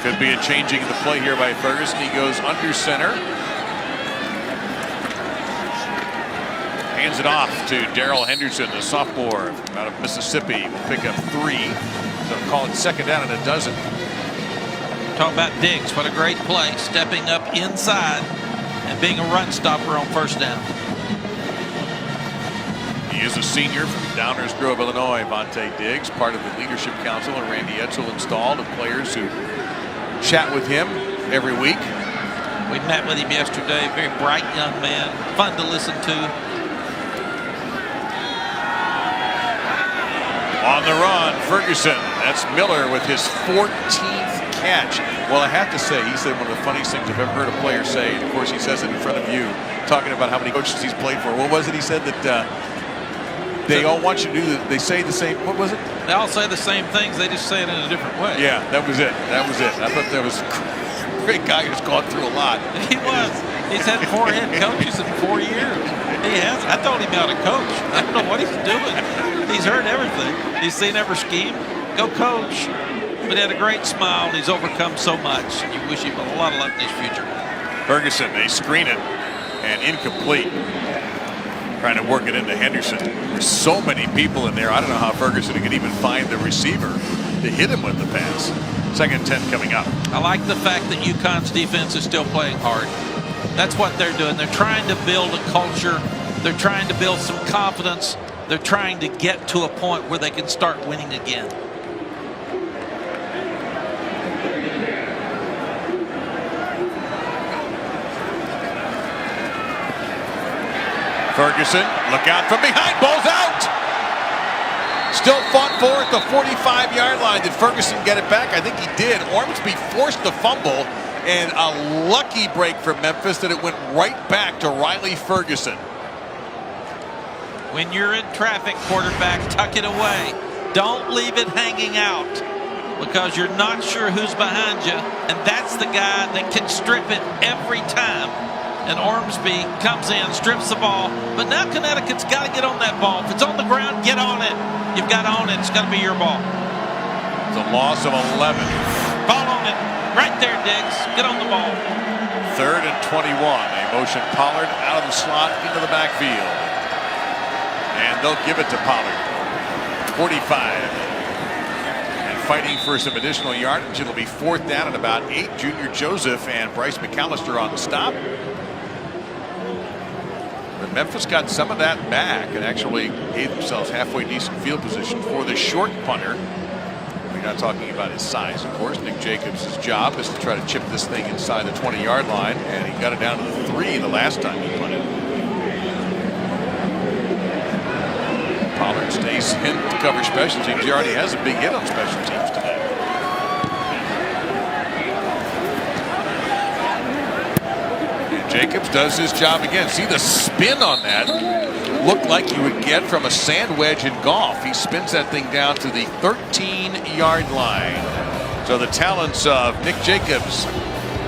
Could be a changing of the play here by Ferguson. He goes under center. Hands it off to Darrell Henderson, the sophomore out of Mississippi. Will pick up 3. So call it second down and a dozen. Talk about Diggs. What a great play. Stepping up inside and being a run stopper on first down. He is a senior from Downers Grove, Illinois. Vontae Diggs, part of the leadership council, and Randy Edsall installed, of players who chat with him every week. We met with him yesterday. Very bright young man. Fun to listen to. On the run, Ferguson. That's Miller with his 14th catch. Well, I have to say, he said one of the funniest things I've ever heard a player say. And of course, he says it in front of you, talking about how many coaches he's played for. What was it he said that they all want you to do? They say the same. What was it? They all say the same things. They just say it in a different way. Yeah, that was it. That was it. I thought that was a great guy who's gone through a lot. He was. He's had 4 head coaches in 4 years. He has. I told him how to coach. I don't know what he's doing. He's heard everything. He's seen every scheme. Go coach. But he had a great smile, and he's overcome so much. You wish him a lot of luck in his future. Ferguson, they screen it, and incomplete. Trying to work it into Henderson. There's so many people in there. I don't know how Ferguson could even find the receiver to hit him with the pass. Second 10 coming up. I like the fact that UConn's defense is still playing hard. That's what they're doing. They're trying to build a culture. They're trying to build some confidence. They're trying to get to a point where they can start winning again. Ferguson, look out from behind, ball's out! Still fought for at the 45-yard line. Did Ferguson get it back? I think he did. Ormsby forced the fumble, and a lucky break from Memphis that it went right back to Riley Ferguson. When you're in traffic, quarterback, tuck it away. Don't leave it hanging out because you're not sure who's behind you, and that's the guy that can strip it every time. And Ormsby comes in, strips the ball, but now Connecticut's got to get on that ball. If it's on the ground, get on it. You've got to own it. It's got to be your ball. It's a loss of 11. Ball on it. Right there, Diggs. Get on the ball. 3rd and 21. A motion Pollard out of the slot into the backfield. And they'll give it to Pollard. 45. And fighting for some additional yardage. It'll be 4th down and about 8. Junior Joseph and Bryce McAllister on the stop. But Memphis got some of that back and actually gave themselves halfway decent field position for the short punter. We're not talking about his size, of course. Nick Jacobs' job is to try to chip this thing inside the 20-yard line, and he got it down to the 3 the last time he punted. Pollard stays in to cover special teams. He already has a big hit on special teams today. Jacobs does his job again. See the spin on that. Looked like you would get from a sand wedge in golf. He spins that thing down to the 13-yard line. So the talents of Nick Jacobs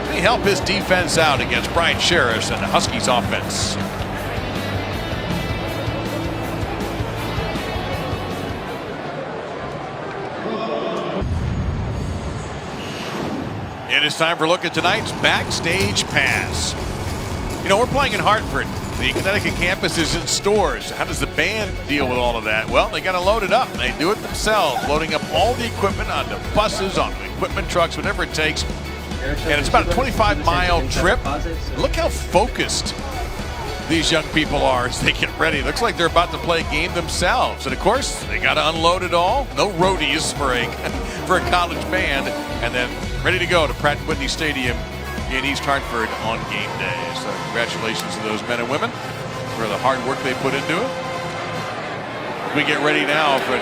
may help his defense out against Brian Sheriff's and the Huskies offense. It is time for a look at tonight's Backstage Pass. You know, we're playing in Hartford. The Connecticut campus is in stores. How does the band deal with all of that? Well, they got to load it up. They do it themselves, loading up all the equipment onto buses, on equipment trucks, whatever it takes. And it's about a 25-mile trip. Look how focused these young people are as they get ready. It looks like they're about to play a game themselves. And of course, they got to unload it all. No roadies for a college band. And then ready to go to Pratt & Whitney Stadium in East Hartford on game day. So congratulations to those men and women for the hard work they put into it. We get ready now for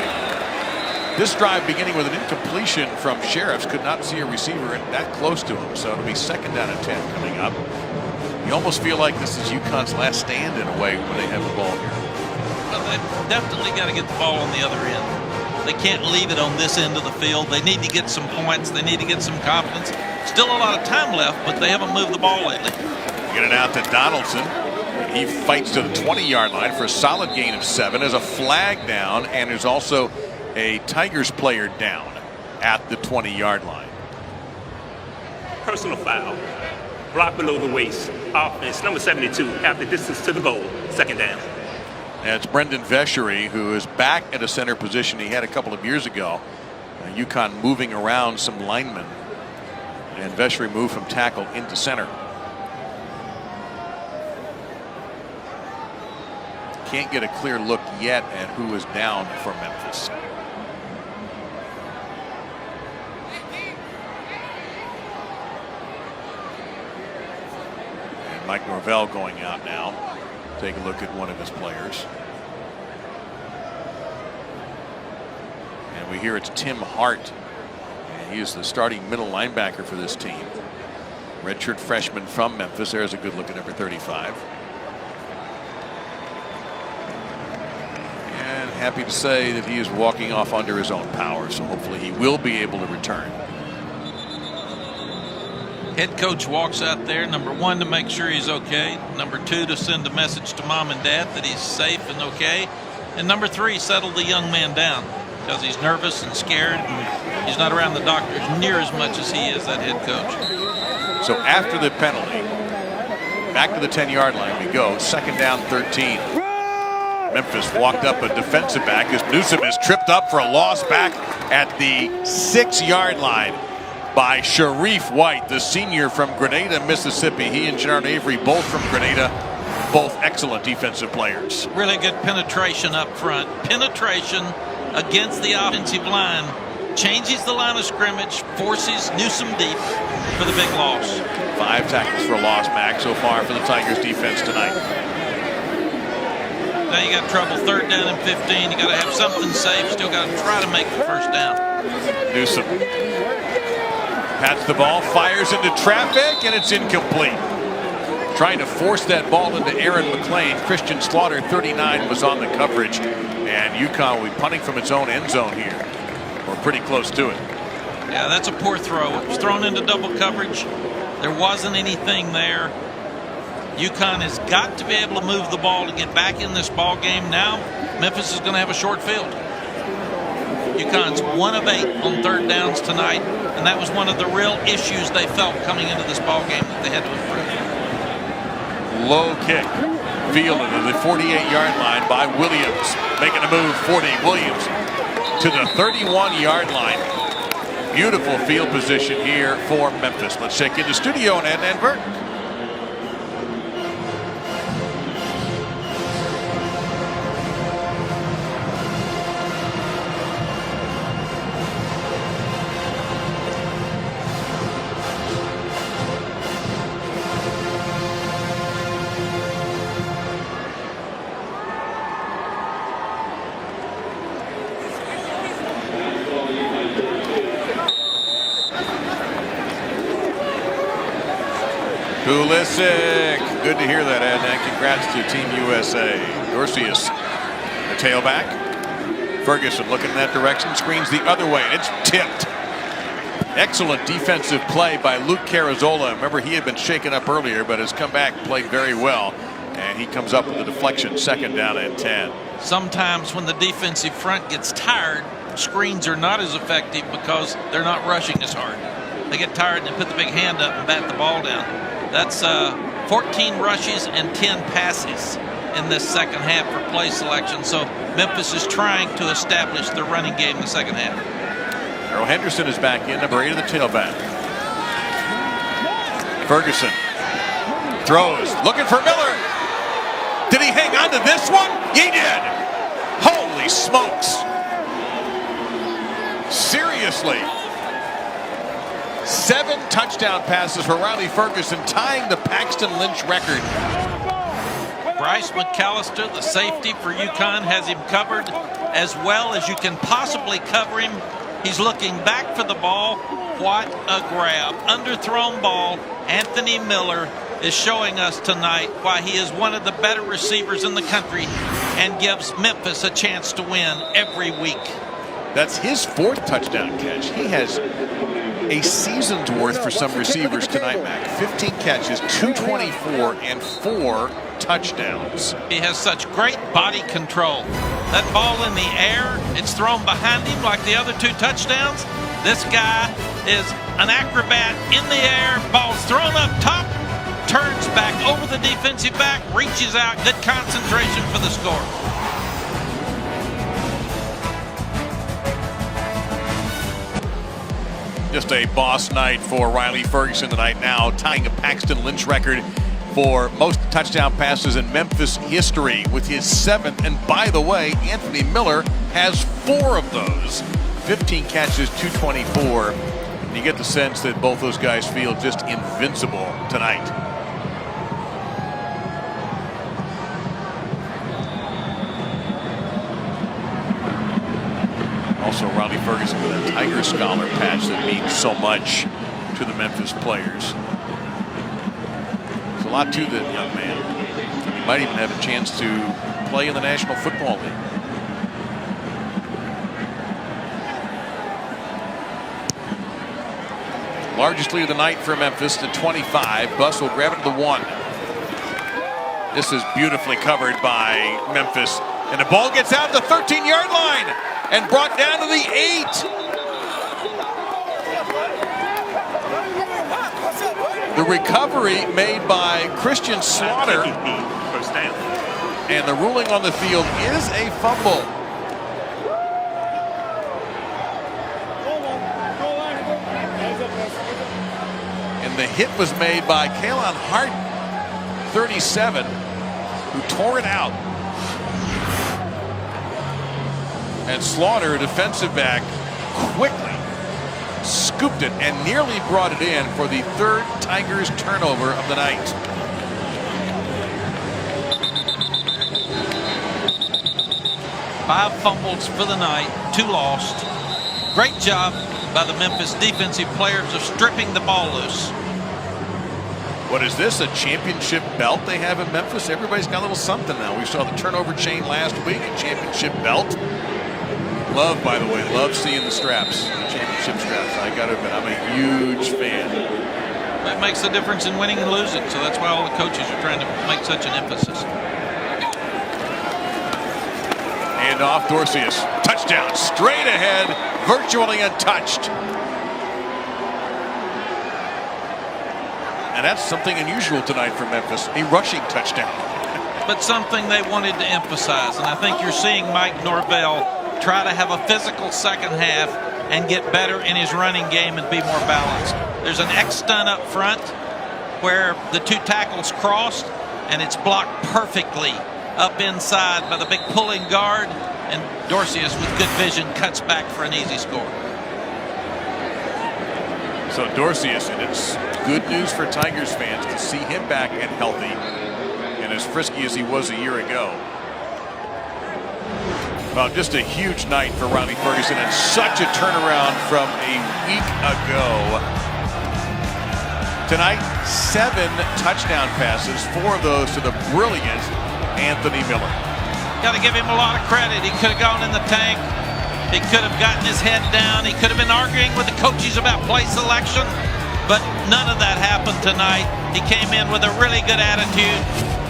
this drive, beginning with an incompletion from Sheriffs. Could not see a receiver that close to him, so it'll be 2nd down and 10 coming up. You almost feel like this is UConn's last stand in a way when they have the ball here. Well, they've definitely got to get the ball on the other end. They can't leave it on this end of the field. They need to get some points. They need to get some confidence. Still a lot of time left, but they haven't moved the ball lately. Get it out to Donaldson. He fights to the 20-yard line for a solid gain of 7. There's a flag down, and there's also a Tigers player down at the 20-yard line. Personal foul. Block below the waist. Offense, number 72, after distance to the goal. 2nd down. And it's Brendan Veshery, who is back at a center position he had a couple of years ago. UConn moving around some linemen. And Veshery moved from tackle into center. Can't get a clear look yet at who is down for Memphis. And Mike Norvell going out now. Take a look at one of his players. And we hear it's Tim Hart. And he is the starting middle linebacker for this team. Redshirt freshman from Memphis. There's a good look at number 35. And happy to say that he is walking off under his own power. So hopefully he will be able to return. Head coach walks out there, number 1, to make sure he's okay. Number 2, to send a message to mom and dad that he's safe and okay. And number 3, settle the young man down because he's nervous and scared. And he's not around the doctors near as much as he is, that head coach. So after the penalty, back to the 10-yard line we go. 2nd down, 13. Memphis walked up a defensive back as Newsom is tripped up for a loss back at the 6-yard line by Sharif White, the senior from Grenada, Mississippi. He and Jernard Avery, both from Grenada, both excellent defensive players. Really good penetration up front. Penetration against the offensive line. Changes the line of scrimmage, forces Newsom deep for the big loss. 5 tackles for a loss, Mac, so far for the Tigers defense tonight. Now you got trouble 3rd down and 15. You got to have something safe. Still got to try to make the 1st down. Newsom pats the ball, fires into traffic, and it's incomplete. Trying to force that ball into Aaron McLean. Christian Slaughter, 39, was on the coverage. And UConn will be punting from its own end zone here. We're pretty close to it. Yeah, that's a poor throw. It was thrown into double coverage. There wasn't anything there. UConn has got to be able to move the ball to get back in this ball game. Now Memphis is going to have a short field. UConn's 1 of 8 on 3rd downs tonight, and that was one of the real issues they felt coming into this ball game that they had to improve. Low kick, fielded to the 48-yard line by Williams, making a move. 40 Williams to the 31-yard line. Beautiful field position here for Memphis. Let's check into studio and Adnan Burke. Pulisic. Good to hear that, Adnan. Congrats to Team USA. Dorcius, the tailback. Ferguson looking in that direction, screens the other way, and it's tipped. Excellent defensive play by Luke Carazola. Remember, he had been shaken up earlier, but has come back, played very well. And he comes up with the deflection, 2nd down and 10. Sometimes when the defensive front gets tired, screens are not as effective because they're not rushing as hard. They get tired and they put the big hand up and bat the ball down. That's 14 rushes and 10 passes in this 2nd half for play selection. So Memphis is trying to establish the running game in the 2nd half. Earl Henderson is back in, number 8 of the tailback. Ferguson throws, looking for Miller. Did he hang on to this one? He did. Holy smokes. Seriously. 7 touchdown passes for Riley Ferguson, tying the Paxton Lynch record. Bryce McAllister, the safety for UConn, has him covered as well as you can possibly cover him. He's looking back for the ball. What a grab. Underthrown ball. Anthony Miller is showing us tonight why he is one of the better receivers in the country and gives Memphis a chance to win every week. That's his 4th touchdown catch. He has a season's worth for some receivers tonight, Mac. 15 catches, 224, and 4 touchdowns. He has such great body control. That ball in the air, it's thrown behind him like the other 2 touchdowns. This guy is an acrobat in the air. Ball's thrown up top, turns back over the defensive back, reaches out. Good concentration for the score. Just a boss night for Riley Ferguson tonight, now tying a Paxton Lynch record for most touchdown passes in Memphis history with his 7th. And by the way, Anthony Miller has 4 of those. 15 catches, 224. And you get the sense that both those guys feel just invincible tonight. Also, Riley Ferguson with a Tiger Scholar patch that means so much to the Memphis players. There's a lot to the young man. He might even have a chance to play in the National Football League. Largest lead of the night for Memphis to 25. Buss will grab it to the 1. This is beautifully covered by Memphis. And the ball gets out the 13-yard line and brought down to the 8. The recovery made by Christian Slaughter. And the ruling on the field is a fumble. And the hit was made by Kalon Hart, 37, who tore it out. And Slaughter, defensive back, quickly scooped it and nearly brought it in for the 3rd Tigers turnover of the night. Five fumbles for the night, 2 lost. Great job by the Memphis defensive players of stripping the ball loose. What is this, a championship belt they have in Memphis? Everybody's got a little something now. We saw the turnover chain last week, a championship belt. Love, by the way, love seeing the straps, the championship straps. I got to admit, I'm a huge fan. That makes the difference in winning and losing, so that's why all the coaches are trying to make such an emphasis. And off Dorcius, touchdown, straight ahead, virtually untouched. And that's something unusual tonight for Memphis, a rushing touchdown. But something they wanted to emphasize, and I think you're seeing Mike Norvell try to have a physical second half and get better in his running game and be more balanced. There's an X stunt up front where the 2 tackles crossed, and it's blocked perfectly up inside by the big pulling guard, and Dorcius with good vision cuts back for an easy score. So Dorcius, and it's good news for Tigers fans to see him back and healthy and as frisky as he was a year ago. Well, just a huge night for Riley Ferguson and such a turnaround from a week ago. Tonight, 7 touchdown passes, 4 of those to the brilliant Anthony Miller. Got to give him a lot of credit. He could have gone in the tank. He could have gotten his head down. He could have been arguing with the coaches about play selection, but none of that happened tonight. He came in with a really good attitude.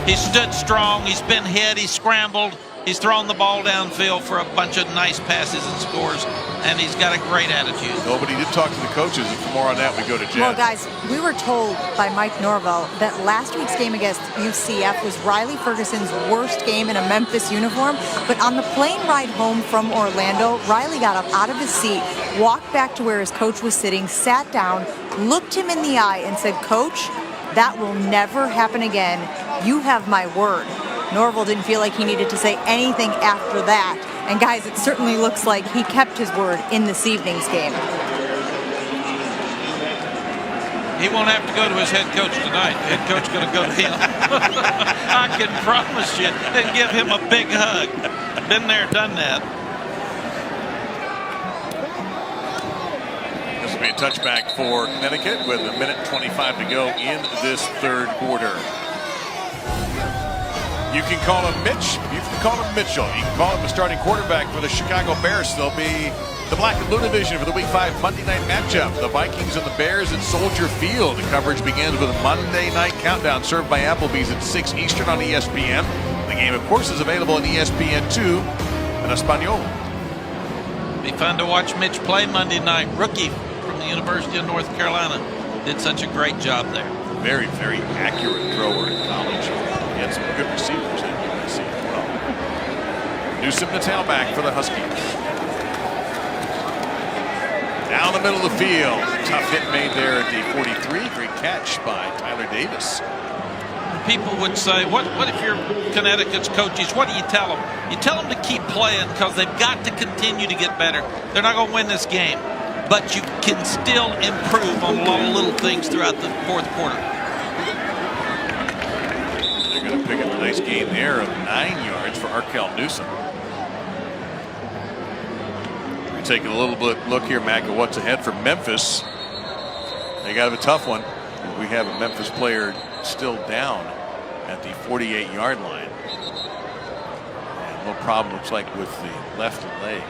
He stood strong. He's been hit. He scrambled. He's thrown the ball downfield for a bunch of nice passes and scores, and he's got a great attitude. Nobody did talk to the coaches, and for more on that, we go to Jen. Well, guys, we were told by Mike Norvell that last week's game against UCF was Riley Ferguson's worst game in a Memphis uniform, but on the plane ride home from Orlando, Riley got up out of his seat, walked back to where his coach was sitting, sat down, looked him in the eye, and said, "Coach, that will never happen again. You have my word." Norvell didn't feel like he needed to say anything after that. And guys, it certainly looks like he kept his word in this evening's game. He won't have to go to his head coach tonight. Head coach going to go to him. I can promise you, and give him a big hug. Been there, done that. This will be a touchback for Connecticut with 1:25 to go in this third quarter. You can call him Mitch. You can call him Mitchell. You can call him the starting quarterback for the Chicago Bears. They'll be the Black and Blue division for the Week 5 Monday night matchup. The Vikings and the Bears at Soldier Field. The coverage begins with a Monday night countdown served by Applebee's at 6 Eastern on ESPN. The game, of course, is available on ESPN2 and Espanol. Be fun to watch Mitch play Monday night. Rookie from the University of North Carolina. Did such a great job there. Very, very accurate thrower in college. He had some good receivers at USC as well. Newsom, the tailback for the Huskies. Down the middle of the field. Tough hit made there at the 43. Great catch by Tyler Davis. People would say, what if you're Connecticut's coaches? What do you tell them? You tell them to keep playing because they've got to continue to get better. They're not going to win this game, but you can still improve on a lot of little things throughout the fourth quarter. They're going to pick up a nice gain there of 9 yards for Arkell Newsom. We're taking a little bit look here, Mac, at what's ahead for Memphis. They got a tough one. We have a Memphis player still down at the 48-yard line. And no problem, looks like, with the left leg.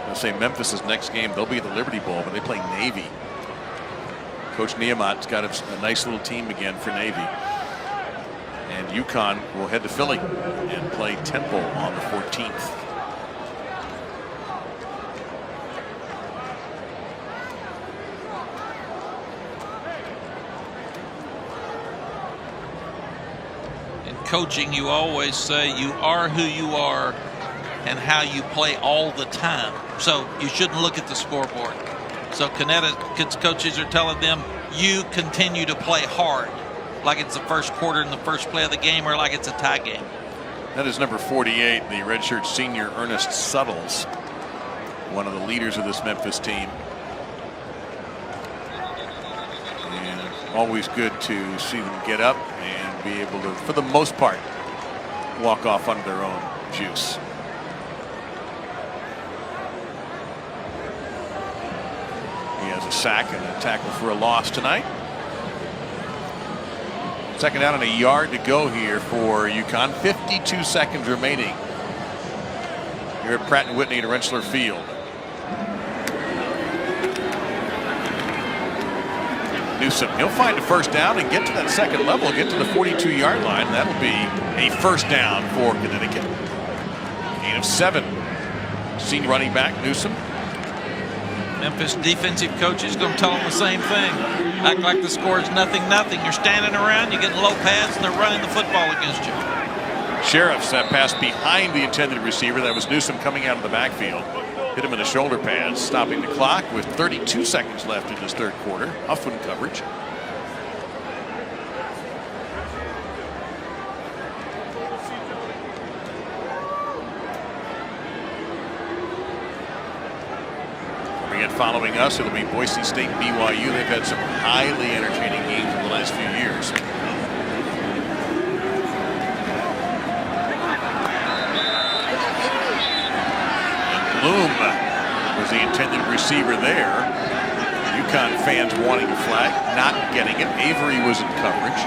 I'll say Memphis' next game, they'll be at the Liberty Bowl, but they play Navy. Coach Niemot's got a nice little team again for Navy. And UConn will head to Philly and play Temple on the 14th. Coaching, you always say you are who you are and how you play all the time. So you shouldn't look at the scoreboard. So Connecticut's coaches are telling them, you continue to play hard, like it's the first quarter and the first play of the game, or like it's a tie game. That is number 48, the redshirt senior Ernest Suttles, one of the leaders of this Memphis team. And always good to see them get up and be able to, for the most part, walk off on their own juice. He has a sack and a tackle for a loss tonight. Second down and a yard to go here for UConn. 52 seconds remaining here at Pratt & Whitney at Rensselaer Field. Newsom, he'll find a first down and get to that second level, get to the 42-yard line. That'll be a first down for Connecticut. Gain of 7. Senior running back Newsom. Memphis defensive coach is going to tell them the same thing. Act like the score is 0-0. You're standing around, you're getting low pads, and they're running the football against you. Sheriffs, that pass behind the intended receiver. That was Newsom coming out of the backfield. Hit him in the shoulder pads, stopping the clock with 32 seconds left in this third quarter. Huffman coverage. Again, following us, it'll be Boise State BYU. They've had some highly entertaining games in the last few years. Bloom was the intended receiver there. UConn fans wanting a flag, not getting it. Avery was in coverage.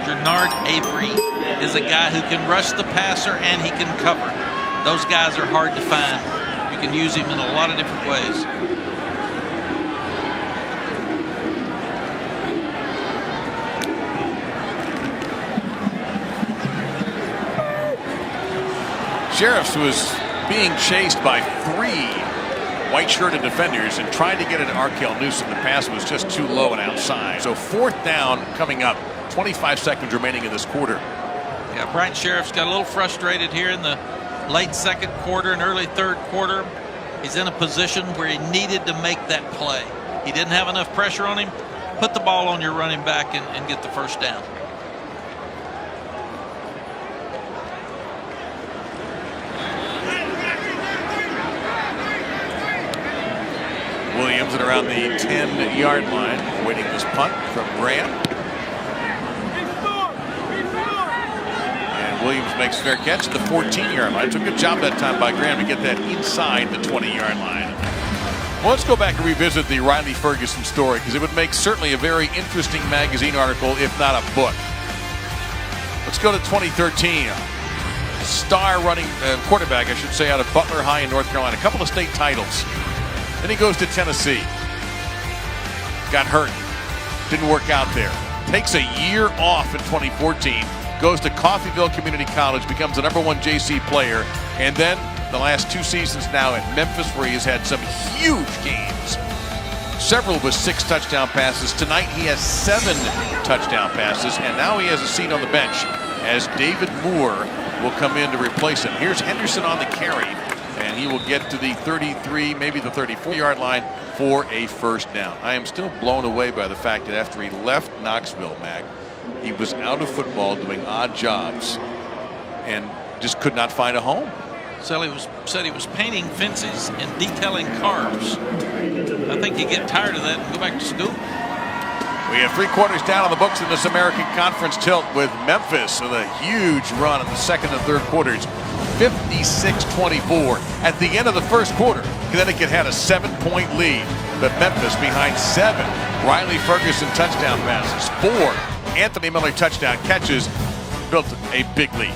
Jernard Avery is a guy who can rush the passer and he can cover. Those guys are hard to find. You can use him in a lot of different ways. Sheriffs was being chased by 3 white-shirted defenders and tried to get it to Arkell Newsom. The pass was just too low and outside. So fourth down coming up. 25 seconds remaining in this quarter. Yeah, Brian Sheriff's got a little frustrated here in the late second quarter and early third quarter. He's in a position where he needed to make that play. He didn't have enough pressure on him. Put the ball on your running back and get the first down. Williams Lands it around the 10-yard line. Waiting this punt from Graham. And Williams makes a fair catch at the 14-yard line. It's a good job that time by Graham to get that inside the 20-yard line. Well, let's go back and revisit the Riley Ferguson story, because it would make certainly a very interesting magazine article, if not a book. Let's go to 2013. Star running quarterback, I should say, out of Butler High in North Carolina. A couple of state titles. Then he goes to Tennessee. Got hurt. Didn't work out there. Takes a year off in 2014. Goes to Coffeyville Community College. Becomes the #1 JC player. And then the last 2 seasons now at Memphis, where he has had some huge games. Several with 6 touchdown passes. Tonight he has 7 touchdown passes. And now he has a seat on the bench as David Moore will come in to replace him. Here's Henderson on the carry, and he will get to the 33, maybe the 34-yard line for a first down. I am still blown away by the fact that after he left Knoxville, Mac, he was out of football doing odd jobs and just could not find a home. So he said he was painting fences and detailing cars. I think he'd get tired of that and go back to school. We have 3 quarters down on the books in this American Conference tilt, with Memphis with a huge run in the second and third quarters, 56-24. At the end of the first quarter, Connecticut had a 7-point lead, but Memphis behind 7. Riley Ferguson touchdown passes, 4 Anthony Miller touchdown catches, built a big lead.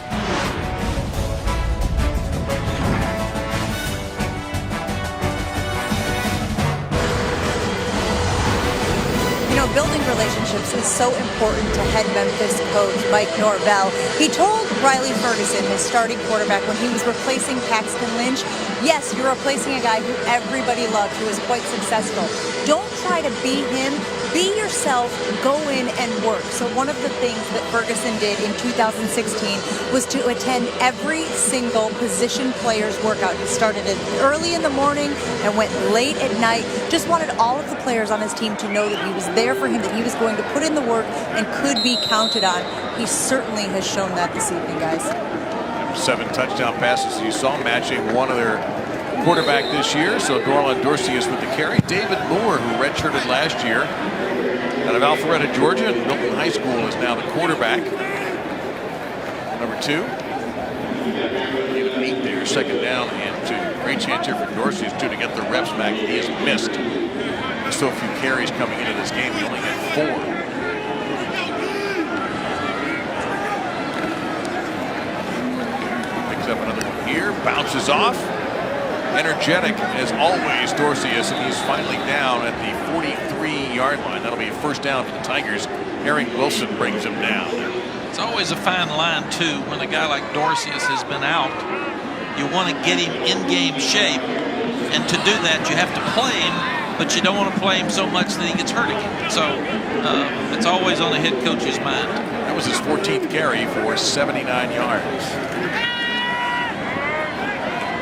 Building relationships is so important to head Memphis coach Mike Norvell. He told Riley Ferguson, his starting quarterback, when he was replacing Paxton Lynch, yes, you're replacing a guy who everybody loved, who was quite successful. Don't try to be him. Be yourself. Go in and work. So one of the things that Ferguson did in 2016 was to attend every single position player's workout. He started it early in the morning and went late at night. Just wanted all of the players on his team to know that he was there for him, that he was going to put in the work and could be counted on. He certainly has shown that this evening, guys. 7 touchdown passes you saw, matching one of their quarterback this year. So Dorlan Dorsey is with the carry. David Moore, who redshirted last year out of Alpharetta, Georgia, and Milton High School, is now the quarterback. Number 2. David 8 there, second down and 2. Great chance here for Dorsey to get the reps back. He has missed so few carries coming into this game. He only had 4. Picks up another one here, bounces off. Energetic as always, Dorsey is, and he's finally down at the 43-yard line. That'll be a first down for the Tigers. Aaron Wilson brings him down. It's always a fine line, too, when a guy like Dorsius has been out. You want to get him in game shape, and to do that, you have to play him, but you don't want to play him so much that he gets hurt again. So it's always on the head coach's mind. That was his 14th carry for 79 yards.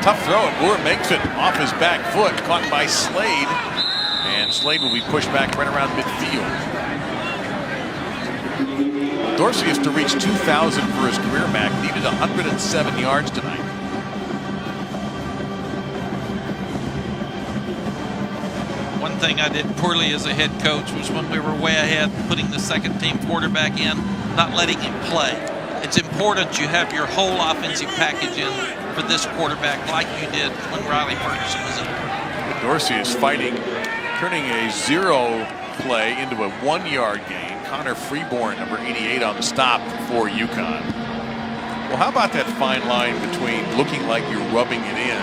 Tough throw, and Moore makes it off his back foot, caught by Slade, and Slade will be pushed back right around midfield. Dorsey is to reach 2,000 for his career, Mac. Needed 107 yards tonight. One thing I did poorly as a head coach was when we were way ahead, putting the second team quarterback in, not letting him play. It's important you have your whole offensive package in for this quarterback, like you did when Riley Ferguson was in. Dorsey is fighting, turning a 0 play into a 1-yard gain. Connor Freeborn, number 88, on the stop for UConn. Well, how about that fine line between looking like you're rubbing it in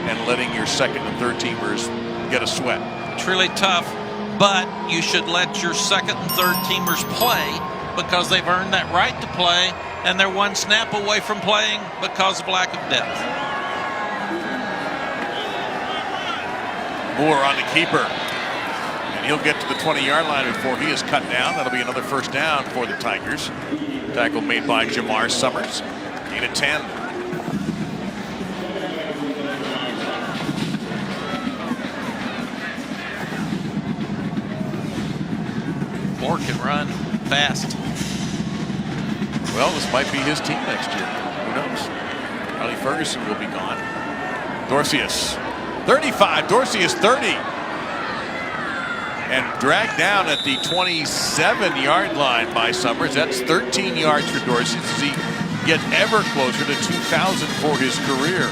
and letting your second and third teamers get a sweat? It's really tough, but you should let your second and third teamers play because they've earned that right to play, and they're one snap away from playing because of lack of depth. Moore on the keeper, and he'll get to the 20-yard line before he is cut down. That'll be another first down for the Tigers. Tackle made by Jamar Summers. Gain of 10. Moore can run fast. Well, this might be his team next year. Who knows? Riley Ferguson will be gone. Dorsius, 35. Dorsius, 30. and dragged down at the 27-yard line by Summers. That's 13 yards for Dorsey as he gets ever closer to 2,000 for his career.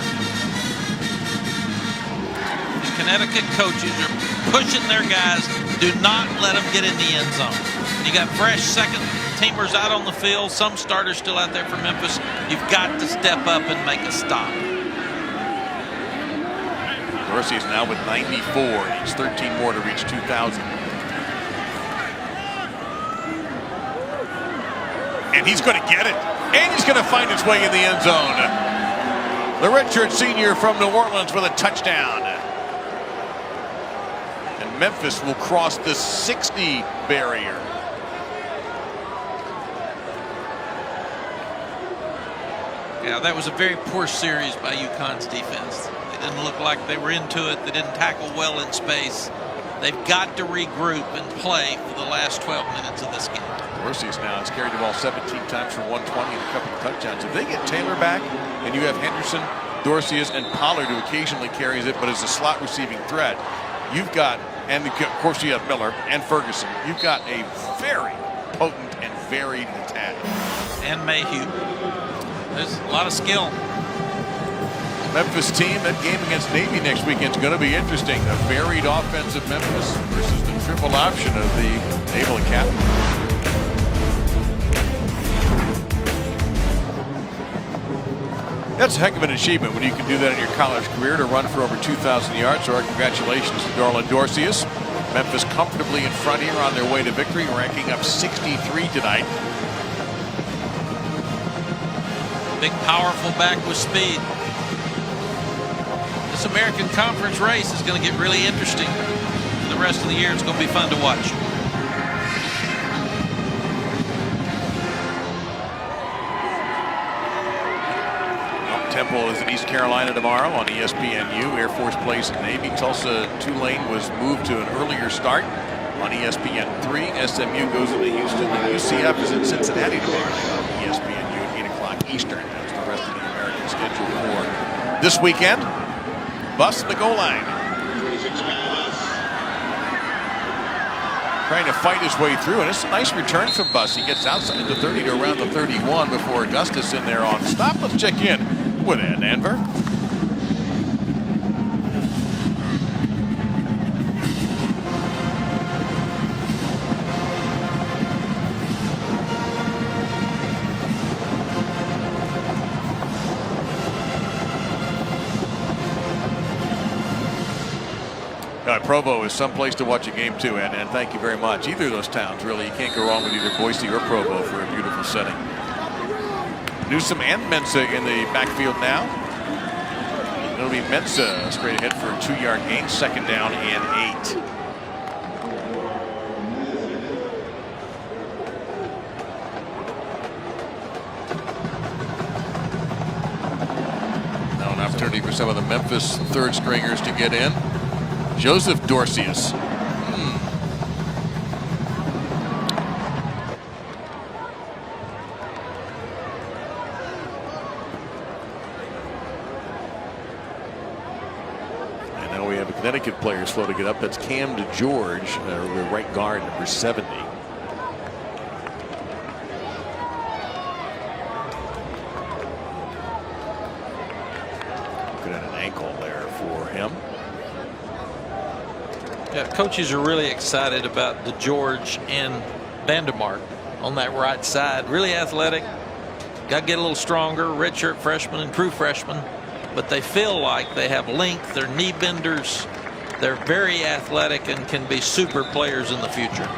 The Connecticut coaches are pushing their guys. Do not let them get in the end zone. You got fresh second teamers out on the field. Some starters still out there for Memphis. You've got to step up and make a stop. Dorsey is now with 94. He's 13 more to reach 2,000. And he's going to get it. And he's going to find his way in the end zone. The redshirt senior from New Orleans with a touchdown. And Memphis will cross the 60 barrier. Yeah, that was a very poor series by UConn's defense. They didn't look like they were into it. They didn't tackle well in space. They've got to regroup and play for the last 12 minutes of this game. Dorsey's now has carried the ball 17 times for 120 and a couple of touchdowns. If they get Taylor back and you have Henderson, Dorsey and Pollard who occasionally carries it but is a slot receiving threat, you've got, and of course you have Miller and Ferguson, you've got a very potent and varied attack. And Mayhew. There's a lot of skill. Memphis team, that game against Navy next weekend is going to be interesting. A varied offensive Memphis versus the triple option of the Naval Academy. That's a heck of an achievement when you can do that in your college career, to run for over 2,000 yards. So our congratulations to Darlin Dorcius. Memphis comfortably in front here on their way to victory, ranking up 63 tonight. Big, powerful back with speed. This American Conference race is going to get really interesting. The rest of the year, it's going to be fun to watch. Temple is in East Carolina tomorrow on ESPNU. Air Force plays in Navy. Tulsa Tulane was moved to an earlier start on ESPN3. SMU goes into Houston, and UCF is in Cincinnati tomorrow on ESPNU at 8 o'clock Eastern. That's the rest of the American schedule for this weekend. Bus in the goal line. Trying to fight his way through, and it's a nice return from Bus. He gets outside the 30 to around the 31 before Augustus in there on stop. Let's check in with Ed Anver. Provo is someplace to watch a game too, and thank you very much. Either of those towns, really, you can't go wrong with either Boise or Provo for a beautiful setting. Newsom and Mensah in the backfield now. It'll be Mensah straight ahead for a 2-yard gain, second down and 8. Now an opportunity for some of the Memphis third stringers to get in. Joseph Dorcius. And now we have a Connecticut player slow to get up. That's Cam DeGeorge, right guard, number 70. Looking at an ankle there for him. Yeah, coaches are really excited about DeGeorge and Vandermark on that right side. Really athletic. Got to get a little stronger. Redshirt freshman and true freshman. But they feel like they have length. They're knee benders. They're very athletic and can be super players in the future.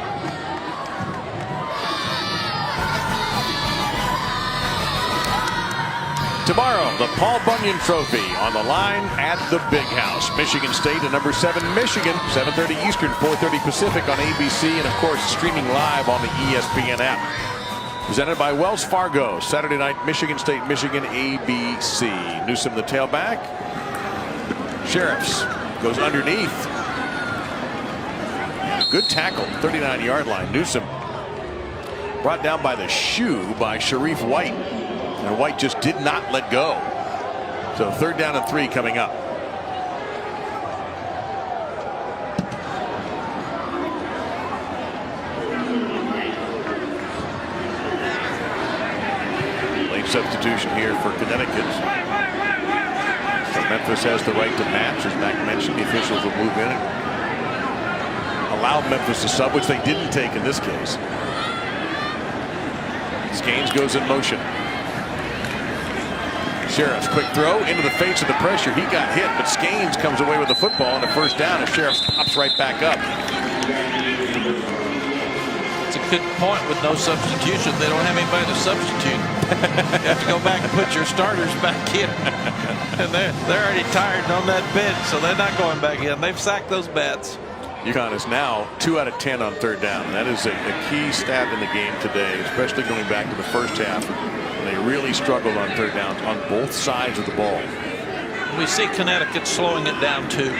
Tomorrow, the Paul Bunyan Trophy on the line at the Big House. Michigan State and number 7 Michigan, 7:30 Eastern, 4:30 Pacific on ABC, and of course streaming live on the ESPN app. Presented by Wells Fargo. Saturday night, Michigan State, Michigan, ABC. Newsom the tailback. Sheriffs goes underneath. Good tackle, 39-yard line. Newsom brought down by the shoe by Sharif White. And White just did not let go. So 3rd down and 3 coming up. substitution here for Connecticut. So Memphis has the right to match. As Mac mentioned, the officials will move in and allow Memphis to sub, which they didn't take in this case. Skanes goes in motion. Sheriff's quick throw into the face of the pressure. He got hit, but Skanes comes away with the football and a first down, and Sheriff pops right back up. It's a good point with no substitution. They don't have anybody to substitute. You have to go back and put your starters back in. And they're already tired on that bench, so they're not going back in. They've sacked those bats. UConn is now 2 out of 10 on third down. That is a key stat in the game today, especially going back to the first half. They really struggled on third downs on both sides of the ball. We see Connecticut slowing it down too.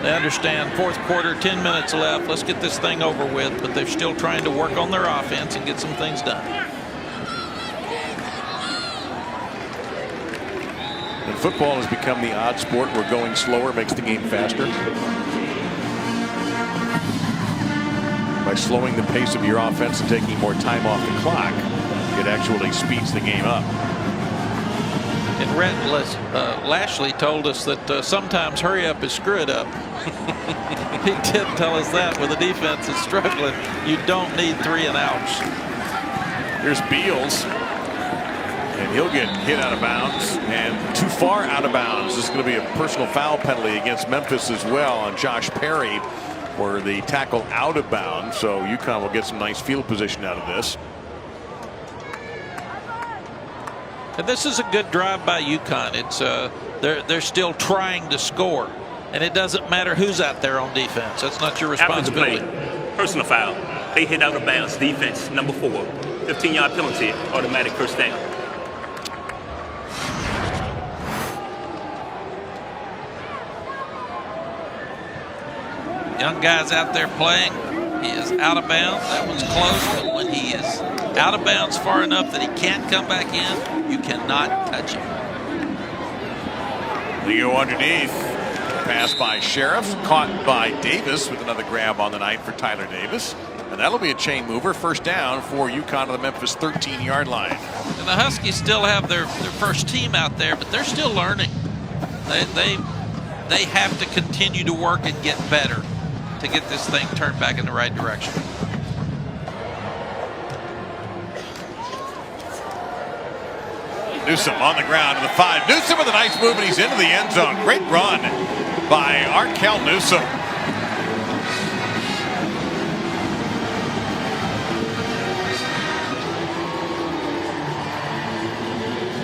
They understand fourth quarter, 10 minutes left. Let's get this thing over with, but they're still trying to work on their offense and get some things done. And football has become the odd sport where going slower makes the game faster. By slowing the pace of your offense and taking more time off the clock, it actually speeds the game up. And Lashley told us that sometimes hurry up is screw it up. He did tell us that when the defense is struggling, you don't need 3 and outs. Here's Beals, and he'll get hit out of bounds and too far out of bounds. This is going to be a personal foul penalty against Memphis as well on Josh Perry for the tackle out of bounds. So UConn will get some nice field position out of this. And this is a good drive by UConn. It's they're still trying to score, and it doesn't matter who's out there on defense. That's not your responsibility. Personal foul. They hit out of bounds. Defense number 4. 15-yard penalty. Automatic first down. Young guys out there playing. He is out of bounds. That one's close, but when he is out of bounds far enough that he can't come back in, you cannot touch him. They go underneath. Pass by Sheriff, caught by Davis with another grab on the night for Tyler Davis. And that'll be a chain mover. First down for UConn to the Memphis 13-yard line. And the Huskies still have their first team out there, but they're still learning. They have to continue to work and get better to get this thing turned back in the right direction. Newsom on the ground to the 5. Newsom with a nice move, and he's into the end zone. Great run by Arkel Newsom.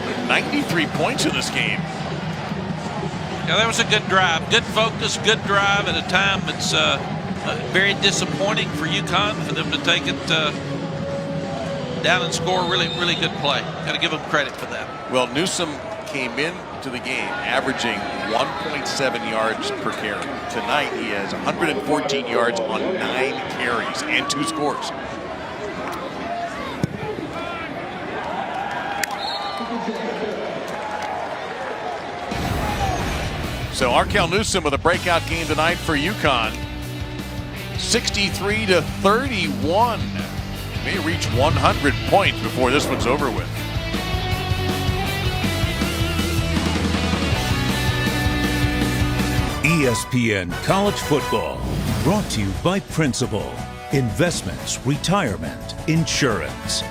With 93 points in this game. Yeah, that was a good drive. Good focus, good drive at a time that's very disappointing for UConn for them to take it down and score. Really, really good play. Got to give them credit for that. Well, Newsom came into the game averaging 1.7 yards per carry. Tonight, he has 114 yards on 9 carries and 2 scores. So Arkel Newsom with a breakout game tonight for UConn. 63-31. May reach 100 points before this one's over with. ESPN College Football, brought to you by Principal. Investments, retirement, insurance.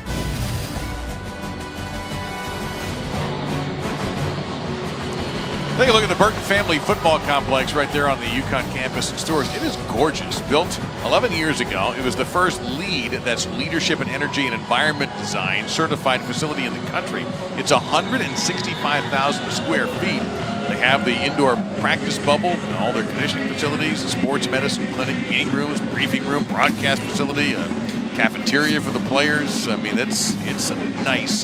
Take a look at the Burton Family Football Complex right there on the UConn campus in Stores. It is gorgeous. Built 11 years ago, it was the first LEED, that's Leadership in Energy and Environment Design, certified facility in the country. It's 165,000 square feet. They have the indoor practice bubble, all their conditioning facilities, a sports medicine clinic, meeting rooms, briefing room, broadcast facility, a cafeteria for the players. I mean, it's a nice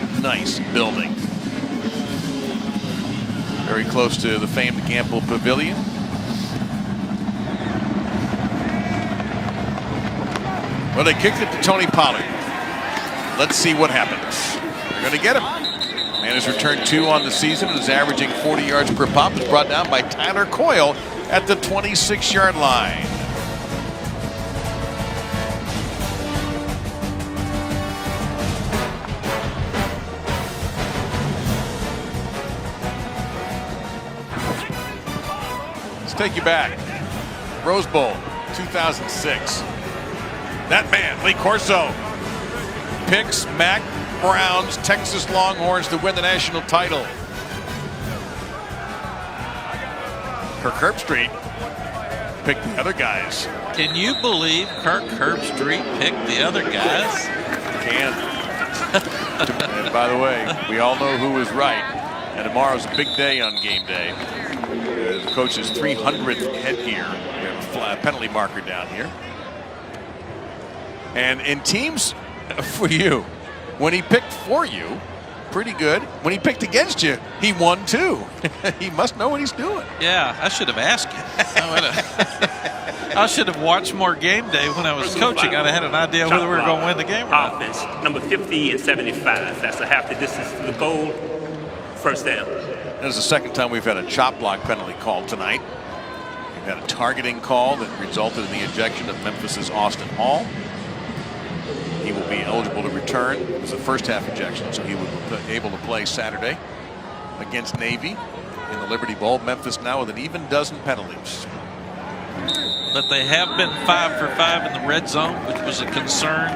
building. Very close to the famed Gamble Pavilion. Well, they kicked it to Tony Pollard. Let's see what happens. They're going to get him. Man has returned 2 on the season and is averaging 40 yards per pop. It's brought down by Tyler Coyle at the 26-yard line. take you back. Rose Bowl, 2006. That man, Lee Corso, picks Mac Brown's Texas Longhorns to win the national title. Kirk Herbstreit picked the other guys. Can you believe Kirk Herbstreit picked the other guys? Can. And by the way, we all know who was right. And tomorrow's a big day on game day. The coach's 300th headgear. We have a penalty marker down here. And in teams for you, when he picked for you, pretty good. When he picked against you, he won too. He must know what he's doing. Yeah, I should have asked you. I should have watched more game day when I was coaching. I'd have had an idea whether we were going to win the game or not. Offense, number 50 and 75. That's a half the distance to the goal. First down. This is the second time we've had a chop block penalty called tonight. We've had a targeting call that resulted in the ejection of Memphis's Austin Hall. He will be eligible to return. It was a first half ejection, so he will be able to play Saturday against Navy in the Liberty Bowl. Memphis now with an even dozen penalties. But they have been 5 for 5 in the red zone, which was a concern,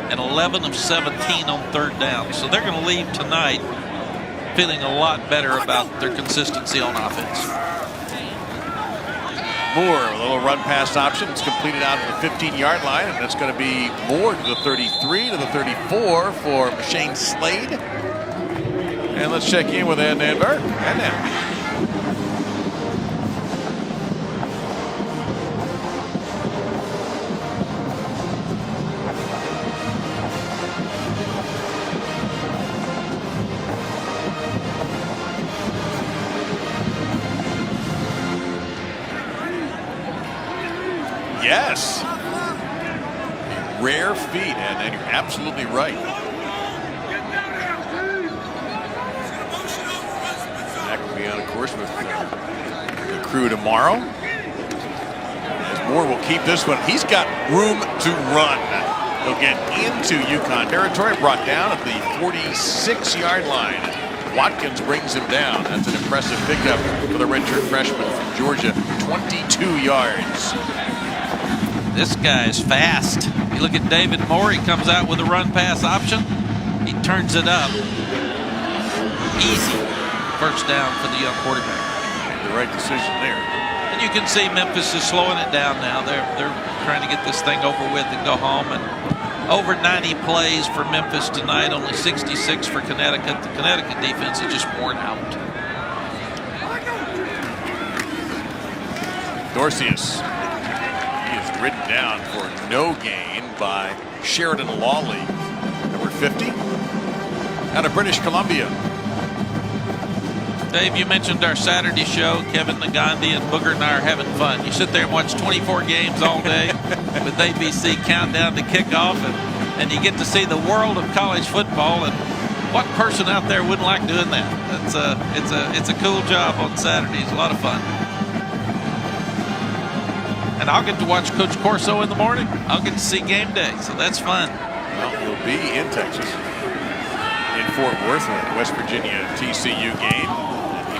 and 11 of 17 on third down. So they're going to leave tonight feeling a lot better about their consistency on offense. Moore, a little run pass option. It's completed out at the 15-yard line, and that's going to be Moore to the 33, to the 34 for Shane Slade. And let's check in with Ed Nanberg. And now. Yes. A rare feat, and you're absolutely right. That will be on, of course, with the crew tomorrow. As Moore will keep this one. He's got room to run. He'll get into UConn territory, brought down at the 46-yard line. Watkins brings him down. That's an impressive pickup for the redshirt freshman from Georgia. 22 yards. This guy is fast. You look at David Moore, he comes out with a run pass option. He turns it up. Easy first down for the young quarterback. The right decision there. And you can see Memphis is slowing it down now. They're trying to get this thing over with and go home. And over 90 plays for Memphis tonight, only 66 for Connecticut. The Connecticut defense is just worn out. Dorcius. Ridden down for no gain by Sheridan Lawley, number 50, out of British Columbia. Dave, you mentioned our Saturday show. Kevin Nagandi and Booger and I are having fun. You sit there and watch 24 games all day with ABC countdown to kickoff, and you get to see the world of college football. And what person out there wouldn't like doing that? It's a cool job on Saturdays. A lot of fun. And I'll get to watch Coach Corso in the morning. I'll get to see game day, so that's fun. Well, he'll be in Texas, in Fort Worth, with West Virginia TCU game.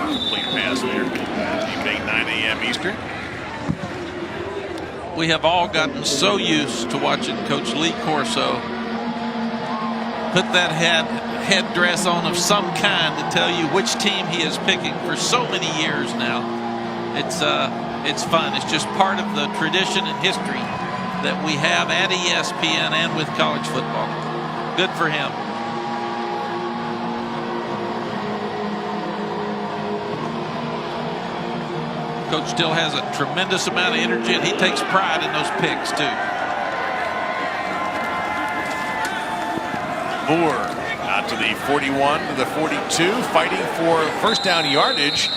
Complete pass there, evening 9 a.m. Eastern. We have all gotten so used to watching Coach Lee Corso put that headdress on of some kind to tell you which team he is picking for so many years now. It's fun. It's just part of the tradition and history that we have at ESPN and with college football. Good for him. Coach still has a tremendous amount of energy, and he takes pride in those picks, too. Moore out to the 41, to the 42, fighting for first down yardage.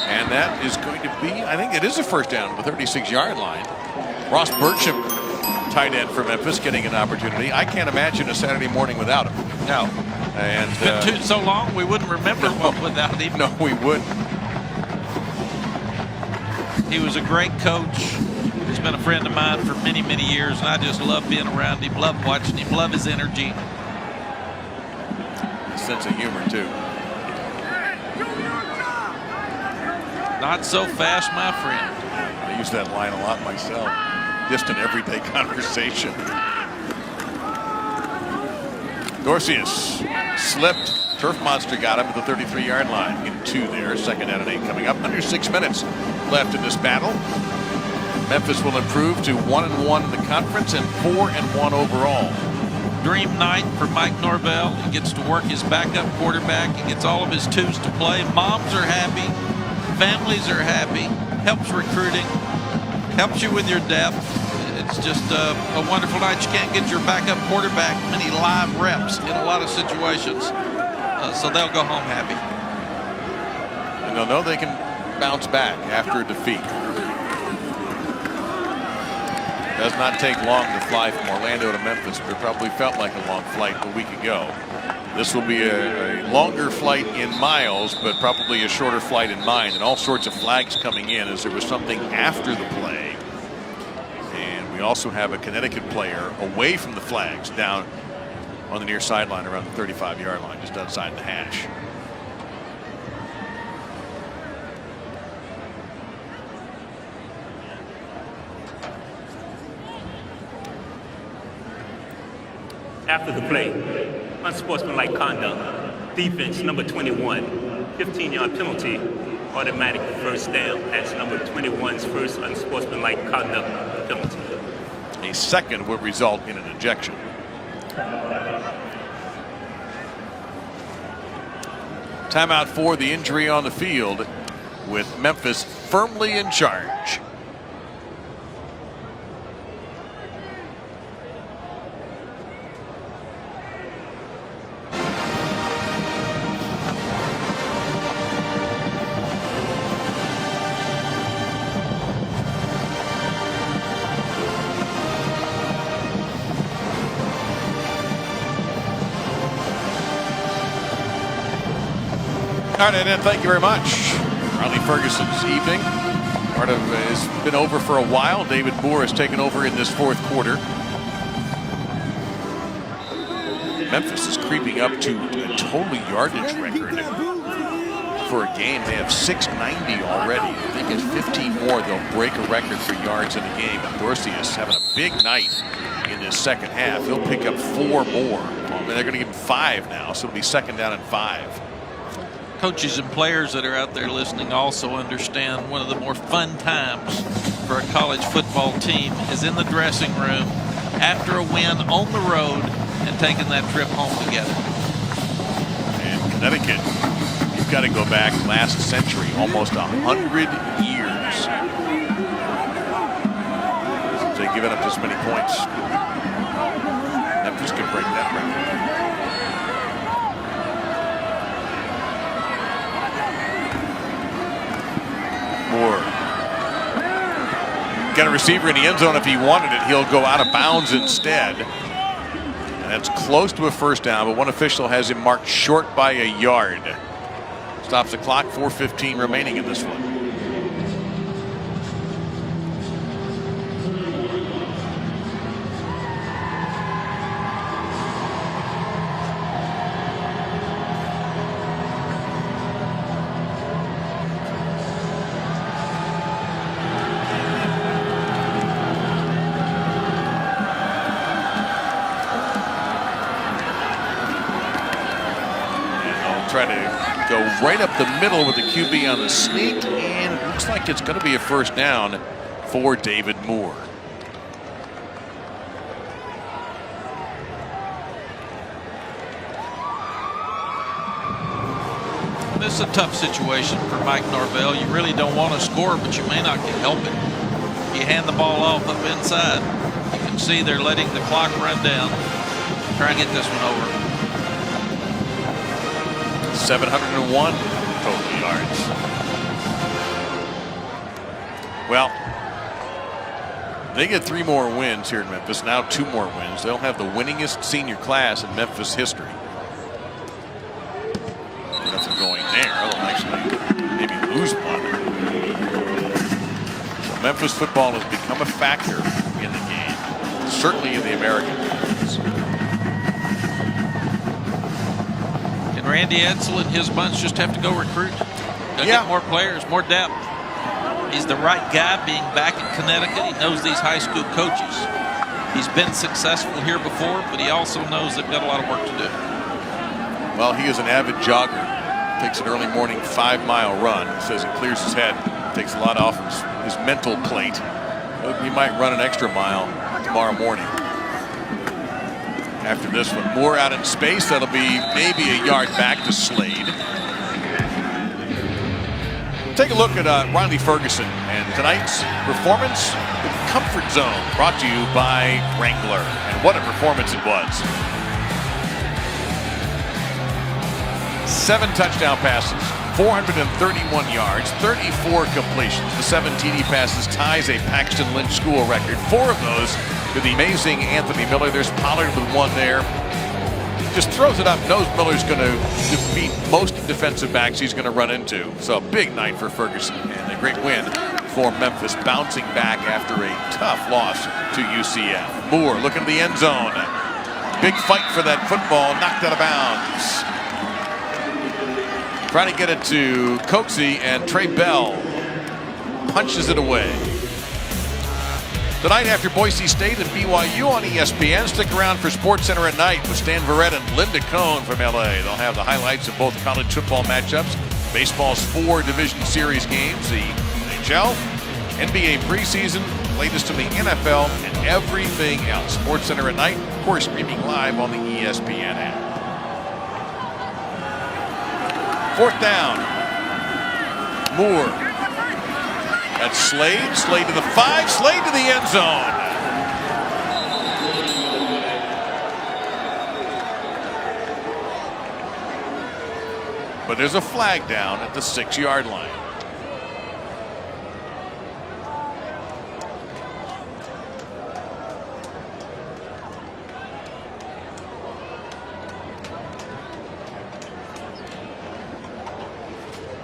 And that is going to be, I think it is a first down, the 36-yard line. Ross Burcham, tight end for Memphis, getting an opportunity. I can't imagine a Saturday morning without him. No. And it's been so long, we wouldn't remember one without him. No, we wouldn't. He was a great coach. He's been a friend of mine for many, many years, and I just love being around him, love watching him, love his energy. Sense of humor, too. Not so fast, my friend. I use that line a lot myself, just in everyday conversation. Dorcius slipped. Turf Monster got him at the 33-yard line. In 2 there. 2nd down and 8 coming up. Under 6 minutes left in this battle. Memphis will improve to 1-1 in the conference and 4-1 overall. Dream night for Mike Norvell. He gets to work his backup quarterback. He gets all of his twos to play. Moms are happy. Families are happy. Helps recruiting. Helps you with your depth. It's just a wonderful night. You can't get your backup quarterback many live reps in a lot of situations. So they'll go home happy. And they'll know they can bounce back after a defeat. It does not take long to fly from Orlando to Memphis, but it probably felt like a long flight a week ago. This will be a longer flight in miles, but probably a shorter flight in mind. And all sorts of flags coming in as there was something after the play. And we also have a Connecticut player away from the flags down on the near sideline around the 35-yard line, just outside the hash. After the play, unsportsmanlike conduct, defense number 21, 15-yard penalty, automatic first down. That's number 21's first unsportsmanlike conduct penalty. A second would result in an ejection. Timeout for the injury on the field, with Memphis firmly in charge. All right, and thank you very much. Riley Ferguson's evening. Part of has been over for a while. David Moore has taken over in this 4th quarter. Memphis is creeping up to a total yardage record for a game. They have 690 already. I think it's 15 more. They'll break a record for yards in a game. And Dorsey is having a big night in this second half. He'll pick up 4 more. I mean, they're going to give him 5 now, so it'll be 2nd down and 5. Coaches and players that are out there listening also understand one of the more fun times for a college football team is in the dressing room after a win on the road and taking that trip home together. And Connecticut, you've got to go back last century, almost 100 years since they've given up this many points. Memphis could break that record. Moore got a receiver in the end zone. If he wanted it, he'll go out of bounds instead. And that's close to a first down, but one official has him marked short by a yard. Stops the clock. 4:15 remaining in this one. Try to go right up the middle with the QB on the sneak, and it looks like it's going to be a first down for David Moore. This is a tough situation for Mike Norvell. You really don't want to score, but you may not can help it. You hand the ball off up inside. You can see they're letting the clock run down. Try and get this one over. 701 total yards. Well, they get 3 more wins here in Memphis. Now 2 more wins. They'll have the winningest senior class in Memphis history. Nothing going there. They'll actually maybe lose one. So Memphis football has become a factor in the game, certainly in the American Conference. Randy Edsel and his bunch just have to go recruit. Go get more players, more depth. He's the right guy being back in Connecticut. He knows these high school coaches. He's been successful here before, but he also knows they've got a lot of work to do. Well, he is an avid jogger. Takes an early morning 5-mile run. Says it clears his head. Takes a lot off his mental plate. He might run an extra mile tomorrow morning. After this one, Moore out in space. That'll be maybe a yard back to Slade. Take a look at Riley Ferguson and tonight's performance, the Comfort Zone, brought to you by Wrangler. And what a performance it was. 7 touchdown passes, 431 yards, 34 completions. The 7 TD passes ties a Paxton Lynch school record. 4 of those to the amazing Anthony Miller. There's Pollard with 1 there. Just throws it up, knows Miller's going to defeat most defensive backs he's going to run into. So a big night for Ferguson and a great win for Memphis, bouncing back after a tough loss to UCF. Moore looking at the end zone. Big fight for that football, knocked out of bounds. Trying to get it to Coxie, and Trey Bell punches it away. Tonight after Boise State and BYU on ESPN. Stick around for SportsCenter at night with Stan Verrett and Linda Cohn from LA. They'll have the highlights of both college football matchups, baseball's 4 division series games, the NHL, NBA preseason, latest from the NFL, and everything else. SportsCenter at night, of course, streaming live on the ESPN app. 4th down. Moore. That's Slade. Slade to the 5. Slade to the end zone. But there's a flag down at the 6-yard line.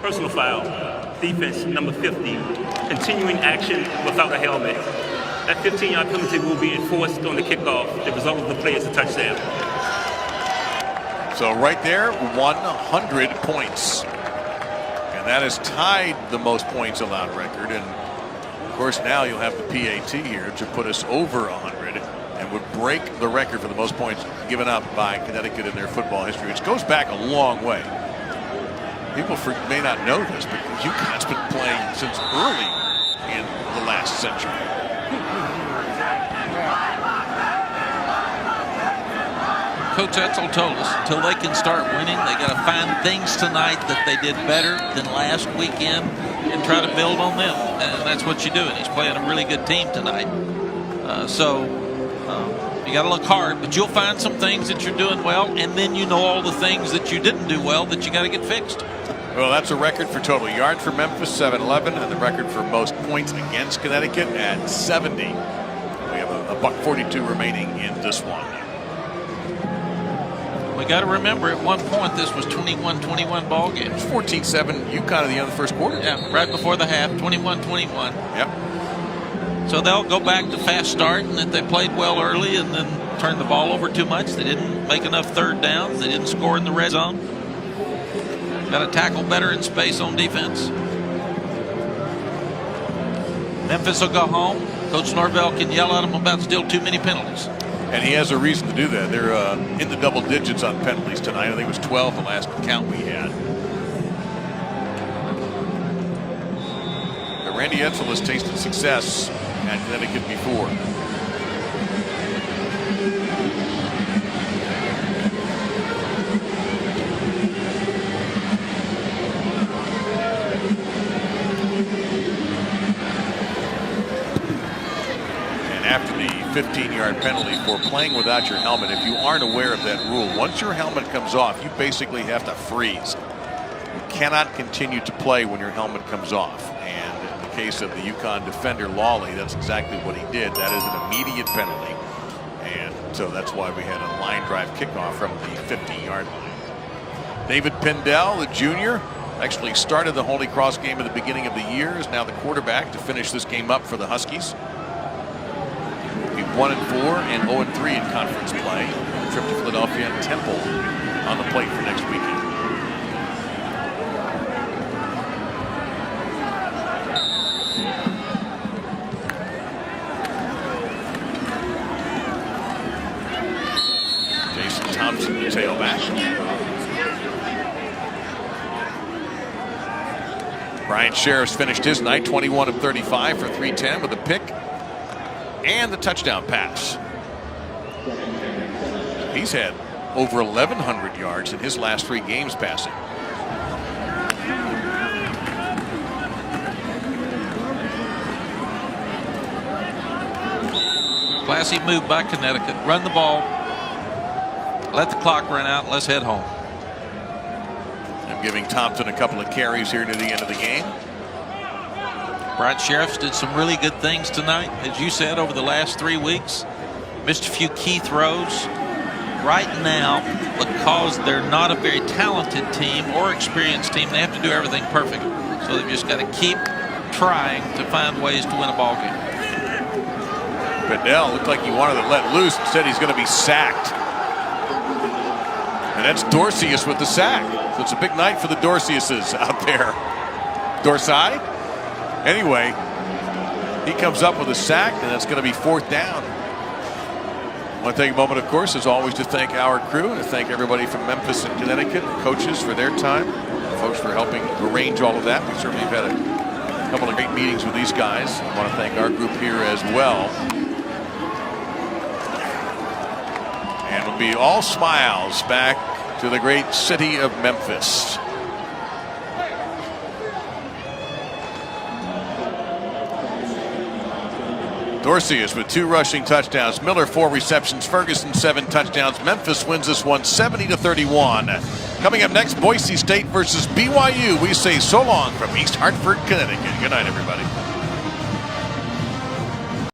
Personal foul. Defense number 50. Continuing action without a helmet. That 15-yard penalty will be enforced on the kickoff. The result of the play is a touchdown. So right there, 100 points. And that has tied the most points allowed record. And of course now you'll have the PAT here to put us over 100 and would break the record for the most points given up by Connecticut in their football history, which goes back a long way. People may not know this, but UConn's been playing since early in the last century. Coach Etzel told us, until they can start winning, they got to find things tonight that they did better than last weekend and try to build on them. And that's what you do. And he's playing a really good team tonight. You got to look hard, but you'll find some things that you're doing well, and then you know all the things that you didn't do well that you got to get fixed. Well, that's a record for total yards for Memphis, 711, and the record for most points against Connecticut at 70. We have a $142 remaining in this one. We got to remember, at one point, this was 21-21 ball game. It was 14-7 UConn at the end of the first quarter. Yeah, right before the half, 21-21. Yep. So they'll go back to fast start, and that they played well early and then turned the ball over too much. They didn't make enough third downs. They didn't score in the red zone. Got to tackle better in space on defense. Memphis will go home. Coach Norvell can yell at them about still too many penalties. And he has a reason to do that. They're in the double digits on penalties tonight. I think it was 12 the last count we had. But Randy Etzel has tasted success at Connecticut before. After the 15-yard penalty for playing without your helmet, if you aren't aware of that rule, once your helmet comes off, you basically have to freeze. You cannot continue to play when your helmet comes off. And in the case of the UConn defender, Lawley, that's exactly what he did. That is an immediate penalty. And so that's why we had a line drive kickoff from the 50-yard line. David Pindell, the junior, actually started the Holy Cross game at the beginning of the year, is now the quarterback to finish this game up for the Huskies. 1-4 and 0-3 in conference play. A trip to Philadelphia and Temple on the plate for next weekend. touchdown tailback. Brian Sheriff's finished his night 21 of 35 for 310 with a pick and the touchdown pass. He's had over 1,100 yards in his last 3 games passing. Classy move by Connecticut. Run the ball. Let the clock run out. Let's head home. I'm giving Thompson a couple of carries here near the end of the game. Brian Sheriffs did some really good things tonight. As you said, over the last 3 weeks, missed a few key throws. Right now, because they're not a very talented team or experienced team, they have to do everything perfect. So they've just got to keep trying to find ways to win a ball game. Goodell looked like he wanted to let loose. Instead, he's going to be sacked. And that's Dorcius with the sack. So it's a big night for the Dorciuses out there. Dorsai? Anyway, he comes up with a sack, and it's going to be 4th down. I want to take a moment, of course, as always, to thank our crew and to thank everybody from Memphis and Connecticut, coaches for their time, folks for helping arrange all of that. We certainly have had a couple of great meetings with these guys. I want to thank our group here as well. And it'll be all smiles back to the great city of Memphis. Dorcius with 2 rushing touchdowns. Miller 4 receptions. Ferguson 7 touchdowns. Memphis wins this one 70-31. Coming up next, Boise State versus BYU. We say so long from East Hartford, Connecticut. Good night, everybody.